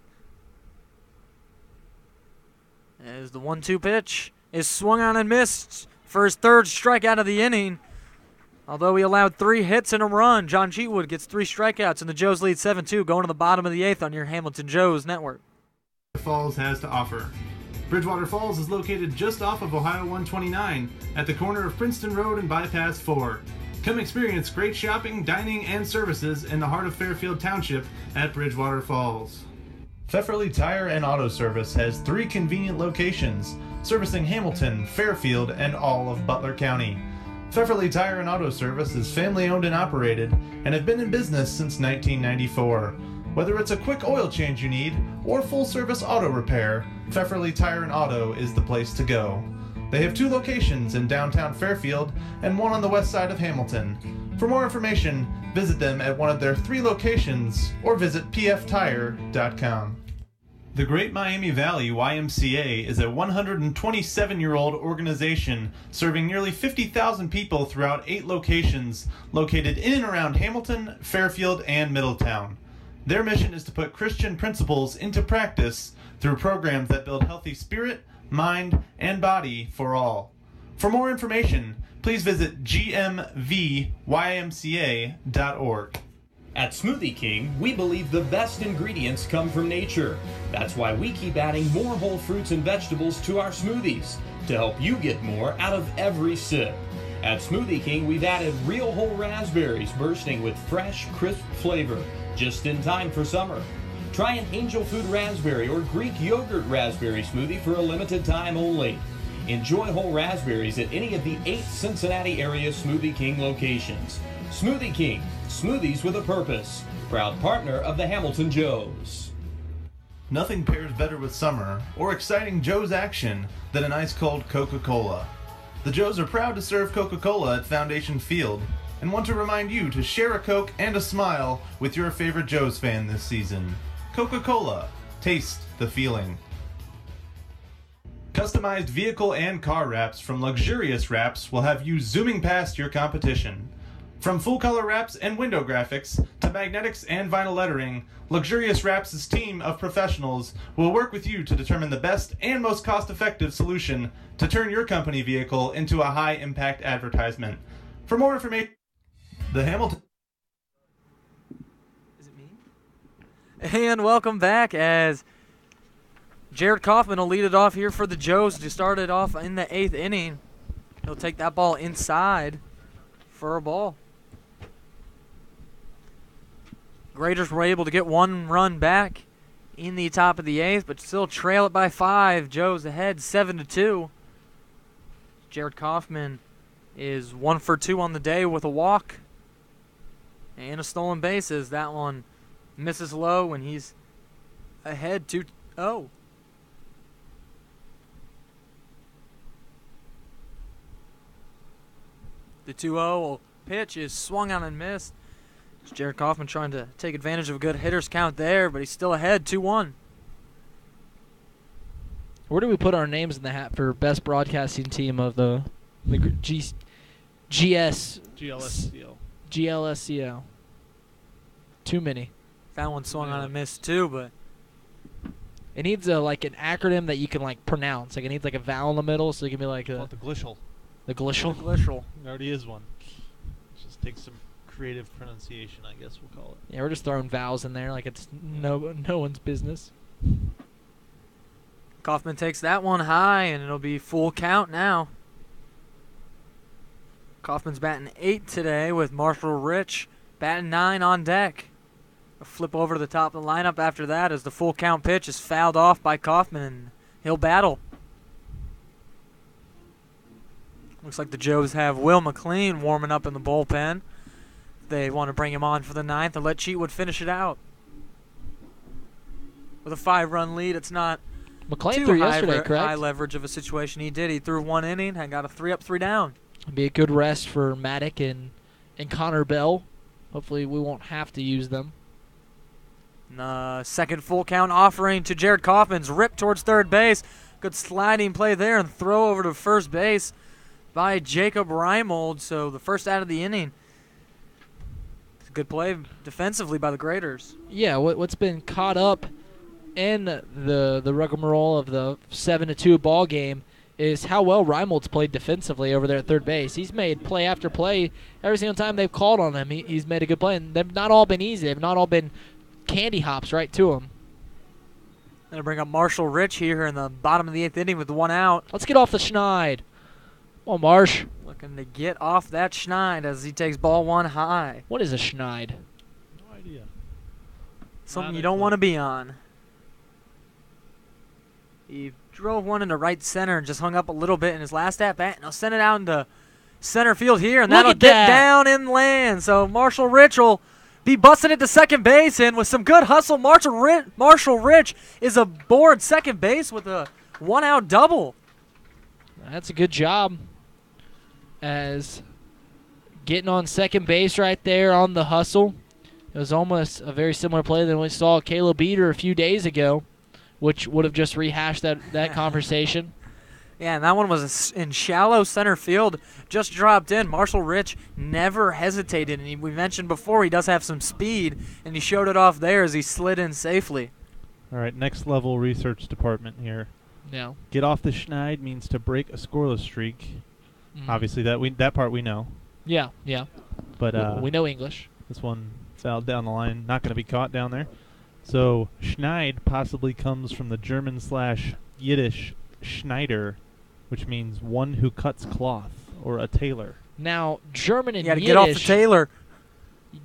As the 1-2 pitch is swung on and missed for his third strikeout of the inning. Although he allowed 3 hits and a run, John Cheatwood gets 3 strikeouts, and the Joes lead 7-2 going to the bottom of the 8th on your Hamilton Joes network. Falls has to offer. Bridgewater Falls is located just off of Ohio 129 at the corner of Princeton Road and Bypass 4. Come experience great shopping, dining, and services in the heart of Fairfield Township at Bridgewater Falls. Pfefferly Tire and Auto Service has 3 convenient locations, servicing Hamilton, Fairfield, and all of Butler County. Pfefferly Tire and Auto Service is family-owned and operated, and have been in business since 1994. Whether it's a quick oil change you need, or full-service auto repair, Pfefferly Tire and Auto is the place to go. They have 2 locations in downtown Fairfield, and 1 on the west side of Hamilton. For more information, visit them at one of their 3 locations, or visit pftire.com. The Great Miami Valley YMCA is a 127-year-old organization serving nearly 50,000 people throughout 8 locations located in and around Hamilton, Fairfield, and Middletown. Their mission is to put Christian principles into practice through programs that build healthy spirit, mind, and body for all. For more information, please visit gmvymca.org. At Smoothie King, we believe the best ingredients come from nature. That's why we keep adding more whole fruits and vegetables to our smoothies to help you get more out of every sip. At Smoothie King, we've added real whole raspberries bursting with fresh, crisp flavor, just in time for summer. Try an angel food raspberry or Greek yogurt raspberry smoothie for a limited time only. Enjoy whole raspberries at any of the 8 Cincinnati area Smoothie King locations. Smoothie King, smoothies with a purpose. Proud partner of the Hamilton Joes. Nothing pairs better with summer or exciting Joes action than an ice-cold Coca-Cola. The Joes are proud to serve Coca-Cola at Foundation Field and want to remind you to share a Coke and a smile with your favorite Joes fan this season. Coca-Cola. Taste the feeling. Customized vehicle and car wraps from Luxurious Wraps will have you zooming past your competition. From full-color wraps and window graphics to magnetics and vinyl lettering, Luxurious Wraps' team of professionals will work with you to determine the best and most cost-effective solution to turn your company vehicle into a high-impact advertisement. For more information, the Hamilton... Is it me? And welcome back as Jared Kaufman will lead it off here for the Joes to start it off in the 8th inning. He'll take that ball inside for a ball. Graders were able to get 1 run back in the top of the 8th, but still trail it by 5. Joes ahead 7-2. Jared Kaufman is 1 for 2 on the day with a walk and a stolen bases. That one misses low, and he's ahead 2-0. The 2-0 pitch is swung on and missed. It's Jared Kaufman trying to take advantage of a good hitter's count there, but he's still ahead 2-1. Where do we put our names in the hat for best broadcasting team of the GLSCL? Too many. That one swung on and missed too, but it needs an acronym that you can pronounce. It needs a vowel in the middle, so it can be like the GLSCL. The GLSCL? Glishal. There already is one. Just takes some creative pronunciation, I guess we'll call it. Yeah, we're just throwing vowels in there like it's no one's business. Kaufman takes that one high, and it'll be full count now. Kaufman's batting 8 today with Marshall Rich batting 9 on deck. A flip over to the top of the lineup after that as the full count pitch is fouled off by Kaufman, and he'll battle. Looks like the Joes have Will McLean warming up in the bullpen. They want to bring him on for the 9th and let Cheatwood finish it out. With a 5-run lead, it's not McLean too threw yesterday, correct? high leverage of a situation. He did. He threw 1 inning and got a 3-up, 3-down. It'll be a good rest for Maddock and Connor Bell. Hopefully we won't have to use them. Second full count offering to Jared Kaufman's rip towards third base. Good sliding play there and throw over to first base by Jacob Reimold. So the first out of the inning. It's a good play defensively by the Graders. Yeah, what's been caught up in the rigmarole of the 7-2 ball game is how well Reimold's played defensively over there at third base. He's made play after play. Every single time they've called on him, he's made a good play. And they've not all been easy. They've not all been candy hops right to him. Going to bring up Marshall Rich here in the bottom of the 8th inning with 1 out. Let's get off the Schneid. Come on, Marsh. Looking to get off that Schneid as he takes ball 1 high. What is a Schneid? No idea. Something Not you a don't clue. want to be on. He drove one into right center and just hung up a little bit in his last at-bat. And he'll send it out into center field here, and Look that'll at get that. down and land. So Marshall Rich will be busting it to second base, and with some good hustle, Marshall Rich is aboard second base with a 1-out double. That's a good job as getting on second base right there on the hustle. It was almost a very similar play than we saw Caleb Beater a few days ago, which would have just rehashed that conversation. Yeah, and that one was in shallow center field, just dropped in. Marshall Rich never hesitated, and we mentioned before he does have some speed, and he showed it off there as he slid in safely. All right, next level research department here. No. Get off the Schneid means to break a scoreless streak. Obviously, that part we know. Yeah. But we know English. this one fouled down the line, not going to be caught down there. So Schneid possibly comes from the German/Yiddish Schneider, which means one who cuts cloth, or a tailor. Now, German and You got to Yiddish. get off the Taylor.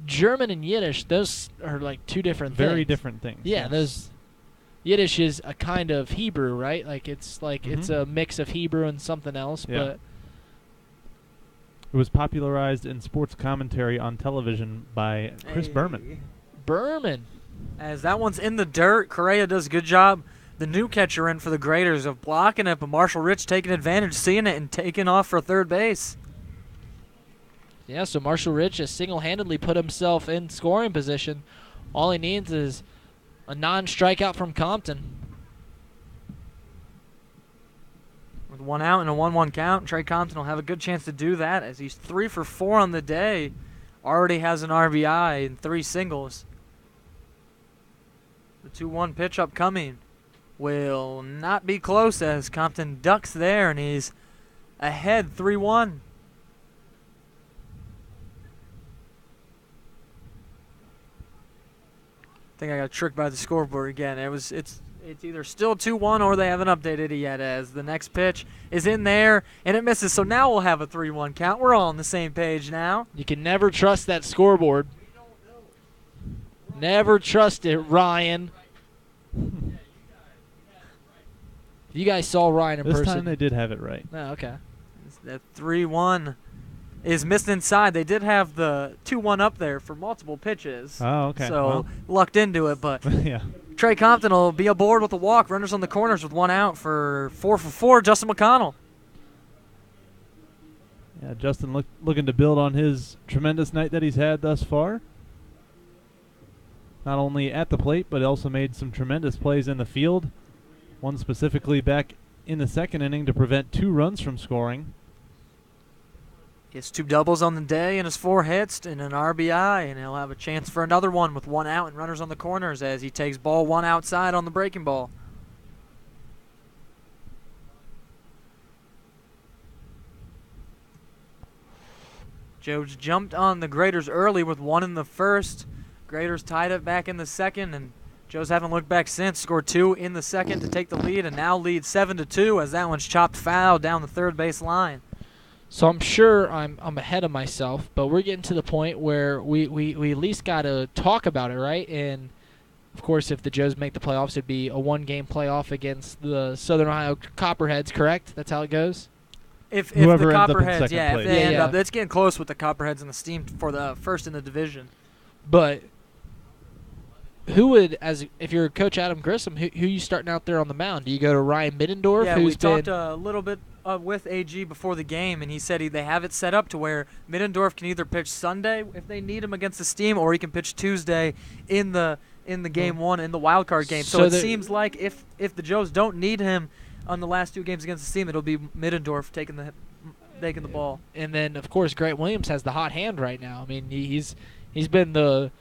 German and Yiddish, those are like two different things. Very different things. Yeah, yes. those. Yiddish is a kind of Hebrew, right? Like it's a mix of Hebrew and something else. Yeah. But It was popularized in sports commentary on television by Chris Berman. Berman. As that one's in the dirt, Correa does a good job. The new catcher in for the Graders of blocking it, but Marshall Rich taking advantage, seeing it, and taking off for third base. Yeah, so Marshall Rich has single-handedly put himself in scoring position. All he needs is a non-strikeout from Compton. With 1 out and a 1-1 count, Trey Compton will have a good chance to do that as he's 3 for 4 on the day. Already has an RBI and 3 singles. The 2-1 pitch upcoming will not be close as Compton ducks there, and he's ahead 3-1. I think I got tricked by the scoreboard again. It's either still 2-1 or they haven't updated it yet, as the next pitch is in there and it misses. So now we'll have a 3-1 count. We're all on the same page now. You can never trust that scoreboard. Never trust it, Ryan. You guys saw Ryan in This person. time they did have it right. Oh, okay. That 3-1 is missed inside. They did have the 2-1 up there for multiple pitches. Oh, okay. So Well. lucked into it, but Yeah. Trey Compton will be aboard with a walk. Runners on the corners with 1 out for 4 for 4, Justin McConnell. Yeah, Justin looking to build on his tremendous night that he's had thus far. Not only at the plate, but also made some tremendous plays in the field. One specifically back in the second inning to prevent 2 runs from scoring. He has 2 doubles on the day and his 4 hits and an RBI, and he'll have a chance for another one with 1 out and runners on the corners as he takes ball 1 outside on the breaking ball. Joe's jumped on the Graders early with 1 in the first. Graders tied it back in the second, and Joe's haven't looked back since. Scored 2 in the second to take the lead, and now lead 7-2 as that one's chopped foul down the third base line. So I'm sure I'm ahead of myself, but we're getting to the point where we at least got to talk about it, right? And, of course, if the Joes make the playoffs, it'd be a 1-game playoff against the Southern Ohio Copperheads, correct? That's how it goes? If Whoever the ends up in Copperheads, second if place. they end Yeah. up, it's getting close with the Copperheads and the Steam for the first in the division. But who would, if you're Coach Adam Grissom, who you starting out there on the mound? Do you go to Ryan Middendorf? Yeah, who's we talked been a little bit with AG before the game, and he said they have it set up to where Middendorf can either pitch Sunday if they need him against the Steam, or he can pitch Tuesday in the game 1 in the wild card game. So it seems like if the Joes don't need him on the last 2 games against the Steam, it'll be Middendorf taking the ball. And then, of course, Grant Williams has the hot hand right now. I mean, he's been the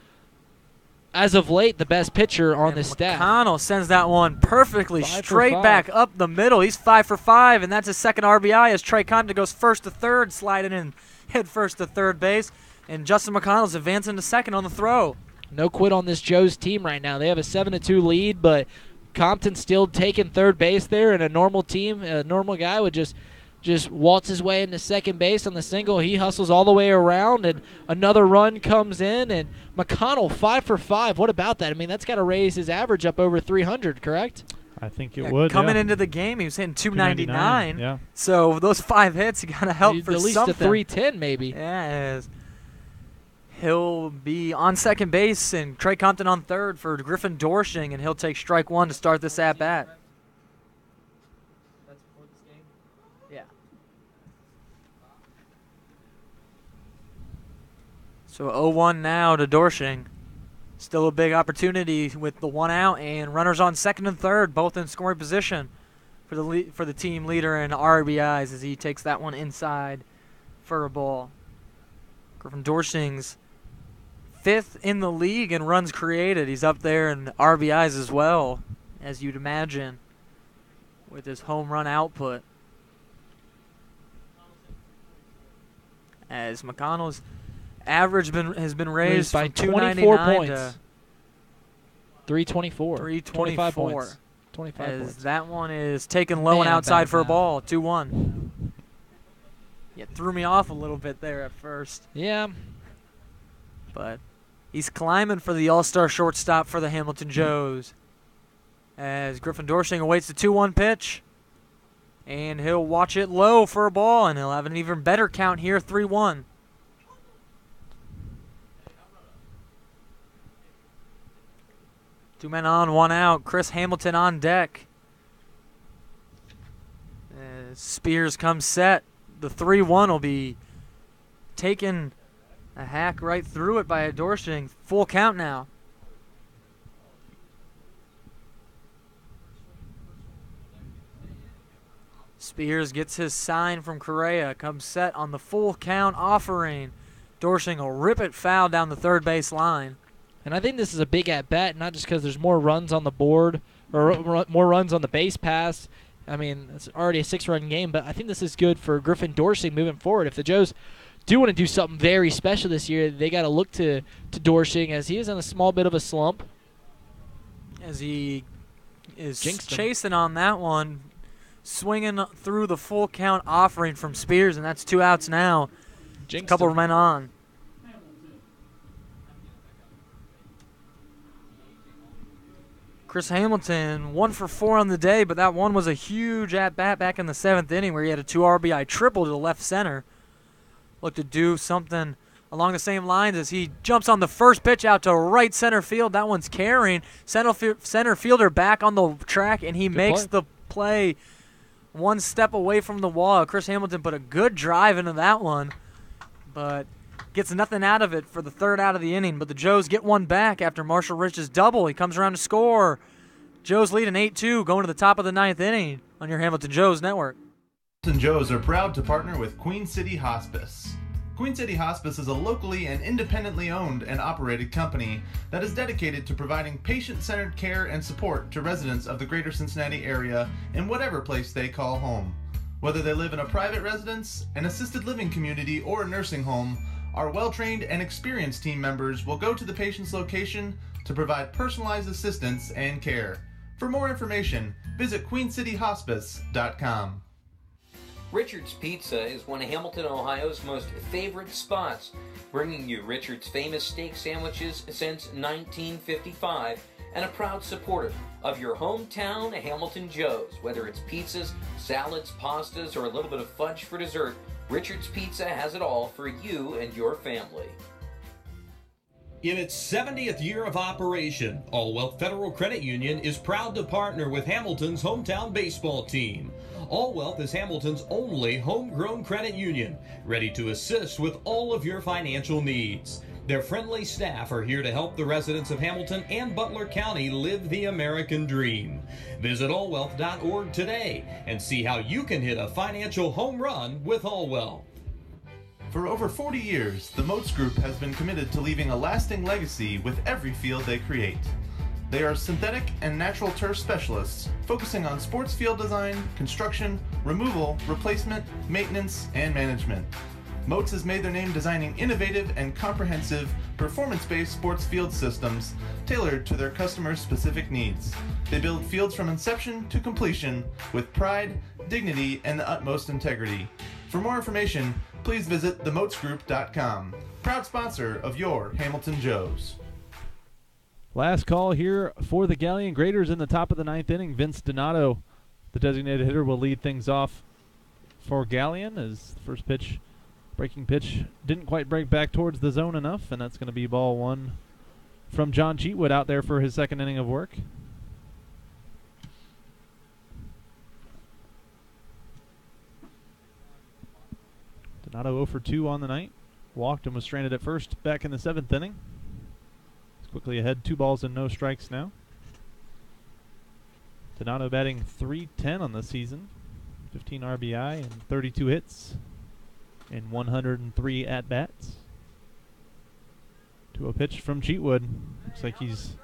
as of late, the best pitcher on this staff. McConnell sends that one perfectly 5 for straight 5. back up the middle. He's 5 for 5, and that's his second RBI as Trey Compton goes first to third, sliding in head first to third base. And Justin McConnell's advancing to second on the throw. No quit on this Joe's team right now. They have a 7-2 lead, but Compton's still taking third base there, and a normal team, a normal guy would just waltz his way into second base on the single. He hustles all the way around, and another run comes in, and McConnell 5 for 5. What about that? I mean, that's got to raise his average up over 300, correct? I think it would. Coming into the game, he was hitting 299. Yeah. So those 5 hits, you got to help for at least something. a 310 maybe. Yeah, he'll be on second base, and Trey Compton on third for Griffin Dorshing, and he'll take strike one to start this at-bat. Yeah. So 0-1 now to Dorshing. Still a big opportunity with the 1 out, and runners on second and third, both in scoring position for the team leader in RBIs as he takes that one inside for a ball. Griffin Dorshing's 5th in the league in runs created. He's up there in RBIs as well, as you'd imagine, with his home run output. As McConnell's average has been raised by from 24 299 points. to 324. 325 points. 25 as points. that one is taken low and Man, outside bad for a foul. ball. 2-1. Yeah, threw me off a little bit there at first. Yeah. But he's climbing for the all-star shortstop for the Hamilton Joes. As Griffin Dorshing awaits the 2-1 pitch. And he'll watch it low for a ball, and he'll have an even better count here, 3-1. Two men on, 1 out. Chris Hamilton on deck. As Spears comes set. The 3-1 will be taken a hack right through it by a Dorshing. Full count now. Spears gets his sign from Correa. Comes set on the full count offering. Dorshing will rip it foul down the third base line. And I think this is a big at-bat, not just because there's more runs on the board or more runs on the base pass. I mean, it's already a 6-run game, but I think this is good for Griffin Dorshing moving forward. If the Joes do want to do something very special this year, they got to look to Dorshing, as he is in a small bit of a slump. As he is Jinxed him. chasing on that one, swinging through the full count offering from Spears, and that's 2 outs now. Jinxed Couple him. of men on. Chris Hamilton, 1 for 4 on the day, but that one was a huge at-bat back in the 7th inning where he had a 2 RBI triple to the left center. Looked to do something along the same lines as he jumps on the first pitch out to right center field. That one's carrying. Center fielder back on the track, and he makes the play one step away from the wall. Chris Hamilton put a good drive into that one, but gets nothing out of it for the 3rd out of the inning. But the Joes get one back after Marshall Rich's double. He comes around to score. Joes lead an 8-2 going to the top of the 9th inning on your Hamilton Joes Network. Hamilton Joes are proud to partner with Queen City Hospice. Queen City Hospice is a locally and independently owned and operated company that is dedicated to providing patient-centered care and support to residents of the greater Cincinnati area in whatever place they call home. Whether they live in a private residence, an assisted living community, or a nursing home, our well-trained and experienced team members will go to the patient's location to provide personalized assistance and care. For more information, visit queencityhospice.com. Richard's Pizza is one of Hamilton, Ohio's most favorite spots, bringing you Richard's famous steak sandwiches since 1955 and a proud supporter of your hometown Hamilton Joes. Whether it's pizzas, salads, pastas, or a little bit of fudge for dessert, Richard's Pizza has it all for you and your family. In its 70th year of operation, All Wealth Federal Credit Union is proud to partner with Hamilton's hometown baseball team. All Wealth is Hamilton's only homegrown credit union, ready to assist with all of your financial needs. Their friendly staff are here to help the residents of Hamilton and Butler County live the American dream. Visit allwealth.org today and see how you can hit a financial home run with All Wealth. For over 40 years, the Moats Group has been committed to leaving a lasting legacy with every field they create. They are synthetic and natural turf specialists, focusing on sports field design, construction, removal, replacement, maintenance, and management. Moats has made their name designing innovative and comprehensive, performance-based sports field systems tailored to their customers' specific needs. They build fields from inception to completion with pride, dignity, and the utmost integrity. For more information, please visit themoatsgroup.com. Proud sponsor of your Hamilton Joes. Last call here for the Galion Graders in the top of the 9th inning. Vince Donato, the designated hitter, will lead things off for Galion as the first pitch, breaking pitch, didn't quite break back towards the zone enough, and that's going to be ball one from John Cheatwood out there for his second inning of work. Donato 0 for 2 on the night. Walked and was stranded at first back in the 7th inning. He's quickly ahead, 2 balls and no strikes now. Donato batting .310 on the season. 15 RBI and 32 hits in 103 at-bats. To a pitch from Cheatwood. Looks like he's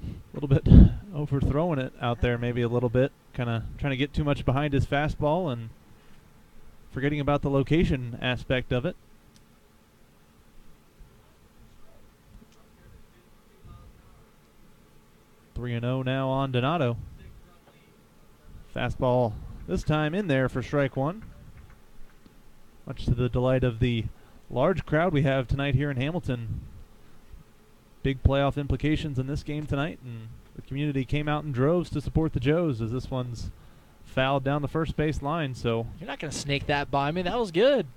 a little bit overthrowing it out there, maybe a little bit. Kind of trying to get too much behind his fastball and forgetting about the location aspect of it. (3-0) now on Donato. Fastball this time in there for strike one. Much to the delight of the large crowd we have tonight here in Hamilton. Big playoff implications in this game tonight, and the community came out in droves to support the Joes as this one's fouled down the first base line. So You're not going to snake that by me. That was good.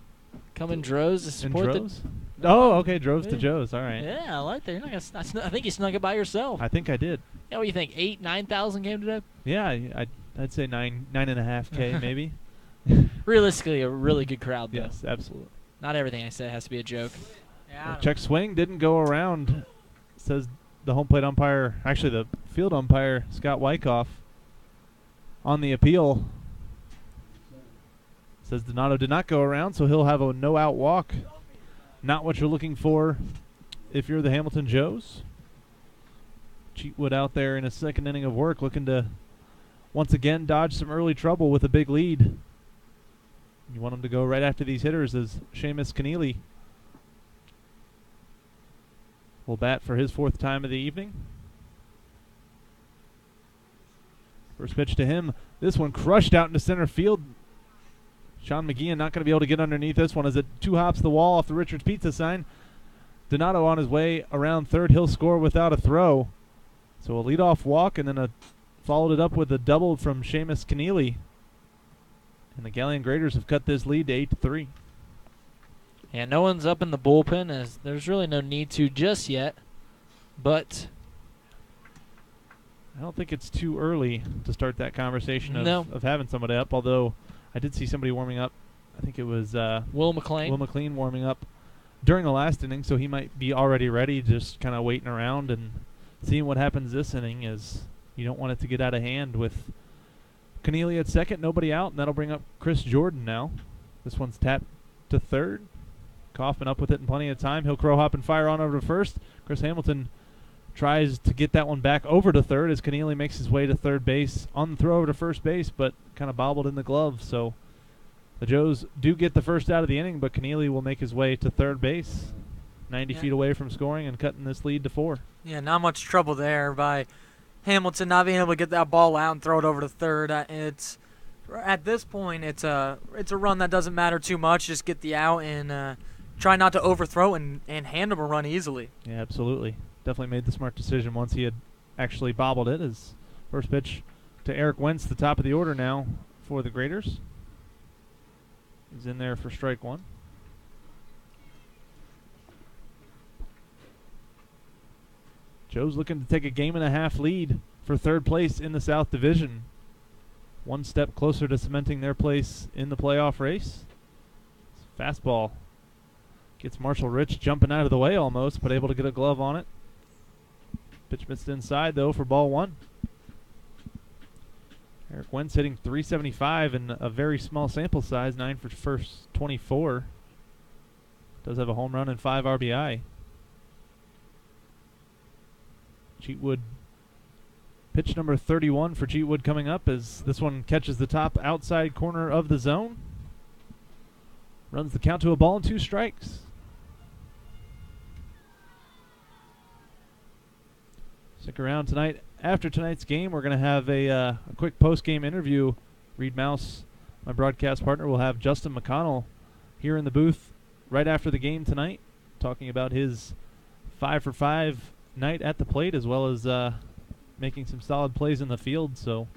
Come in droves to support droves? Oh, okay, droves to Joes. All right. Yeah, I like that. You're not gonna I think you snuck it by yourself. I think I did. Yeah, what do you think? 8,000, 9,000 came today? Yeah, I'd say 9.5K maybe. Realistically, a really good crowd, though. Yes, absolutely. Not everything I say has to be a joke. Yeah. Check swing didn't go around, says the home plate umpire, actually the field umpire, Scott Wyckoff, on the appeal. Says Donato did not go around, so he'll have a no-out walk. Not what you're looking for if you're the Hamilton Joes. Cheatwood out there in his second inning of work, looking to once again dodge some early trouble with a big lead. You want him to go right after these hitters as Seamus Keneally will bat for his 4th time of the evening. First pitch to him. This one crushed out into center field. Sean McGeehan not going to be able to get underneath this one as it 2 hops the wall off the Richards Pizza sign. Donato on his way around third. He'll score without a throw. So a leadoff walk and then followed it up with a double from Seamus Keneally. And the Galion Graders have cut this lead to 8-3. Yeah, no one's up in the bullpen as there's really no need to just yet. But I don't think it's too early to start that conversation of having somebody up, although I did see somebody warming up. I think it was Will McLean. Will McLean warming up during the last inning, so he might be already ready, just kind of waiting around and seeing what happens this inning, as you don't want it to get out of hand with Keneally at second, nobody out, and that'll bring up Chris Jordan now. This one's tapped to third. Kaufman up with it in plenty of time. He'll crow hop and fire on over to first. Chris Hamilton tries to get that one back over to third as Keneally makes his way to third base on the throw over to first base, but kind of bobbled in the glove. So the Joes do get the first out of the inning, but Keneally will make his way to third base, 90 feet away from scoring and cutting this lead to 4. Yeah, not much trouble there by Hamilton not being able to get that ball out and throw it over to third. It's at this point, it's a run that doesn't matter too much. Just get the out and try not to overthrow and hand him a run easily. Yeah, absolutely. Definitely made the smart decision once he had actually bobbled it. His first pitch to Eric Wentz, the top of the order now for the Graders. He's in there for strike one. Joe's looking to take a 1.5 lead for third place in the South Division. One step closer to cementing their place in the playoff race. Fastball gets Marshall Rich jumping out of the way almost, but able to get a glove on it. Pitch missed inside, though, for ball 1. Eric Wentz hitting .375 in a very small sample size, 9 for first, 24 Does have a home run and 5 RBI. Cheatwood, pitch number 31 for Cheatwood coming up as this one catches the top outside corner of the zone. Runs the count to a ball and 2 strikes. Stick around tonight. After tonight's game, we're going to have a quick post-game interview. Reid Maus, my broadcast partner, will have Justin McConnell here in the booth right after the game tonight, talking about his 5-for-5 night at the plate, as well as making some solid plays in the field. So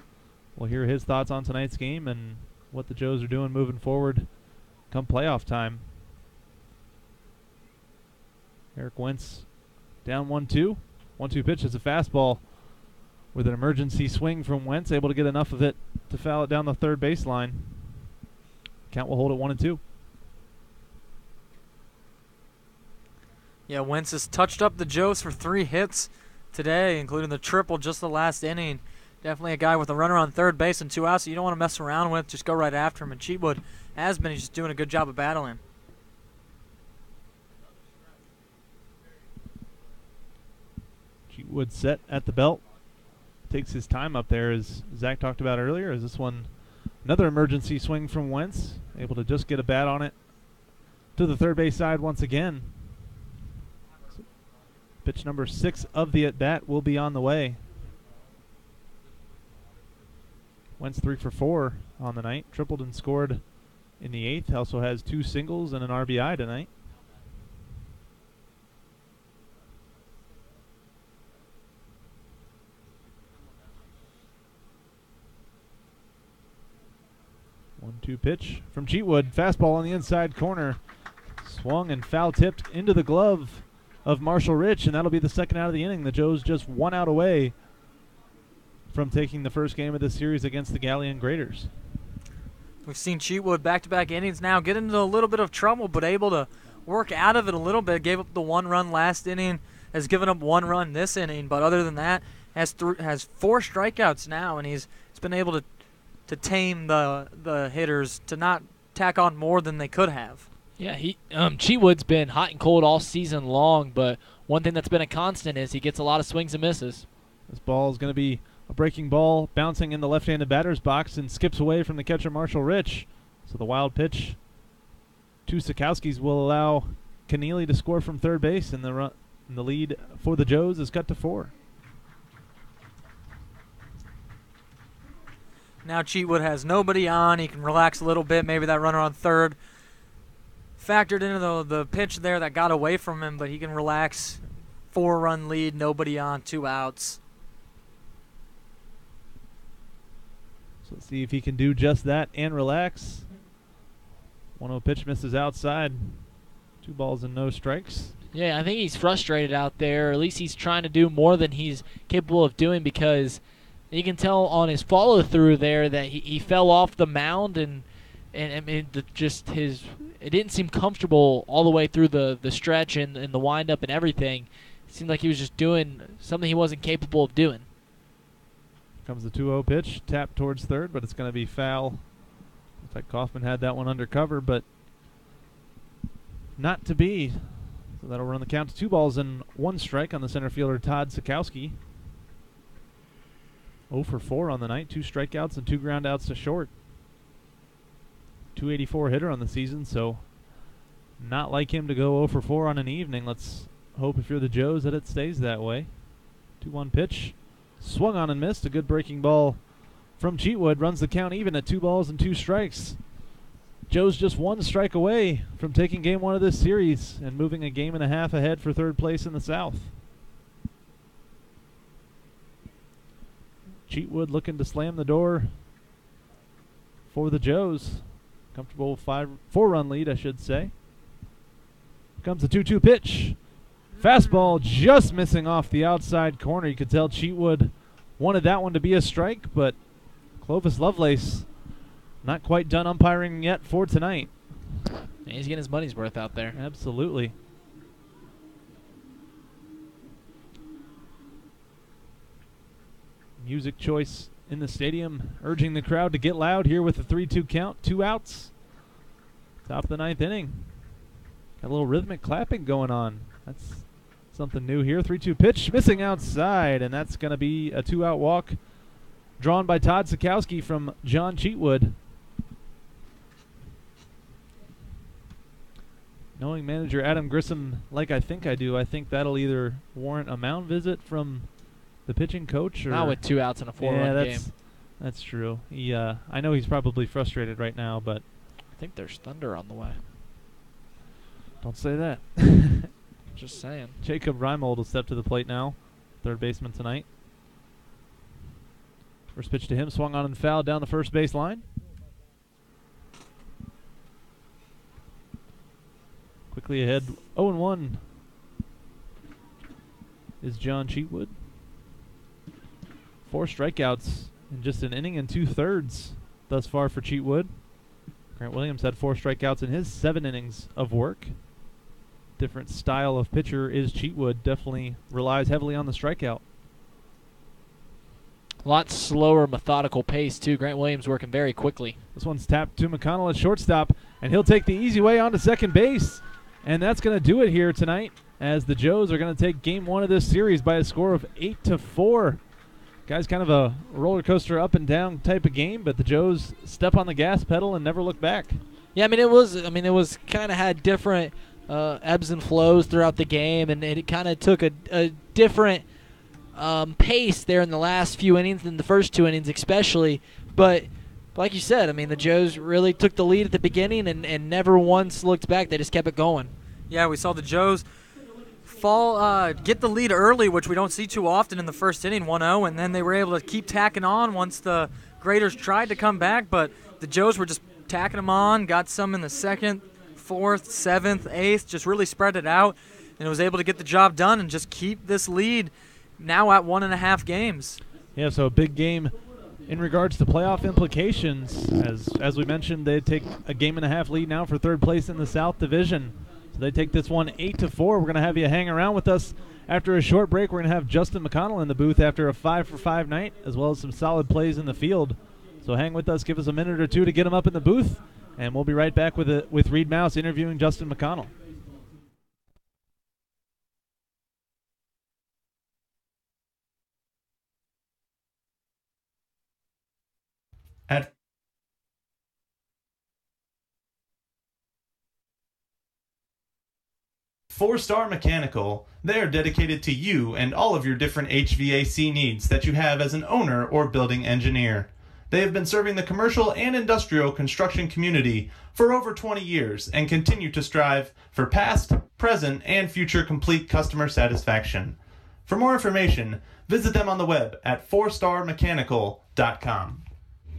we'll hear his thoughts on tonight's game and what the Joes are doing moving forward come playoff time. Eric Wentz down 1-2. 1-2 pitch is a fastball with an emergency swing from Wentz, able to get enough of it to foul it down the third baseline. Count will hold at 1-2. Yeah, Wentz has touched up the Joes for 3 hits today, including the triple just the last inning. Definitely a guy with a runner on third base and 2 outs that you don't want to mess around with. Just go right after him. And Cheatwood has been. He's just doing a good job of battling. Cheatwood set at the belt. Takes his time up there, as Zach talked about earlier. As this one, another emergency swing from Wentz. Able to just get a bat on it to the third base side once again. Pitch number 6 of the at-bat will be on the way. Wentz 3-for-4 on the night. Tripled and scored in the 8th. Also has 2 singles and an RBI tonight. One-two pitch from Cheatwood. Fastball on the inside corner. Swung and foul-tipped into the glove of Marshall Rich, and that'll be the second out of the inning. The Joes just 1 out away from taking the first game of this series against the Galion Graders. We've seen Cheatwood back-to-back innings now get into a little bit of trouble, but able to work out of it a little bit. Gave up the 1 run last inning, has given up 1 run this inning, but other than that, has 4 strikeouts now, and he's been able to tame the hitters to not tack on more than they could have. Yeah, Cheatwood's been hot and cold all season long, but one thing that's been a constant is he gets a lot of swings and misses. This ball is going to be a breaking ball bouncing in the left-handed batter's box and skips away from the catcher Marshall Rich. So the wild pitch to Sikowski's will allow Keneally to score from third base, and the lead for the Joes is cut to 4. Now Cheatwood has nobody on. He can relax a little bit. Maybe that runner on third factored into the pitch there that got away from him, but he can relax. 4-run lead, nobody on, 2 outs. So let's see if he can do just that and relax. 1-0 pitch misses outside. 2 balls and no strikes. Yeah, I think he's frustrated out there. Or at least he's trying to do more than he's capable of doing, because you can tell on his follow-through there that he fell off the mound, and I mean, it didn't seem comfortable all the way through the stretch and the windup and everything. It seemed like he was just doing something he wasn't capable of doing. Comes the 2-0 pitch, tapped towards third, but it's going to be foul. Looks like Kaufman had that one under cover, but not to be. So that'll run the count to 2 balls and 1 strike on the center fielder Todd Sikowski. 0-for-4 on the night, 2 strikeouts and 2 groundouts to short. 284 hitter on the season, so not like him to go 0-for-4 on an evening. Let's hope, if you're the Joes, that it stays that way. 2-1 pitch, swung on and missed. A good breaking ball from Cheatwood runs the count even at 2 balls and 2 strikes. Joes just 1 strike away from taking game 1 of this series and moving a game and a half ahead for third place in the South. Cheatwood looking to slam the door for the Joes. Comfortable 4-run lead, I should say. Comes the 2-2 pitch. Fastball just missing off the outside corner. You could tell Cheatwood wanted that one to be a strike, but Clovis Lovelace not quite done umpiring yet for tonight. He's getting his money's worth out there. Absolutely. Music choice in the stadium, urging the crowd to get loud here with the 3-2 count. 2 outs. Top of the 9th inning. Got a little rhythmic clapping going on. That's something new here. 3-2 pitch, missing outside, and that's going to be a 2-out walk drawn by Todd Sikowski from John Cheatwood. Knowing manager Adam Grissom like I think I do, I think that'll either warrant a mound visit from the pitching coach, or not with 2 outs in a 4-run game. That's true. I know he's probably frustrated right now, but I think there's thunder on the way. Don't say that. Just saying. Jacob Reimold will step to the plate now, third baseman tonight. First pitch to him, swung on and fouled down the first base line. Quickly ahead, 0-1 is John Cheatwood. 4 strikeouts in just an inning and 2/3 thus far for Cheatwood. Grant Williams had 4 strikeouts in his 7 innings of work. Different style of pitcher is Cheatwood. Definitely relies heavily on the strikeout. A lot slower, methodical pace, too. Grant Williams working very quickly. This one's tapped to McConnell at shortstop, and he'll take the easy way onto second base. And that's going to do it here tonight, as the Joes are going to take game 1 of this series by a score of 8-4. Guys, kind of a roller coaster up and down type of game, but the Joes step on the gas pedal and never look back. Yeah, it was kind of had different ebbs and flows throughout the game, and it kind of took a different pace there in the last few innings than the first 2 innings especially. But like you said, the Joes really took the lead at the beginning and never once looked back. They just kept it going. Yeah, we saw the Joes get the lead early, which we don't see too often in the first inning, 1-0, and then they were able to keep tacking on once the Graders tried to come back, but the Joes were just tacking them on, got some in the 2nd, 4th, 7th, 8th, just really spread it out, and was able to get the job done and just keep this lead now at 1.5 games. Yeah, so a big game in regards to playoff implications. As we mentioned, they take a 1.5 lead now for 3rd place in the South Division. So they take this one 8-4. We're going to have you hang around with us after a short break. We're going to have Justin McConnell in the booth after a 5-for-5 night, as well as some solid plays in the field. So hang with us. Give us a minute or two to get him up in the booth, and we'll be right back with Reid Maus interviewing Justin McConnell. At Four-Star Mechanical, they are dedicated to you and all of your different HVAC needs that you have as an owner or building engineer. They have been serving the commercial and industrial construction community for over 20 years and continue to strive for past, present, and future complete customer satisfaction. For more information, visit them on the web at fourstarmechanical.com.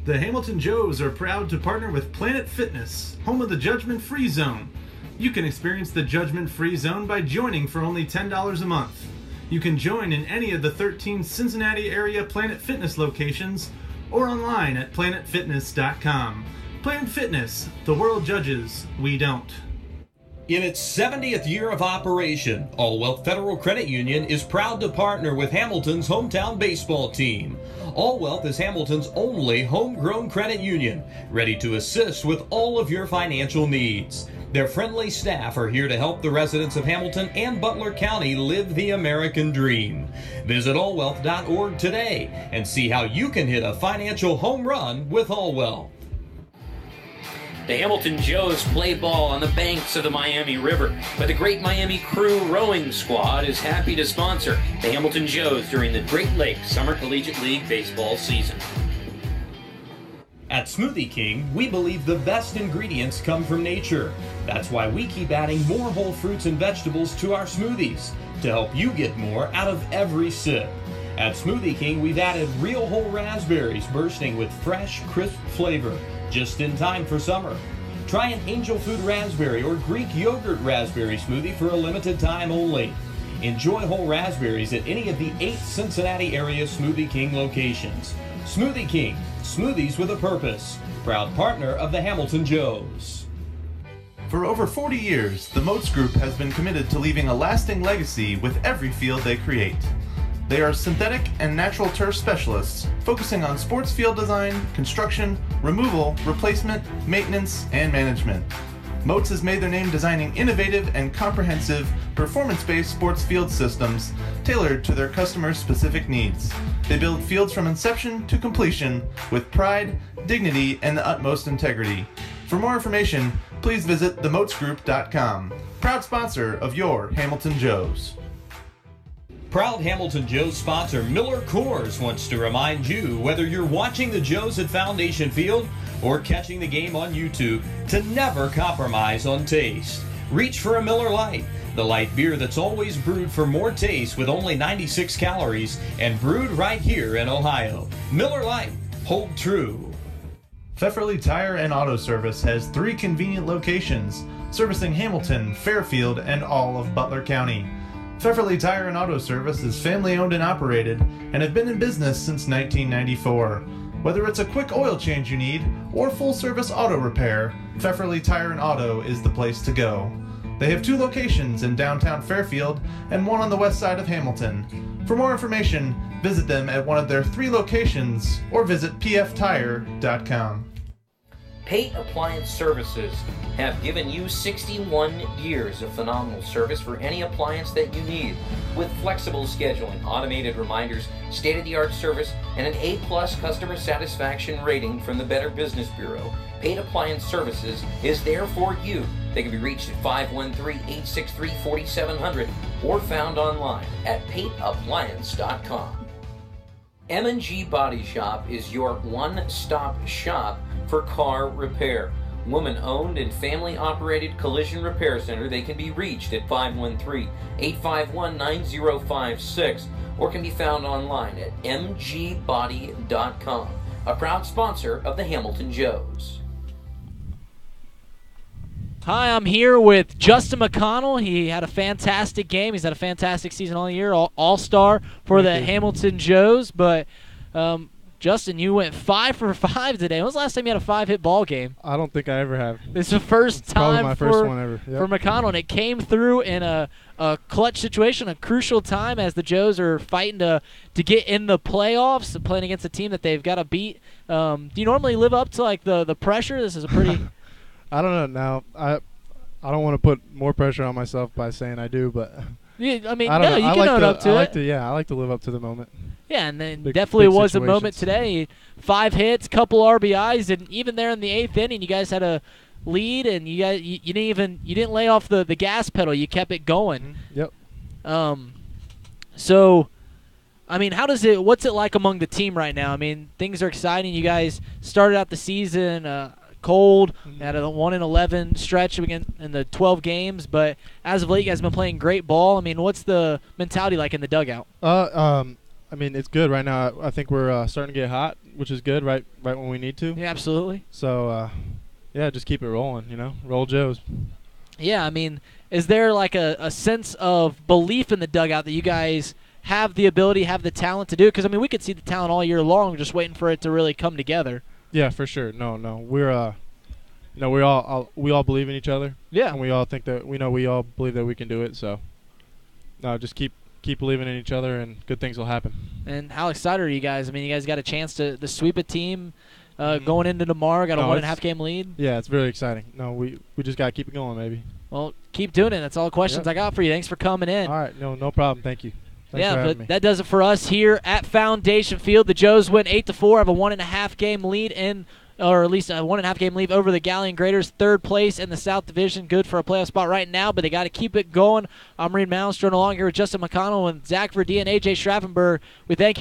The Hamilton Joes are proud to partner with Planet Fitness, home of the Judgment Free Zone. You can experience the Judgment Free Zone by joining for only $10 a month. You can join in any of the 13 Cincinnati area Planet Fitness locations or online at planetfitness.com. Planet Fitness, the world judges, we don't. In its 70th year of operation, All Wealth Federal Credit Union is proud to partner with Hamilton's hometown baseball team. All Wealth is Hamilton's only homegrown credit union, ready to assist with all of your financial needs. Their friendly staff are here to help the residents of Hamilton and Butler County live the American dream. Visit allwealth.org today and see how you can hit a financial home run with All Wealth. The Hamilton Joes play ball on the banks of the Miami River, but the Great Miami Crew Rowing Squad is happy to sponsor the Hamilton Joes during the Great Lakes Summer Collegiate League baseball season. At Smoothie King, we believe the best ingredients come from nature. That's why we keep adding more whole fruits and vegetables to our smoothies to help you get more out of every sip. At Smoothie King, we've added real whole raspberries bursting with fresh, crisp flavor, just in time for summer. Try an angel food raspberry or Greek yogurt raspberry smoothie for a limited time only. Enjoy whole raspberries at any of the 8 Cincinnati area Smoothie King locations. Smoothie King, smoothies with a purpose. Proud partner of the Hamilton Joes. For over 40 years, the Moats Group has been committed to leaving a lasting legacy with every field they create. They are synthetic and natural turf specialists, focusing on sports field design, construction, removal, replacement, maintenance, and management. Moats has made their name designing innovative and comprehensive, performance-based sports field systems tailored to their customers' specific needs. They build fields from inception to completion with pride, dignity, and the utmost integrity. For more information, please visit themoatsgroup.com. Proud sponsor of your Hamilton Joes. Proud Hamilton Joes sponsor Miller Coors wants to remind you, whether you're watching the Joes at Foundation Field or catching the game on YouTube, to never compromise on taste. Reach for a Miller Lite, the light beer that's always brewed for more taste with only 96 calories and brewed right here in Ohio. Miller Lite, hold true. Pfefferly Tire and Auto Service has 3 convenient locations, servicing Hamilton, Fairfield, and all of Butler County. Pfefferly Tire and Auto Service is family-owned and operated and have been in business since 1994. Whether it's a quick oil change you need or full-service auto repair, Pfefferly Tire and Auto is the place to go. They have 2 locations in downtown Fairfield and 1 on the west side of Hamilton. For more information, visit them at one of their 3 locations or visit pftire.com. Pate Appliance Services have given you 61 years of phenomenal service for any appliance that you need. With flexible scheduling, automated reminders, state-of-the-art service, and an A-plus customer satisfaction rating from the Better Business Bureau, Pate Appliance Services is there for you. They can be reached at 513-863-4700 or found online at pateappliance.com. M&G Body Shop is your one-stop shop for car repair. Woman-owned and family-operated collision repair center. They can be reached at 513-851-9056 or can be found online at mgbody.com. A proud sponsor of the Hamilton Joes. Hi, I'm here with Justin McConnell. He had a fantastic game. He's had a fantastic season all year, all-star for the Hamilton Joes. But, Justin, you went 5 for 5 today. When was the last time you had a 5-hit ball game? I don't think I ever have. This is the first time my for, first one ever. Yep. for McConnell, and it came through in a clutch situation, a crucial time as the Joes are fighting to get in the playoffs, playing against a team that they've got to beat. Do you normally live up to like the pressure? This is a pretty I don't know. Now, I don't want to put more pressure on myself by saying I do, but yeah, I mean, I don't know. you can own up to it. I like to live up to the moment. Yeah, and then Big definitely was a situations. moment today. 5 hits, couple RBIs, and even there in the 8th inning, you guys had a lead, and you didn't lay off the gas pedal. You kept it going. Yep. So, I mean, what's it like among the team right now? I mean, things are exciting. You guys started out the season cold, had a 1-11 stretch in the 12 games, but as of late, you guys have been playing great ball. I mean, what's the mentality like in the dugout? I mean, it's good right now. I think we're starting to get hot, which is good, right when we need to. Yeah, absolutely. So, yeah, just keep it rolling, roll Joes. Yeah, I mean, is there like a sense of belief in the dugout that you guys have the ability, have the talent to do it? Because, I mean, we could see the talent all year long, just waiting for it to really come together. Yeah, for sure. No, we're we all believe in each other. Yeah, and we all think that we all believe that we can do it. So, no, just keep believing in each other, and good things will happen. And how excited are you guys? I mean, you guys got a chance to sweep a team going into tomorrow. Got a 1.5 game lead. Yeah, it's very exciting. No, we just got to keep it going, maybe. Well, keep doing it. That's all the questions I got for you. Thanks for coming in. All right, no problem. Thank you. Thanks for having me. That does it for us here at Foundation Field. The Joes win 8-4, have a 1.5 game lead or at least a 1.5 game lead over the Galion Graders, 3rd place in the South Division. Good for a playoff spot right now, but they got to keep it going. I'm Reid Maus, joining along here with Justin McConnell and Zach Verdea and AJ Schraffenberger. We thank you.